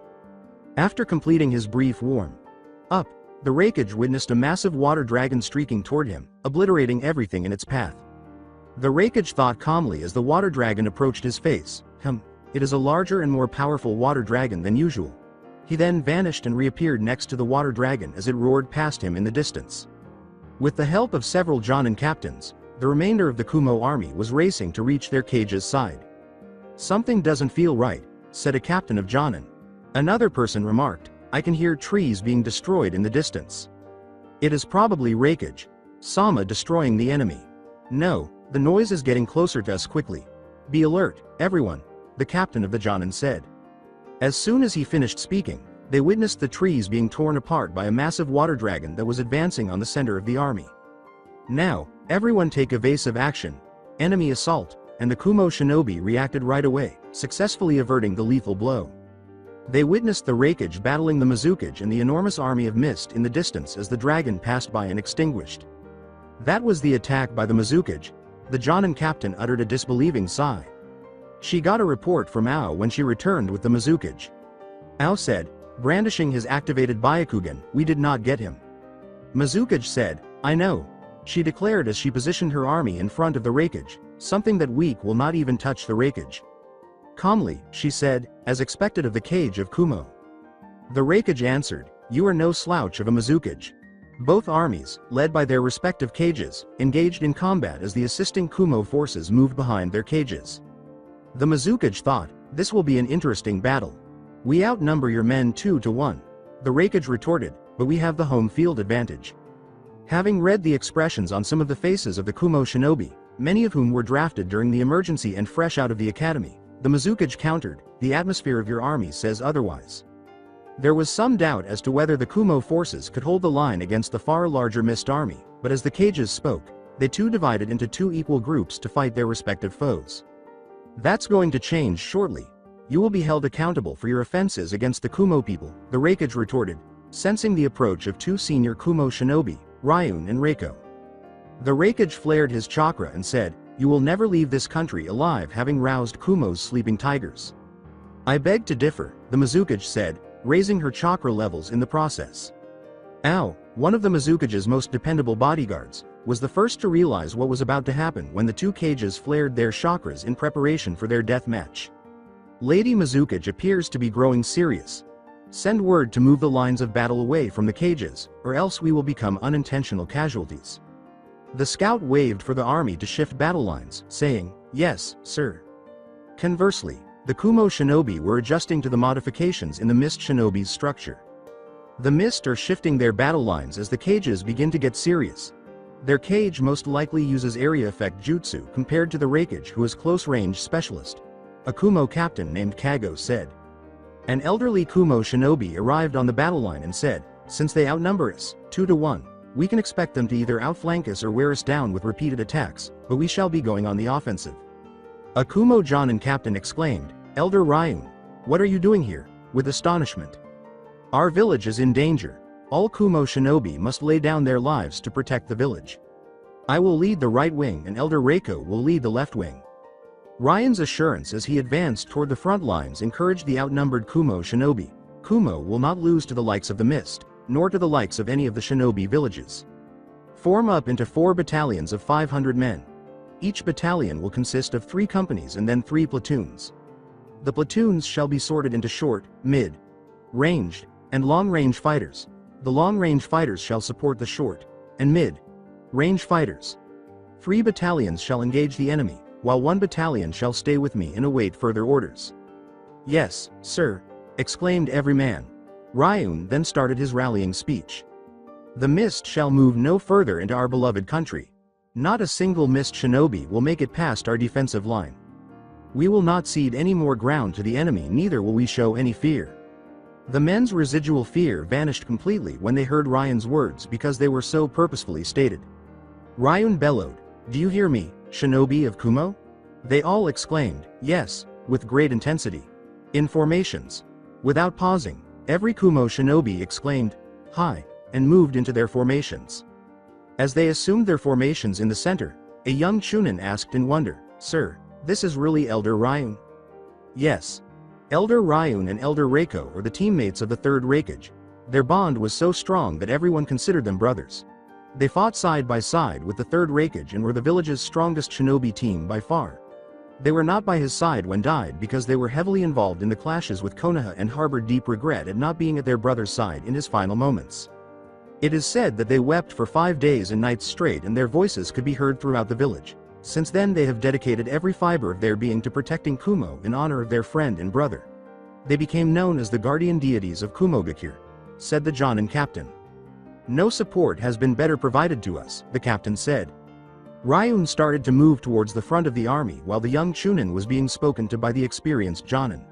After completing his brief warm-up, the Raikage witnessed a massive water dragon streaking toward him, obliterating everything in its path. The Raikage thought calmly as the water dragon approached his face, it is a larger and more powerful water dragon than usual. He then vanished and reappeared next to the water dragon as it roared past him in the distance. With the help of several Jonin captains, the remainder of the Kumo army was racing to reach their cage's side. Something doesn't feel right, said a captain of Jonin. Another person remarked, I can hear trees being destroyed in the distance. It is probably Raikage. Sama destroying the enemy. No, the noise is getting closer to us quickly. Be alert, everyone, the captain of the Jonin said. As soon as he finished speaking, they witnessed the trees being torn apart by a massive water dragon that was advancing on the center of the army. Now, everyone take evasive action. Enemy assault, and the Kumo shinobi reacted right away, successfully averting the lethal blow. They witnessed the Raikage battling the Mizukage and the enormous army of mist in the distance as the dragon passed by and extinguished. That was the attack by the Mizukage. The Jonin captain uttered a disbelieving sigh. She got a report from Ao when she returned with the Mizukage. Ao said, brandishing his activated Byakugan, "We did not get him." Mizukage said, "I know." She declared as she positioned her army in front of the Raikage, "Something that weak will not even touch the Raikage." Calmly, she said, as expected of the cage of Kumo. The Raikage answered, "You are no slouch of a Mizukage." Both armies, led by their respective cages, engaged in combat as the assisting Kumo forces moved behind their cages. The Mizukage thought, "This will be an interesting battle. We outnumber your men 2-1. The Raikage retorted, "But we have the home field advantage." Having read the expressions on some of the faces of the Kumo shinobi, many of whom were drafted during the emergency and fresh out of the academy, the Mizukage countered, "The atmosphere of your army says otherwise." There was some doubt as to whether the Kumo forces could hold the line against the far larger Mist army, but as the cages spoke, they too divided into two equal groups to fight their respective foes. "That's going to change shortly. You will be held accountable for your offenses against the Kumo people," the Raikage retorted, sensing the approach of two senior Kumo shinobi, Ryun and Reiko. The Raikage flared his chakra and said, "You will never leave this country alive, having roused Kumo's sleeping tigers." "I beg to differ," the Mizukage said, raising her chakra levels in the process. Ao, one of the Mizukage's most dependable bodyguards, was the first to realize what was about to happen when the two cages flared their chakras in preparation for their death match. "Lady Mizukage appears to be growing serious. Send word to move the lines of battle away from the cages, or else we will become unintentional casualties." The scout waved for the army to shift battle lines, saying, "Yes, sir." Conversely, the Kumo shinobi were adjusting to the modifications in the Mist shinobi's structure. The Mist are shifting their battle lines as the cages begin to get serious. Their cage most likely uses area effect jutsu compared to the Raikage, who is close-range specialist. A Kumo captain named Kago said. An elderly Kumo shinobi arrived on the battle line and said, "Since they outnumber us, 2-1, we can expect them to either outflank us or wear us down with repeated attacks, but we shall be going on the offensive." A Kumo Jonin captain exclaimed, "Elder Ryun, what are you doing here?" with astonishment. "Our village is in danger. All Kumo shinobi must lay down their lives to protect the village. I will lead the right wing and Elder Reiko will lead the left wing." Ryan's assurance as he advanced toward the front lines encouraged the outnumbered Kumo shinobi. Kumo will not lose to the likes of the Mist, nor to the likes of any of the shinobi villages. Form up into 4 battalions of 500 men. Each battalion will consist of 3 companies and then 3 platoons. The platoons shall be sorted into short, mid, ranged, and long-range fighters. The long-range fighters shall support the short and mid-range fighters. 3 battalions shall engage the enemy, while 1 battalion shall stay with me and await further orders. "Yes, sir," exclaimed every man. Ryun then started his rallying speech. "The Mist shall move no further into our beloved country. Not a single Mist shinobi will make it past our defensive line. We will not cede any more ground to the enemy, neither will we show any fear." The men's residual fear vanished completely when they heard Ryun's words because they were so purposefully stated. Ryun bellowed, "Do you hear me, shinobi of Kumo?" They all exclaimed, "Yes," with great intensity. In formations. Without pausing, every Kumo shinobi exclaimed, "Hi," and moved into their formations. As they assumed their formations in the center, a young Chunin asked in wonder, "Sir, this is really Elder Ryun?" "Yes." Elder Ryun and Elder Reiko are the teammates of the 3rd Raikage. Their bond was so strong that everyone considered them brothers. They fought side by side with the 3rd Raikage and were the village's strongest shinobi team by far. They were not by his side when died because they were heavily involved in the clashes with Konoha and harbored deep regret at not being at their brother's side in his final moments. It is said that they wept for 5 days and nights straight and their voices could be heard throughout the village. Since then they have dedicated every fiber of their being to protecting Kumo in honor of their friend and brother. They became known as the guardian deities of Kumogakure, said the Jonin captain. "No support has been better provided to us," the captain said. Ryun started to move towards the front of the army while the young Chunin was being spoken to by the experienced Jonin.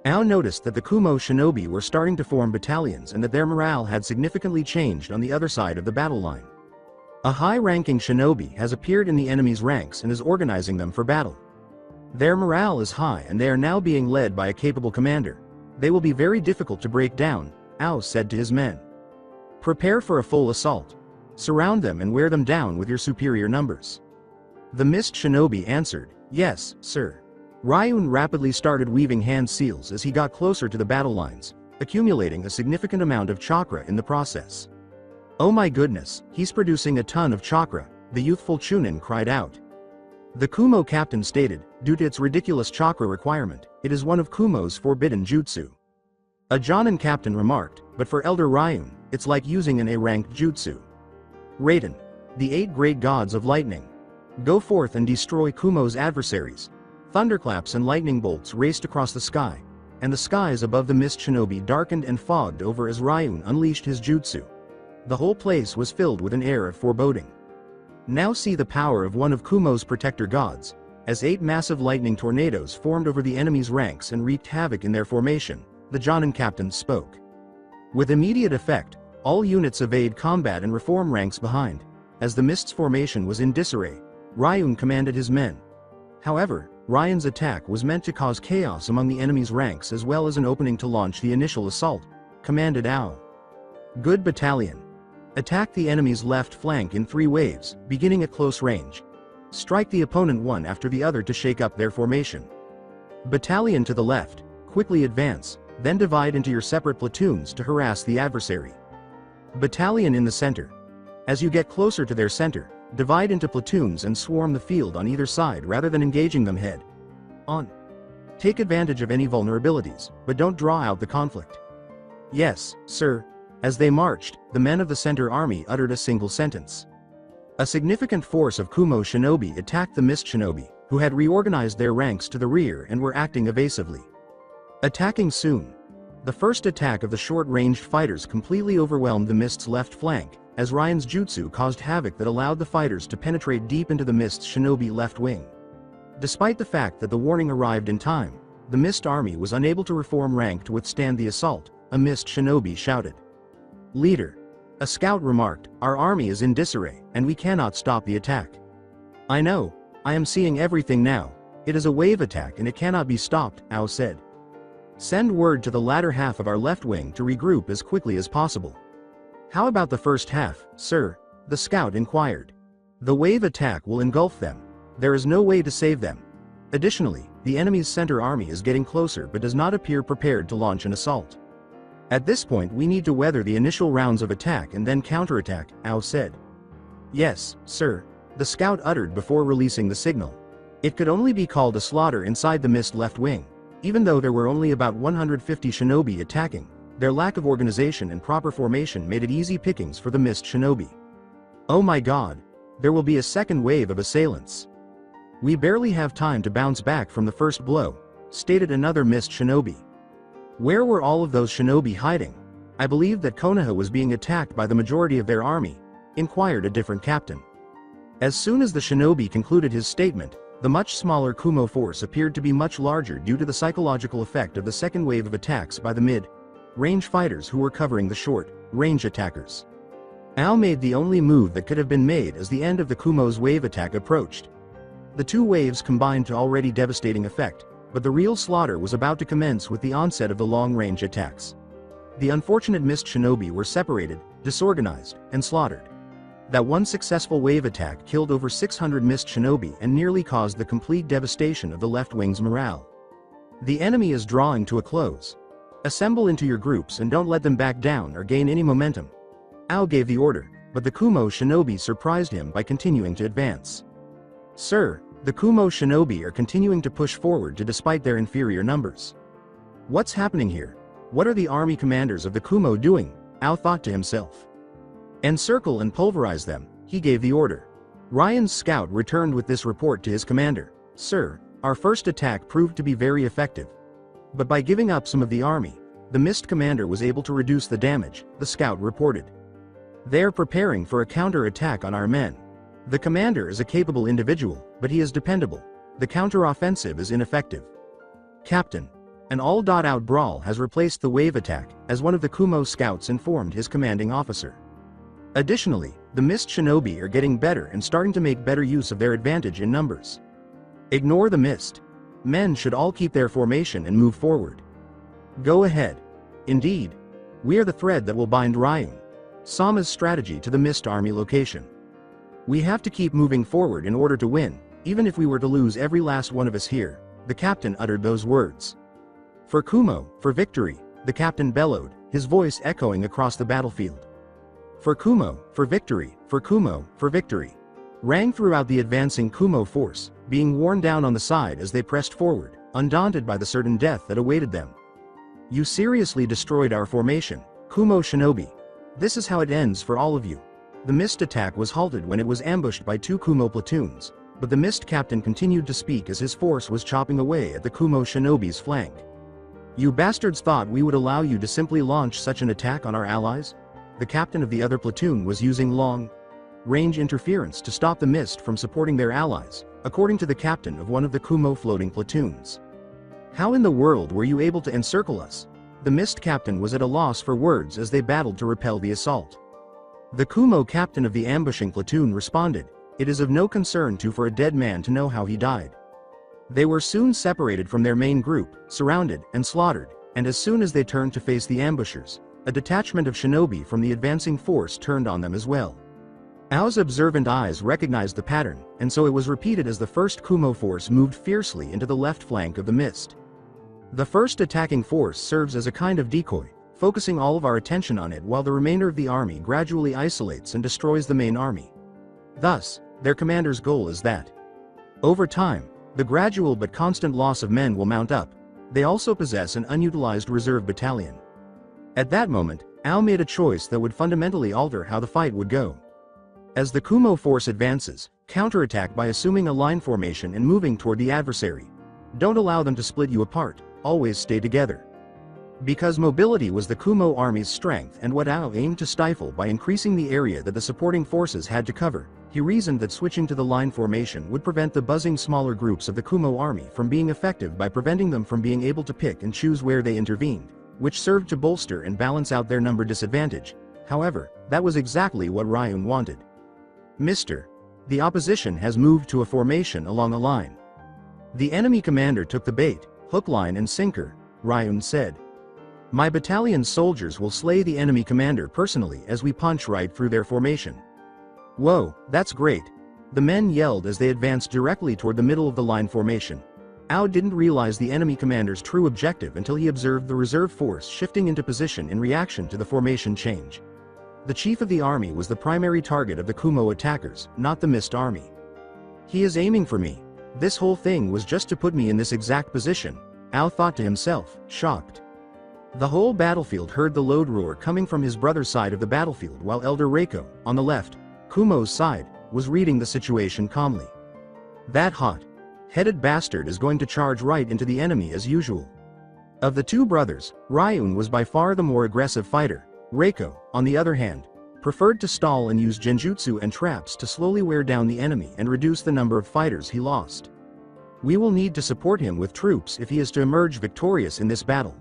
Ao noticed that the Kumo shinobi were starting to form battalions and that their morale had significantly changed on the other side of the battle line. A high-ranking shinobi has appeared in the enemy's ranks and is organizing them for battle. Their morale is high and they are now being led by a capable commander. They will be very difficult to break down, Ao said to his men. Prepare for a full assault. Surround them and wear them down with your superior numbers. The Mist Shinobi answered, yes, sir. Ryun rapidly started weaving hand seals as he got closer to the battle lines, accumulating a significant amount of chakra in the process. Oh my goodness, he's producing a ton of chakra, the youthful Chunin cried out. The Kumo captain stated, due to its ridiculous chakra requirement, it is one of Kumo's forbidden jutsu. A Jonin captain remarked, but for Elder Ryun, it's like using an A-ranked jutsu. Raiden. The 8 great gods of lightning. Go forth and destroy Kumo's adversaries. Thunderclaps and lightning bolts raced across the sky, and the skies above the Mist Shinobi darkened and fogged over as Ryun unleashed his jutsu. The whole place was filled with an air of foreboding. Now see the power of one of Kumo's protector gods, as 8 massive lightning tornadoes formed over the enemy's ranks and wreaked havoc in their formation, the Jonin captain spoke. With immediate effect, all units evade combat and reform ranks behind. As the Mist's formation was in disarray, Ryun commanded his men. However, Ryun's attack was meant to cause chaos among the enemy's ranks as well as an opening to launch the initial assault, commanded Ao. Good battalion. Attack the enemy's left flank in 3 waves, beginning at close range. Strike the opponent one after the other to shake up their formation. Battalion to the left, quickly advance, then divide into your separate platoons to harass the adversary. Battalion in the center. As you get closer to their center, divide into platoons and swarm the field on either side rather than engaging them head on. Take advantage of any vulnerabilities, but don't draw out the conflict. Yes, sir. As they marched, the men of the center army uttered a single sentence. A significant force of Kumo shinobi attacked the Mist Shinobi, who had reorganized their ranks to the rear and were acting evasively. Attacking soon. The first attack of the short-ranged fighters completely overwhelmed the Mist's left flank, as Ryan's jutsu caused havoc that allowed the fighters to penetrate deep into the Mist's shinobi left wing. Despite the fact that the warning arrived in time, the Mist army was unable to reform rank to withstand the assault, a Mist shinobi shouted. Leader. A scout remarked, our army is in disarray, and we cannot stop the attack. I know, I am seeing everything now. It is a wave attack and it cannot be stopped, Ao said. Send word to the latter half of our left wing to regroup as quickly as possible. How about the first half, sir? The scout inquired. The wave attack will engulf them. There is no way to save them. Additionally, the enemy's center army is getting closer but does not appear prepared to launch an assault. At this point we need to weather the initial rounds of attack and then counterattack, Ao said. Yes, sir, the scout uttered before releasing the signal. It could only be called a slaughter inside the Mist left wing. Even though there were only about 150 shinobi attacking, their lack of organization and proper formation made it easy pickings for the Mist shinobi. Oh my god, there will be a second wave of assailants. We barely have time to bounce back from the first blow, stated another Mist shinobi. Where were all of those shinobi hiding? I believe that Konoha was being attacked by the majority of their army, inquired a different captain. As soon as the shinobi concluded his statement, the much smaller Kumo force appeared to be much larger due to the psychological effect of the second wave of attacks by the mid-range fighters who were covering the short-range attackers. Ao made the only move that could have been made as the end of the Kumo's wave attack approached. The 2 waves combined to already devastating effect, but the real slaughter was about to commence with the onset of the long-range attacks. The unfortunate Mist shinobi were separated, disorganized, and slaughtered. That one successful wave attack killed over 600 Mist shinobi and nearly caused the complete devastation of the left wing's morale. The enemy is drawing to a close. Assemble into your groups and don't let them back down or gain any momentum. Ao gave the order, but the Kumo shinobi surprised him by continuing to advance. Sir, the Kumo shinobi are continuing to push forward despite their inferior numbers. What's happening here? What are the army commanders of the Kumo doing? Ao thought to himself. Encircle and pulverize them, he gave the order. Ryan's scout returned with this report to his commander. Sir, our first attack proved to be very effective. But by giving up some of the army, the Mist commander was able to reduce the damage, the scout reported. They are preparing for a counter-attack on our men. The commander is a capable individual, but he is dependable. The counter-offensive is ineffective. Captain. An all-out brawl has replaced the wave attack, as one of the Kumo scouts informed his commanding officer. Additionally, the Mist shinobi are getting better and starting to make better use of their advantage in numbers. Ignore the Mist. Men should all keep their formation and move forward. Go ahead. Indeed. We are the thread that will bind Ryun. Sama's strategy to the Mist Army location. We have to keep moving forward in order to win, even if we were to lose every last one of us here. The captain uttered those words. For Kumo, for victory, the captain bellowed, his voice echoing across the battlefield. For Kumo, for victory, for Kumo, for victory. Rang throughout the advancing Kumo force, being worn down on the side as they pressed forward, undaunted by the certain death that awaited them. You seriously destroyed our formation, Kumo shinobi. This is how it ends for all of you. The mist attack was halted when it was ambushed by 2 Kumo platoons, but the mist captain continued to speak as his force was chopping away at the Kumo shinobi's flank. You bastards thought we would allow you to simply launch such an attack on our allies? The captain of the other platoon was using long-range interference to stop the mist from supporting their allies, according to the captain of one of the Kumo floating platoons. How in the world were you able to encircle us? The mist captain was at a loss for words as they battled to repel the assault. The Kumo captain of the ambushing platoon responded, "It is of no concern for a dead man to know how he died." They were soon separated from their main group, surrounded and slaughtered, and as soon as they turned to face the ambushers, a detachment of shinobi from the advancing force turned on them as well. Ao's observant eyes recognized the pattern, and so it was repeated as the first Kumo force moved fiercely into the left flank of the mist. The first attacking force serves as a kind of decoy, focusing all of our attention on it while the remainder of the army gradually isolates and destroys the main army. Thus, their commander's goal is that, over time, the gradual but constant loss of men will mount up. They also possess an unutilized reserve battalion. At that moment, Ao made a choice that would fundamentally alter how the fight would go. As the Kumo force advances, counterattack by assuming a line formation and moving toward the adversary. Don't allow them to split you apart, always stay together. Because mobility was the Kumo army's strength and what Ao aimed to stifle by increasing the area that the supporting forces had to cover, he reasoned that switching to the line formation would prevent the buzzing smaller groups of the Kumo army from being effective by preventing them from being able to pick and choose where they intervened, which served to bolster and balance out their number disadvantage. However, that was exactly what Ryun wanted. Mr. The opposition has moved to a formation along a line. The enemy commander took the bait, hook, line and sinker, Ryun said. My battalion's soldiers will slay the enemy commander personally as we punch right through their formation. Whoa, that's great. The men yelled as they advanced directly toward the middle of the line formation. Ao didn't realize the enemy commander's true objective until he observed the reserve force shifting into position in reaction to the formation change. The chief of the army was the primary target of the Kumo attackers, not the Mist army. He is aiming for me. This whole thing was just to put me in this exact position, Ao thought to himself, shocked. The whole battlefield heard the loud roar coming from his brother's side of the battlefield while Elder Reiko, on the left, Kumo's side, was reading the situation calmly. That hot-headed bastard is going to charge right into the enemy as usual. Of the two brothers, Ryun was by far the more aggressive fighter. Reiko, on the other hand, preferred to stall and use genjutsu and traps to slowly wear down the enemy and reduce the number of fighters he lost. We will need to support him with troops if he is to emerge victorious in this battle.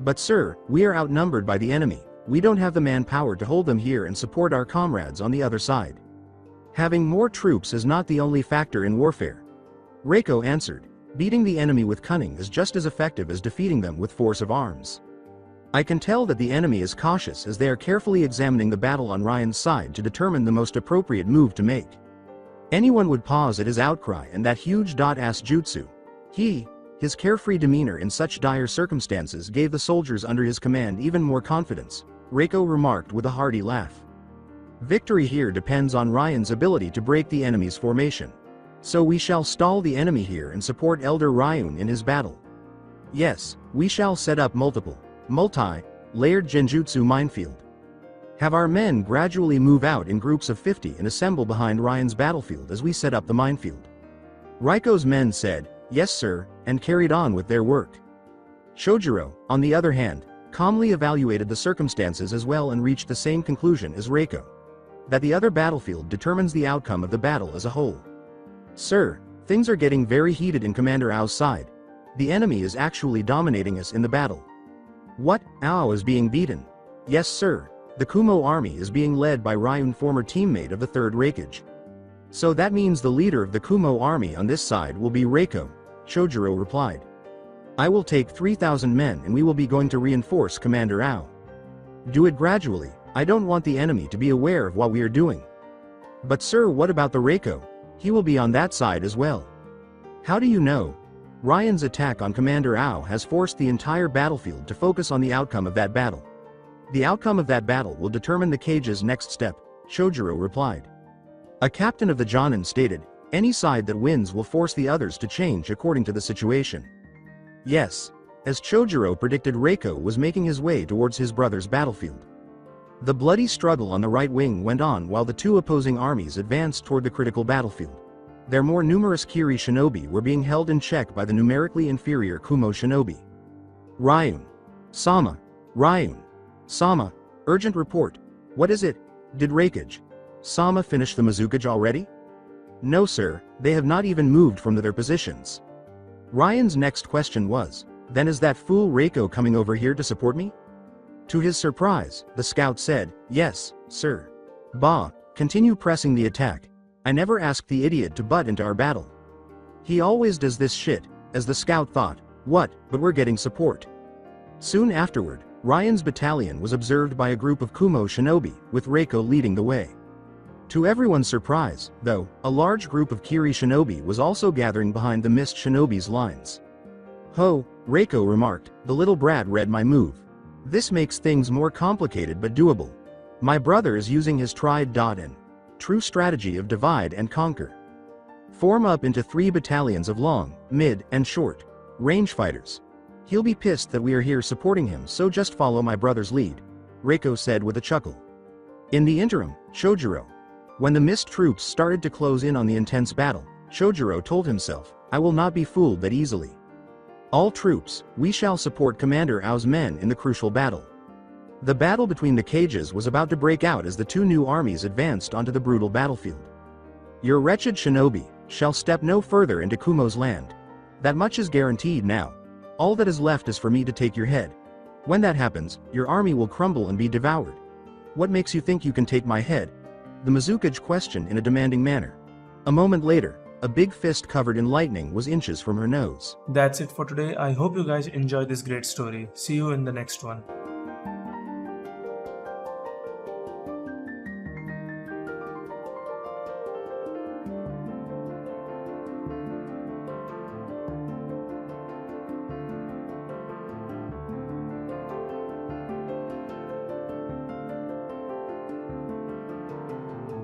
But sir, we are outnumbered by the enemy. We don't have the manpower to hold them here and support our comrades on the other side. Having more troops is not the only factor in warfare. Reiko answered, beating the enemy with cunning is just as effective as defeating them with force of arms. I can tell that the enemy is cautious as they are carefully examining the battle on Ryan's side to determine the most appropriate move to make. Anyone would pause at his outcry and that huge ass jutsu. His carefree demeanor in such dire circumstances gave the soldiers under his command even more confidence, Reiko remarked with a hearty laugh. Victory here depends on Ryan's ability to break the enemy's formation. So we shall stall the enemy here and support Elder Ryun in his battle. Yes, we shall set up multi-layered genjutsu minefield. Have our men gradually move out in groups of 50 and assemble behind Ryan's battlefield as we set up the minefield. Reiko's men said, yes sir, and carried on with their work. Shojiro, on the other hand, calmly evaluated the circumstances as well and reached the same conclusion as Reiko. That the other battlefield determines the outcome of the battle as a whole. Sir, things are getting very heated in Commander Ao's side. The enemy is actually dominating us in the battle. What? Ao is being beaten? Yes sir, the Kumo army is being led by Ryun, former teammate of the 3rd Raikage. So that means the leader of the Kumo army on this side will be Reiko, Chojuro replied. I will take 3,000 men and we will be going to reinforce Commander Ao. Do it gradually, I don't want the enemy to be aware of what we are doing. But sir, what about the Reiko? He will be on that side as well. How do you know? Ryan's attack on Commander Ao has forced the entire battlefield to focus on the outcome of that battle. The outcome of that battle will determine the cage's next step, Chojuro replied. A captain of the Jonin stated, any side that wins will force the others to change according to the situation. Yes, as Chojuro predicted, Reiko was making his way towards his brother's battlefield. The bloody struggle on the right wing went on while the two opposing armies advanced toward the critical battlefield. Their more numerous Kiri shinobi were being held in check by the numerically inferior Kumo shinobi. Ryun. Sama. Ryun. Sama. Urgent report. What is it? Did Reikage Sama finish the Mizukage already? No sir, they have not even moved from their positions. Ryan's next question was, then is that fool Reiko coming over here to support me? To his surprise, the scout said, yes, sir. Bah, continue pressing the attack. I never asked the idiot to butt into our battle. He always does this shit, as the scout thought, what, but we're getting support. Soon afterward, Ryan's battalion was observed by a group of Kumo shinobi, with Reiko leading the way. To everyone's surprise, though, a large group of Kiri shinobi was also gathering behind the mist shinobi's lines. Ho, Reiko remarked, the little brat read my move. This makes things more complicated but doable. My brother is using his tried and true strategy of divide and conquer. Form up into 3 battalions of long, mid, and short range fighters. He'll be pissed that we are here supporting him, so just follow my brother's lead, Reiko said with a chuckle. In the interim, Chojuro. When the mist troops started to close in on the intense battle, Chojuro told himself, I will not be fooled that easily. All troops, we shall support Commander Ao's men in the crucial battle. The battle between the cages was about to break out as the 2 new armies advanced onto the brutal battlefield. Your wretched shinobi shall step no further into Kumo's land. That much is guaranteed now. All that is left is for me to take your head. When that happens, your army will crumble and be devoured. What makes you think you can take my head? The Mizukage questioned in a demanding manner. A moment later, a big fist covered in lightning was inches from her nose. That's it for today. I hope you guys enjoyed this great story. See you in the next one.